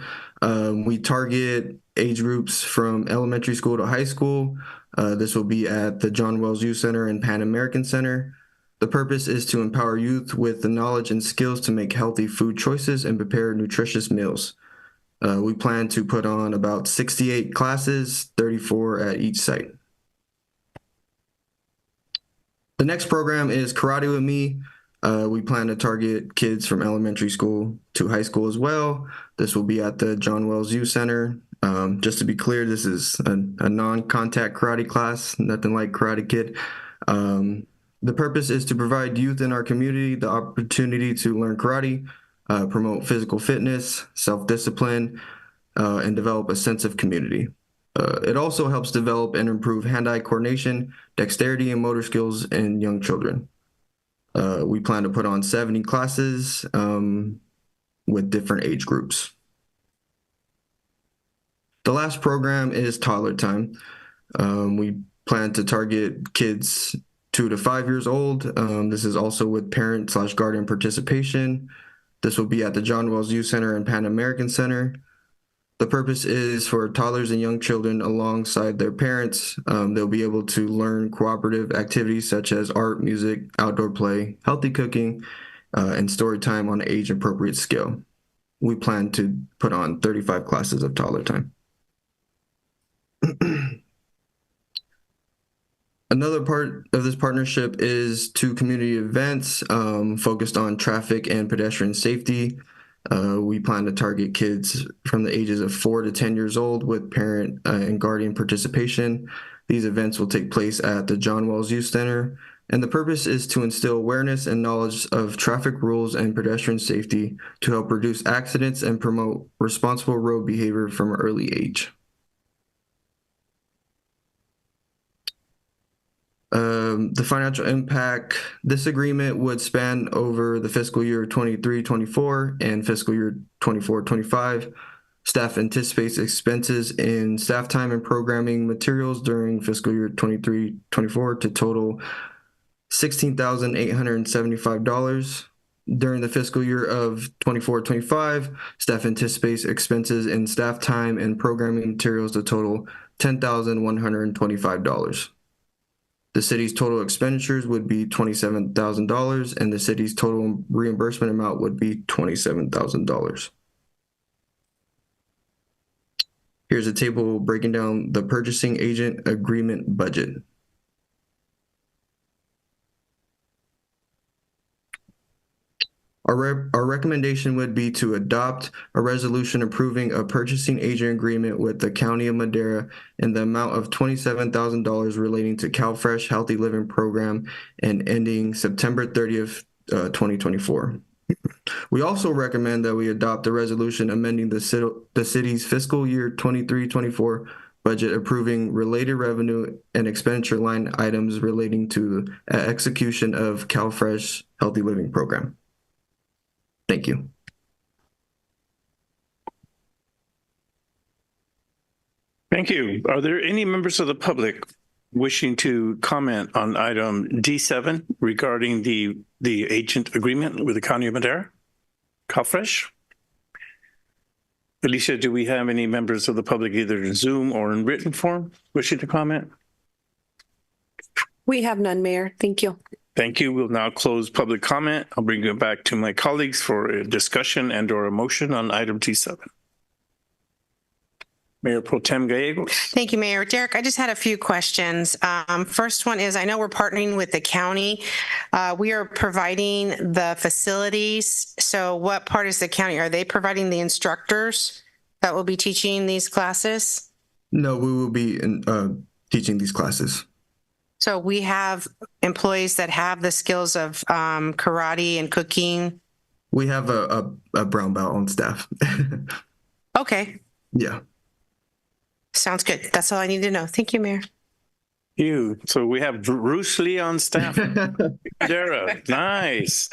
We target age groups from elementary school to high school. This will be at the John Wells Youth Center and Pan American Center. The purpose is to empower youth with the knowledge and skills to make healthy food choices and prepare nutritious meals. We plan to put on about 68 classes, 34 at each site. The next program is Karate with Me. We plan to target kids from elementary school to high school as well. This will be at the John Wells Youth Center. Just to be clear, this is a non-contact karate class, nothing like Karate Kid. The purpose is to provide youth in our community the opportunity to learn karate, promote physical fitness, self-discipline, and develop a sense of community. It also helps develop and improve hand-eye coordination, dexterity, and motor skills in young children. We plan to put on 70 classes with different age groups. The last program is toddler time. We plan to target kids 2 to 5 years old. This is also with parent/guardian participation. This will be at the John Wells Youth Center and Pan American Center. The purpose is for toddlers and young children alongside their parents. They'll be able to learn cooperative activities such as art, music, outdoor play, healthy cooking, and story time on an age-appropriate scale. We plan to put on 35 classes of toddler time. Another part of this partnership is 2 community events focused on traffic and pedestrian safety. We plan to target kids from the ages of 4 to 10 years old with parent and guardian participation. These events will take place at the John Wells Youth Center, and the purpose is to instill awareness and knowledge of traffic rules and pedestrian safety to help reduce accidents and promote responsible road behavior from an early age. The financial impact, this agreement would span over the fiscal year 23-24 and fiscal year 24-25. Staff anticipates expenses in staff time and programming materials during fiscal year 23-24 to total $16,875. During the fiscal year of 24-25, staff anticipates expenses in staff time and programming materials to total $10,125. The city's total expenditures would be $27,000, and the city's total reimbursement amount would be $27,000. Here's a table breaking down the purchasing agent agreement budget. Our recommendation would be to adopt a resolution approving a purchasing agent agreement with the County of Madera in the amount of $27,000 relating to CalFresh Healthy Living Program and ending September 30th, 2024. We also recommend that we adopt a resolution amending the city's fiscal year 23-24 budget, approving related revenue and expenditure line items relating to the execution of CalFresh Healthy Living Program. Thank you. Thank you. Are there any members of the public wishing to comment on item D7 regarding the agent agreement with the County of Madera? CalFresh? Alicia, do we have any members of the public either in Zoom or in written form wishing to comment? We have none, Mayor. Thank you. Thank you. We'll now close public comment. I'll bring it back to my colleagues for a discussion and or a motion on item T7. Mayor Pro Tem Gallegos. Thank you, Mayor. Derek, I just had a few questions. First one is, I know we're partnering with the county. We are providing the facilities. So what part is the county? Are they providing the instructors that will be teaching these classes? No, we will be teaching these classes. So we have employees that have the skills of karate and cooking. We have a brown belt on staff. Okay. Yeah. Sounds good. That's all I need to know. Thank you, Mayor. So we have Bruce Lee on staff. Madera. Nice.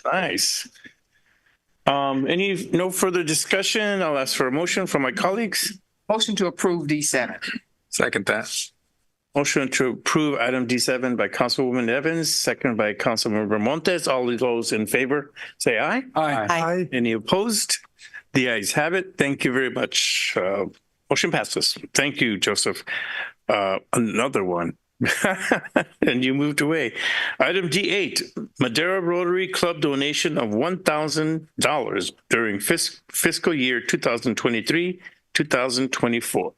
No further discussion. I'll ask for a motion from my colleagues. Motion to approve D7. Second that. Motion to approve item D7 by Councilwoman Evans, second by Councilmember Montes. All those in favor, say aye. Aye. Any opposed? The ayes have it. Thank you very much. Motion passes. Thank you, Joseph. Another one. And you moved away. Item D8, Madera Rotary Club donation of $1,000 during fiscal year 2023-2024.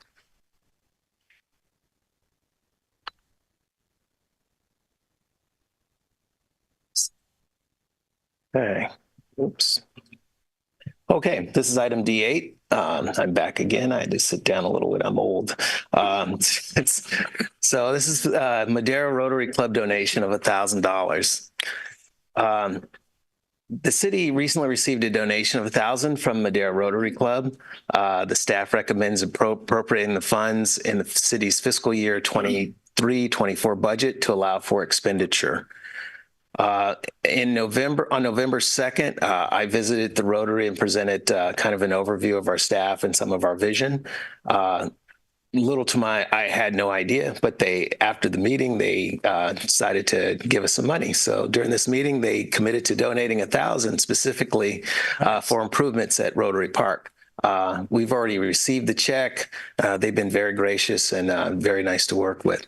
Okay. Oops. Okay, this is item D8. I'm back again. I had to sit down a little bit. I'm old. So this is Madera Rotary Club donation of $1,000. The city recently received a donation of $1,000 from Madera Rotary Club. The staff recommends appropriating the funds in the city's fiscal year 23-24 budget to allow for expenditure. On November 2nd, I visited the Rotary and presented kind of an overview of our staff and some of our vision. I had no idea, but after the meeting, they decided to give us some money. So during this meeting, they committed to donating $1,000 specifically for improvements at Rotary Park. We've already received the check. They've been very gracious and very nice to work with.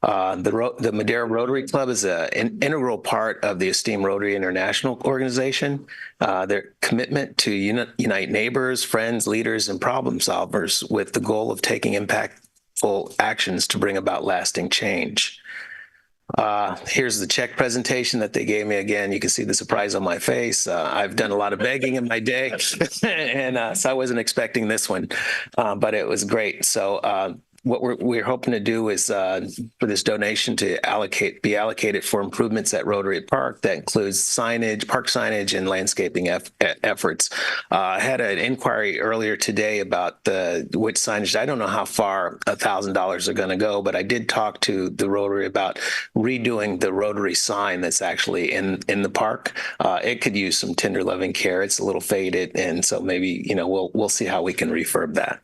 The Madera Rotary Club is an integral part of the esteemed Rotary International organization. Their commitment to unite neighbors, friends, leaders, and problem solvers with the goal of taking impactful actions to bring about lasting change. Here's the check presentation that they gave me. Again, you can see the surprise on my face. I've done a lot of begging in my day, and so I wasn't expecting this one, but it was great. So what we're hoping to do is for this donation to be allocated for improvements at Rotary Park. That includes signage, park signage, and landscaping efforts. I had an inquiry earlier today about which signage. I don't know how far $1,000 are going to go, but I did talk to the Rotary about redoing the Rotary sign that's actually in the park. It could use some tender loving care. It's a little faded, and so maybe we'll see how we can refurb that.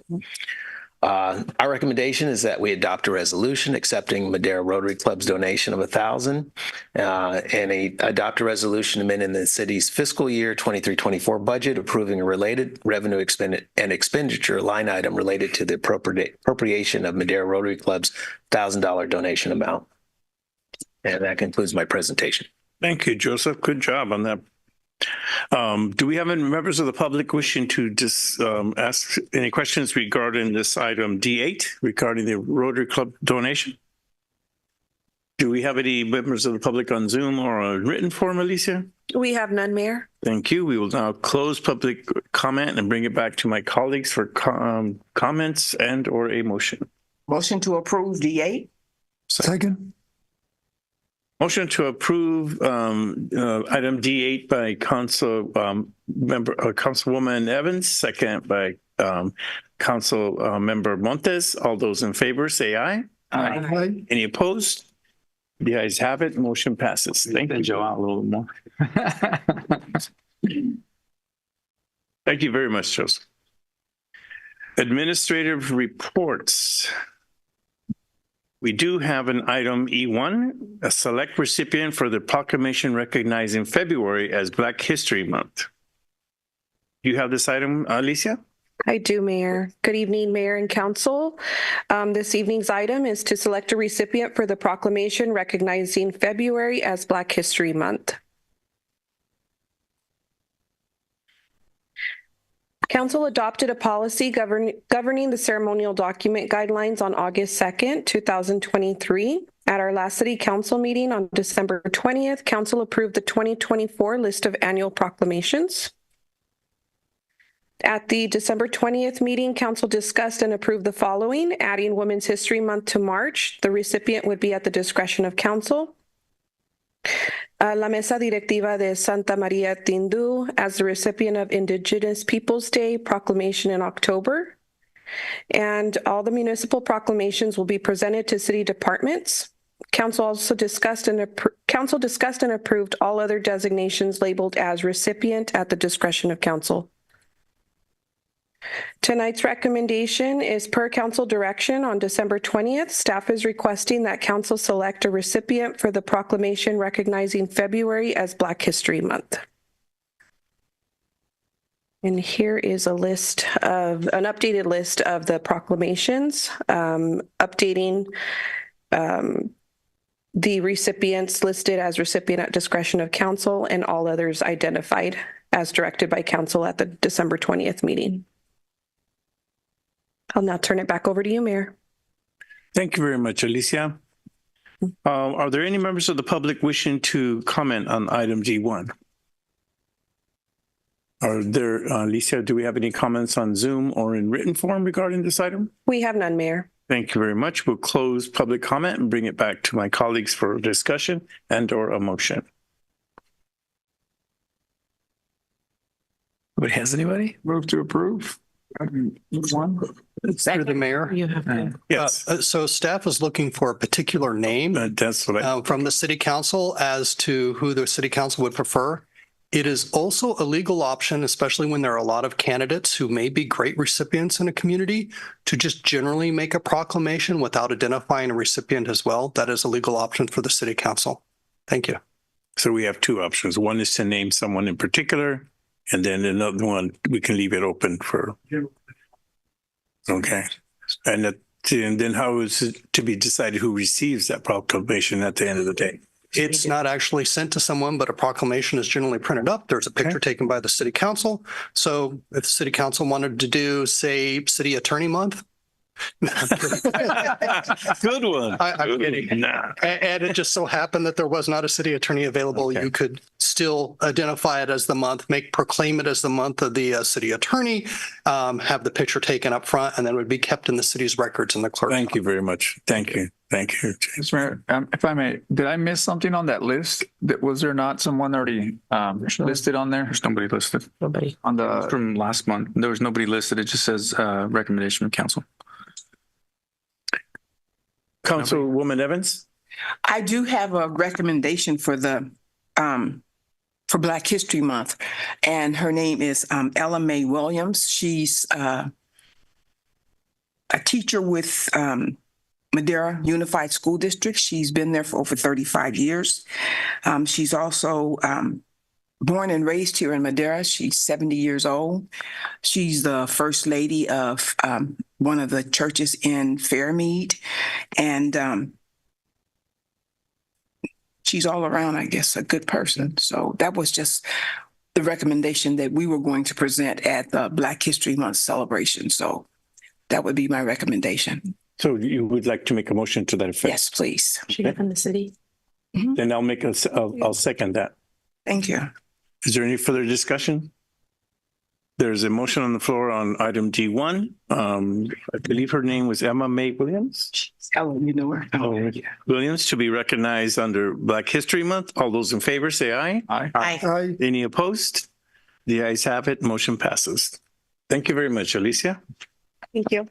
Our recommendation is that we adopt a resolution accepting Madera Rotary Club's donation of $1,000 and adopt a resolution amending the city's fiscal year 23-24 budget, approving a related revenue and expenditure line item related to the appropriation of Madera Rotary Club's $1,000 donation amount. And that concludes my presentation. Thank you, Joseph. Good job on that. Do we have any members of the public wishing to just ask any questions regarding this item D8 regarding the Rotary Club donation? Do we have any members of the public on Zoom or on written form, Alicia? We have none, Mayor. Thank you. We will now close public comment and bring it back to my colleagues for comments and or a motion. Motion to approve D8. Second. Motion to approve item D8 by Councilwoman Evans, second by Council Member Montes. All those in favor say aye. Aye. Any opposed? The ayes have it. Motion passes. Thank you. Joe out a little more. Thank you very much, Joseph. Administrative reports. We do have an item E1, a select recipient for the proclamation recognizing February as Black History Month. Do you have this item, Alicia? I do, Mayor. Good evening, Mayor and Council. This evening's item is to select a recipient for the proclamation recognizing February as Black History Month. Council adopted a policy governing the ceremonial document guidelines on August 2nd, 2023. At our last City Council meeting on December 20th, Council approved the 2024 list of annual proclamations. At the December 20th meeting, Council discussed and approved the following: adding Women's History Month to March. The recipient would be at the discretion of Council. La Mesa Directiva de Santa Maria Tindú as the recipient of Indigenous Peoples Day proclamation in October. And all the municipal proclamations will be presented to city departments. Council also discussed and approved all other designations labeled as recipient at the discretion of Council. Tonight's recommendation is per Council direction. On December 20th, staff is requesting that Council select a recipient for the proclamation recognizing February as Black History Month. And here is an updated list of the proclamations, updating the recipients listed as recipient at discretion of Council and all others identified as directed by Council at the December 20th meeting. I'll now turn it back over to you, Mayor. Thank you very much, Alicia. Are there any members of the public wishing to comment on item G1? Are there, Alicia, do we have any comments on Zoom or in written form regarding this item? We have none, Mayor. Thank you very much. We'll close public comment and bring it back to my colleagues for discussion and or a motion. Nobody has anybody? Move to approve. One. It's through the mayor. You have to. Yes. So staff is looking for a particular name That's what I. from the city council as to who the city council would prefer. It is also a legal option, especially when there are a lot of candidates who may be great recipients in a community, to just generally make a proclamation without identifying a recipient as well. That is a legal option for the city council. Thank you. So we have two options. One is to name someone in particular, and then another one, we can leave it open for. Okay. And then how is it to be decided who receives that proclamation at the end of the day? It's not actually sent to someone, but a proclamation is generally printed up. There's a picture taken by the city council. So if the city council wanted to do, say, City Attorney Month. Good one. I'm kidding. Nah. And it just so happened that there was not a city attorney available. Okay. You could still identify it as the month, proclaim it as the month of the city attorney, have the picture taken up front, and then would be kept in the city's records in the clerk. Thank you very much. Thank you. Thank you. Mr. Mayor, if I may, did I miss something on that list? Was there not someone already listed on there? There's nobody listed. Nobody. On the From last month, there was nobody listed. It just says recommendation of council. Councilwoman Evans? I do have a recommendation for the for Black History Month, and her name is Ella Mae Williams. She's a teacher with Madera Unified School District. She's been there for over 35 years. She's also born and raised here in Madera. She's 70 years old. She's the first lady of one of the churches in Fairmead. And she's all around, I guess, a good person. So that was just the recommendation that we were going to present at the Black History Month celebration. So that would be my recommendation. So you would like to make a motion to that effect? Yes, please. She got from the city. Then I'll second that. Thank you. Is there any further discussion? There's a motion on the floor on item D1. I believe her name was Emma Mae Williams. Oh, you know her. Oh, yeah. Williams to be recognized under Black History Month. All those in favor say aye. Aye. Aye. Any opposed? The ayes have it. Motion passes. Thank you very much, Alicia. Thank you.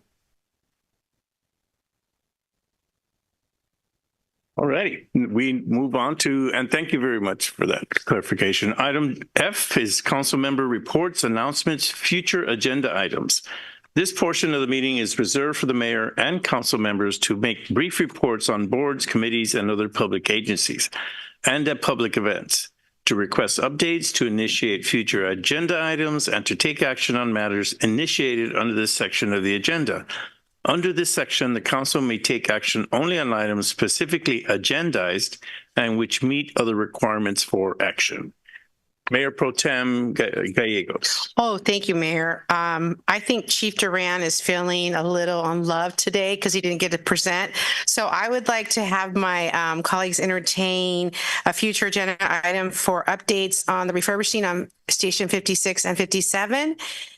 All righty, we move on to, and thank you very much for that clarification. Item F is council member reports, announcements, future agenda items. This portion of the meeting is reserved for the mayor and council members to make brief reports on boards, committees, and other public agencies, and at public events, to request updates, to initiate future agenda items, and to take action on matters initiated under this section of the agenda. Under this section, the council may take action only on items specifically agendized and which meet other requirements for action. Mayor Pro Tem Gallegos. Oh, thank you, Mayor. I think Chief Duran is feeling a little unloved today because he didn't get to present. So I would like to have my colleagues entertain a future agenda item for updates on the refurbishing on Station 56 and 57,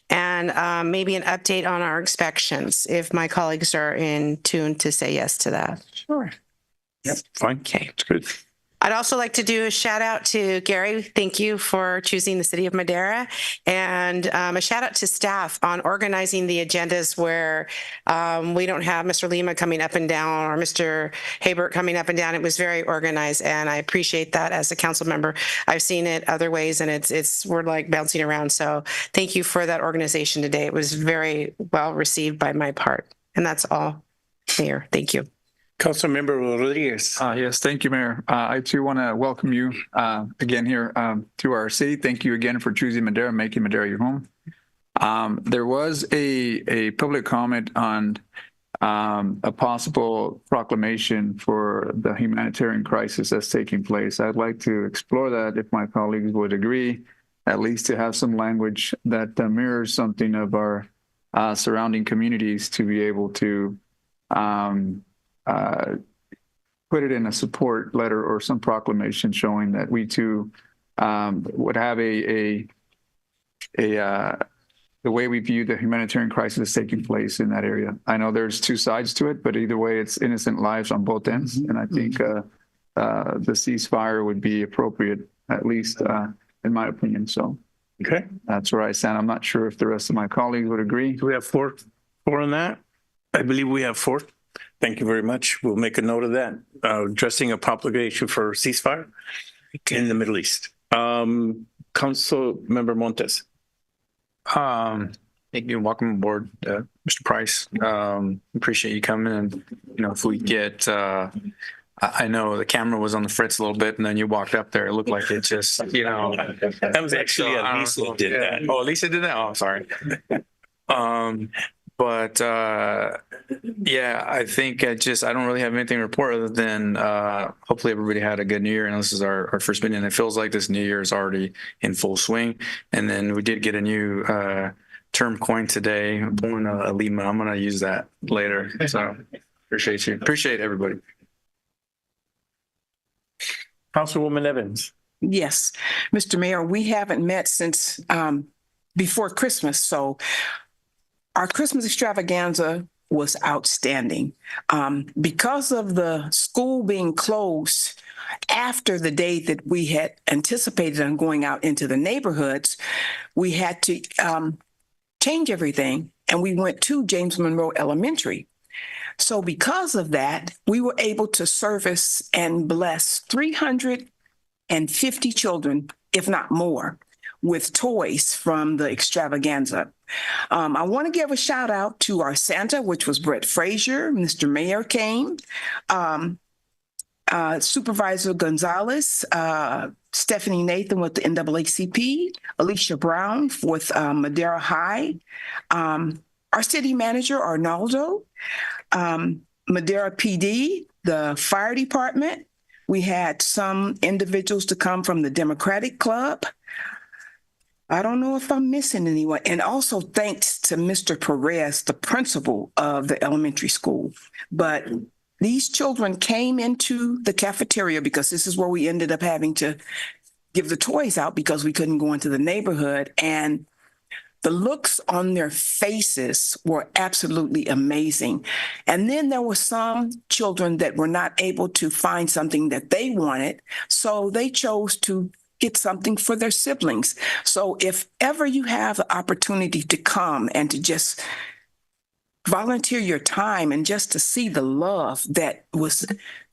and maybe an update on our inspections, if my colleagues are in tune to say yes to that. Sure. Yep, fine. Okay. It's good. I'd also like to do a shout out to Gary. Thank you for choosing the city of Madera, and a shout out to staff on organizing the agendas where we don't have Mr. Lima coming up and down or Mr. Habert coming up and down. It was very organized, and I appreciate that as a council member. I've seen it other ways, and we're like bouncing around. So thank you for that organization today. It was very well received by my part, and that's all, Mayor. Thank you. Councilmember Rodriguez. Yes, thank you, Mayor. I too want to welcome you again here to our city. Thank you again for choosing Madera, making Madera your home. There was a public comment on a possible proclamation for the humanitarian crisis that's taking place. I'd like to explore that if my colleagues would agree, at least to have some language that mirrors something of our surrounding communities to be able to put it in a support letter or some proclamation showing that we too would have the way we view the humanitarian crisis taking place in that area. I know there's two sides to it, but either way, it's innocent lives on both ends. And I think the ceasefire would be appropriate, at least in my opinion. So Okay. That's where I stand. I'm not sure if the rest of my colleagues would agree. Do we have four on that? I believe we have four. Thank you very much. We'll make a note of that. Addressing a propagation for ceasefire in the Middle East. Council Member Montes. Thank you. Welcome aboard, Mr. Price. Appreciate you coming. And, if we get, I know the camera was on the fritz a little bit, and then you walked up there. It looked like it just, That was actually Lisa that did that. Oh, Lisa did that? Oh, sorry. But yeah, I think I don't really have anything to report other than hopefully everybody had a good New Year. And this is our first meeting. And it feels like this New Year is already in full swing. And then we did get a new term coin today. I'm pulling a Lima. I'm going to use that later. So appreciate you. Appreciate everybody. Councilwoman Evans. Yes, Mr. Mayor, we haven't met since before Christmas. So our Christmas extravaganza was outstanding. Because of the school being closed after the day that we had anticipated on going out into the neighborhoods, we had to change everything, and we went to James Monroe Elementary. So because of that, we were able to service and bless 350 children, if not more, with toys from the extravaganza. I want to give a shout out to our Santa, which was Brett Frazier. Mr. Mayor came, Supervisor Gonzalez, Stephanie Nathan with the NAACP, Alicia Brown with Madera High, our city manager, Arnaldo, Madera PD, the fire department. We had some individuals to come from the Democratic Club. I don't know if I'm missing anyone. And also thanks to Mr. Perez, the principal of the elementary school. But these children came into the cafeteria because this is where we ended up having to give the toys out because we couldn't go into the neighborhood. And the looks on their faces were absolutely amazing. And then there were some children that were not able to find something that they wanted, so they chose to get something for their siblings. So if ever you have the opportunity to come and to just volunteer your time and just to see the love that was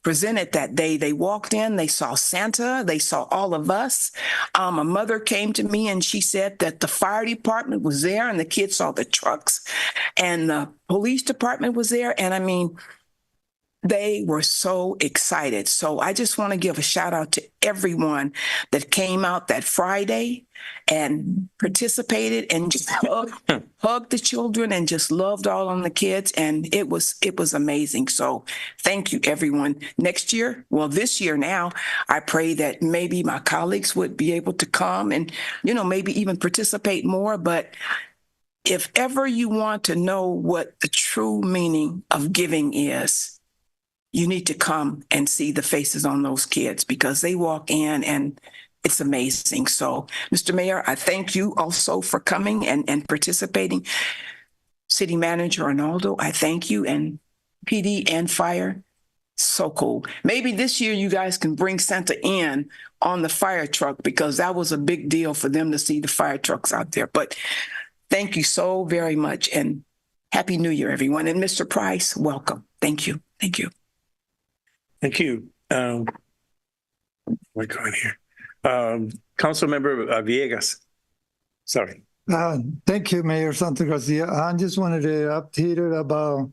presented that day. They walked in, they saw Santa, they saw all of us. A mother came to me and she said that the fire department was there and the kids saw the trucks and the police department was there. And I mean, they were so excited. So I just want to give a shout out to everyone that came out that Friday and participated and just hugged the children and just loved all on the kids. And it was amazing. So thank you, everyone. Next year, well, this year now, I pray that maybe my colleagues would be able to come and, maybe even participate more. But if ever you want to know what the true meaning of giving is, you need to come and see the faces on those kids because they walk in and it's amazing. So, Mr. Mayor, I thank you also for coming and participating. City Manager Arnaldo, I thank you, and PD and fire. So cool. Maybe this year you guys can bring Santa in on the fire truck because that was a big deal for them to see the fire trucks out there. But thank you so very much and Happy New Year, everyone. And Mr. Price, welcome. Thank you. Thank you. Thank you. We're going here. Councilmember Villegas. Sorry. Thank you, Mayor Santa Garcia. I just wanted to update it about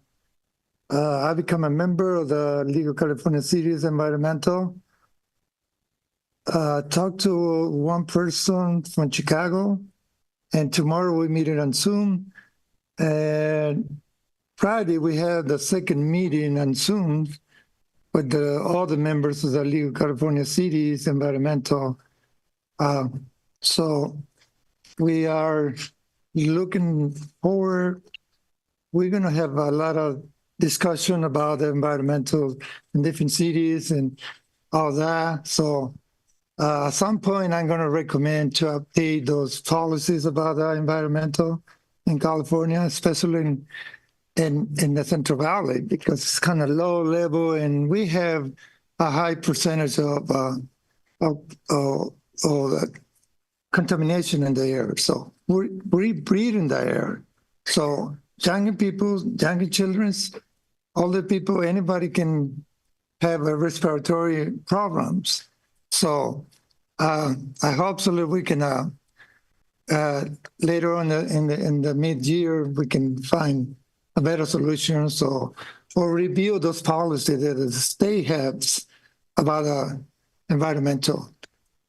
I become a member of the League of California Cities Environmental. Talked to one person from Chicago, and tomorrow we meet it on Zoom. And Friday we have the second meeting on Zoom with all the members of the League of California Cities Environmental. So we are looking forward. We're going to have a lot of discussion about the environmental in different cities and all that. So at some point, I'm going to recommend to update those policies about the environmental in California, especially in the Central Valley, because it's kind of low level and we have a high percentage of contamination in the air. So we breathe in the air. So young people, young children, older people, anybody can have respiratory problems. So I hope so that we can later on in the mid-year we can find a better solution. So or review those policies that the state has about environmental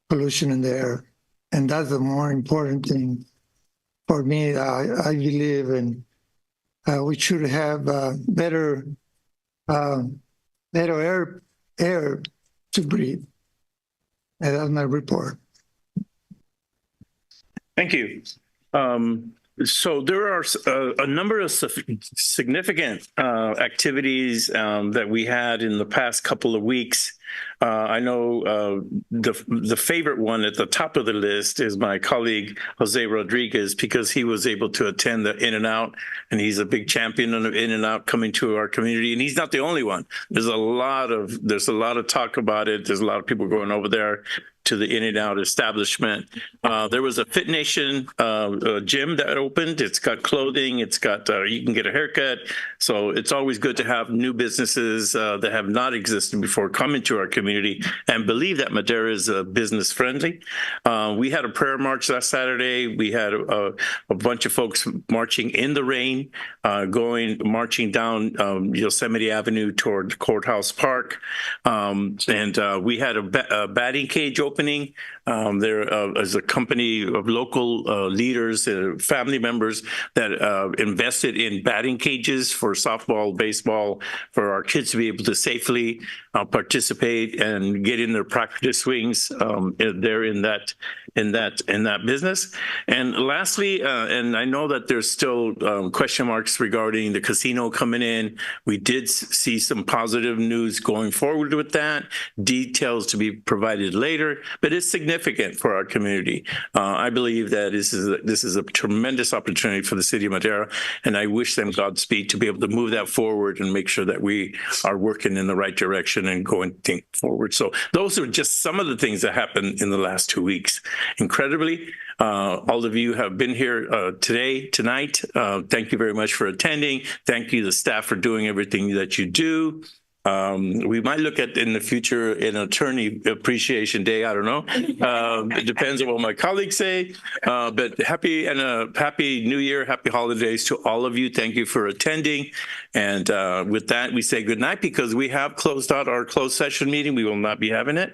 pollution in the air, and that's the more important thing for me. I believe in we should have better air to breathe. And that's my report. Thank you. So there are a number of significant activities that we had in the past couple of weeks. I know the favorite one at the top of the list is my colleague Jose Rodriguez, because he was able to attend the In-N-Out, and he's a big champion of In-N-Out coming to our community. And he's not the only one. There's a lot of talk about it. There's a lot of people going over there to the In-N-Out establishment. There was a Fit Nation gym that opened. It's got clothing. It's got you can get a haircut. So it's always good to have new businesses that have not existed before come into our community and believe that Madera is business friendly. We had a prayer march last Saturday. We had a bunch of folks marching in the rain, marching down Yosemite Avenue toward Courthouse Park. And we had a batting cage opening. There is a company of local leaders, family members that invested in batting cages for softball, baseball, for our kids to be able to safely participate and get in their practice swings there in that business. And lastly, and I know that there's still question marks regarding the casino coming in. We did see some positive news going forward with that. Details to be provided later, but it's significant for our community. I believe that this is a tremendous opportunity for the city of Madera, and I wish them Godspeed to be able to move that forward and make sure that we are working in the right direction and going forward. So those are just some of the things that happened in the last 2 weeks. Incredibly, all of you have been here tonight. Thank you very much for attending. Thank you, the staff, for doing everything that you do. We might look at in the future an attorney appreciation day. I don't know. It depends on what my colleagues say. But happy New Year, happy holidays to all of you. Thank you for attending. And with that, we say good night, because we have closed out our closed session meeting. We will not be having it.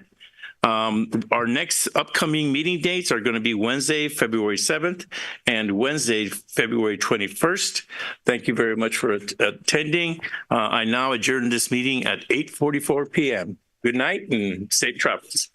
Our next upcoming meeting dates are going to be Wednesday, February 7th and Wednesday, February 21st. Thank you very much for attending. I now adjourn this meeting at 8:44 p.m. Good night and safe travels.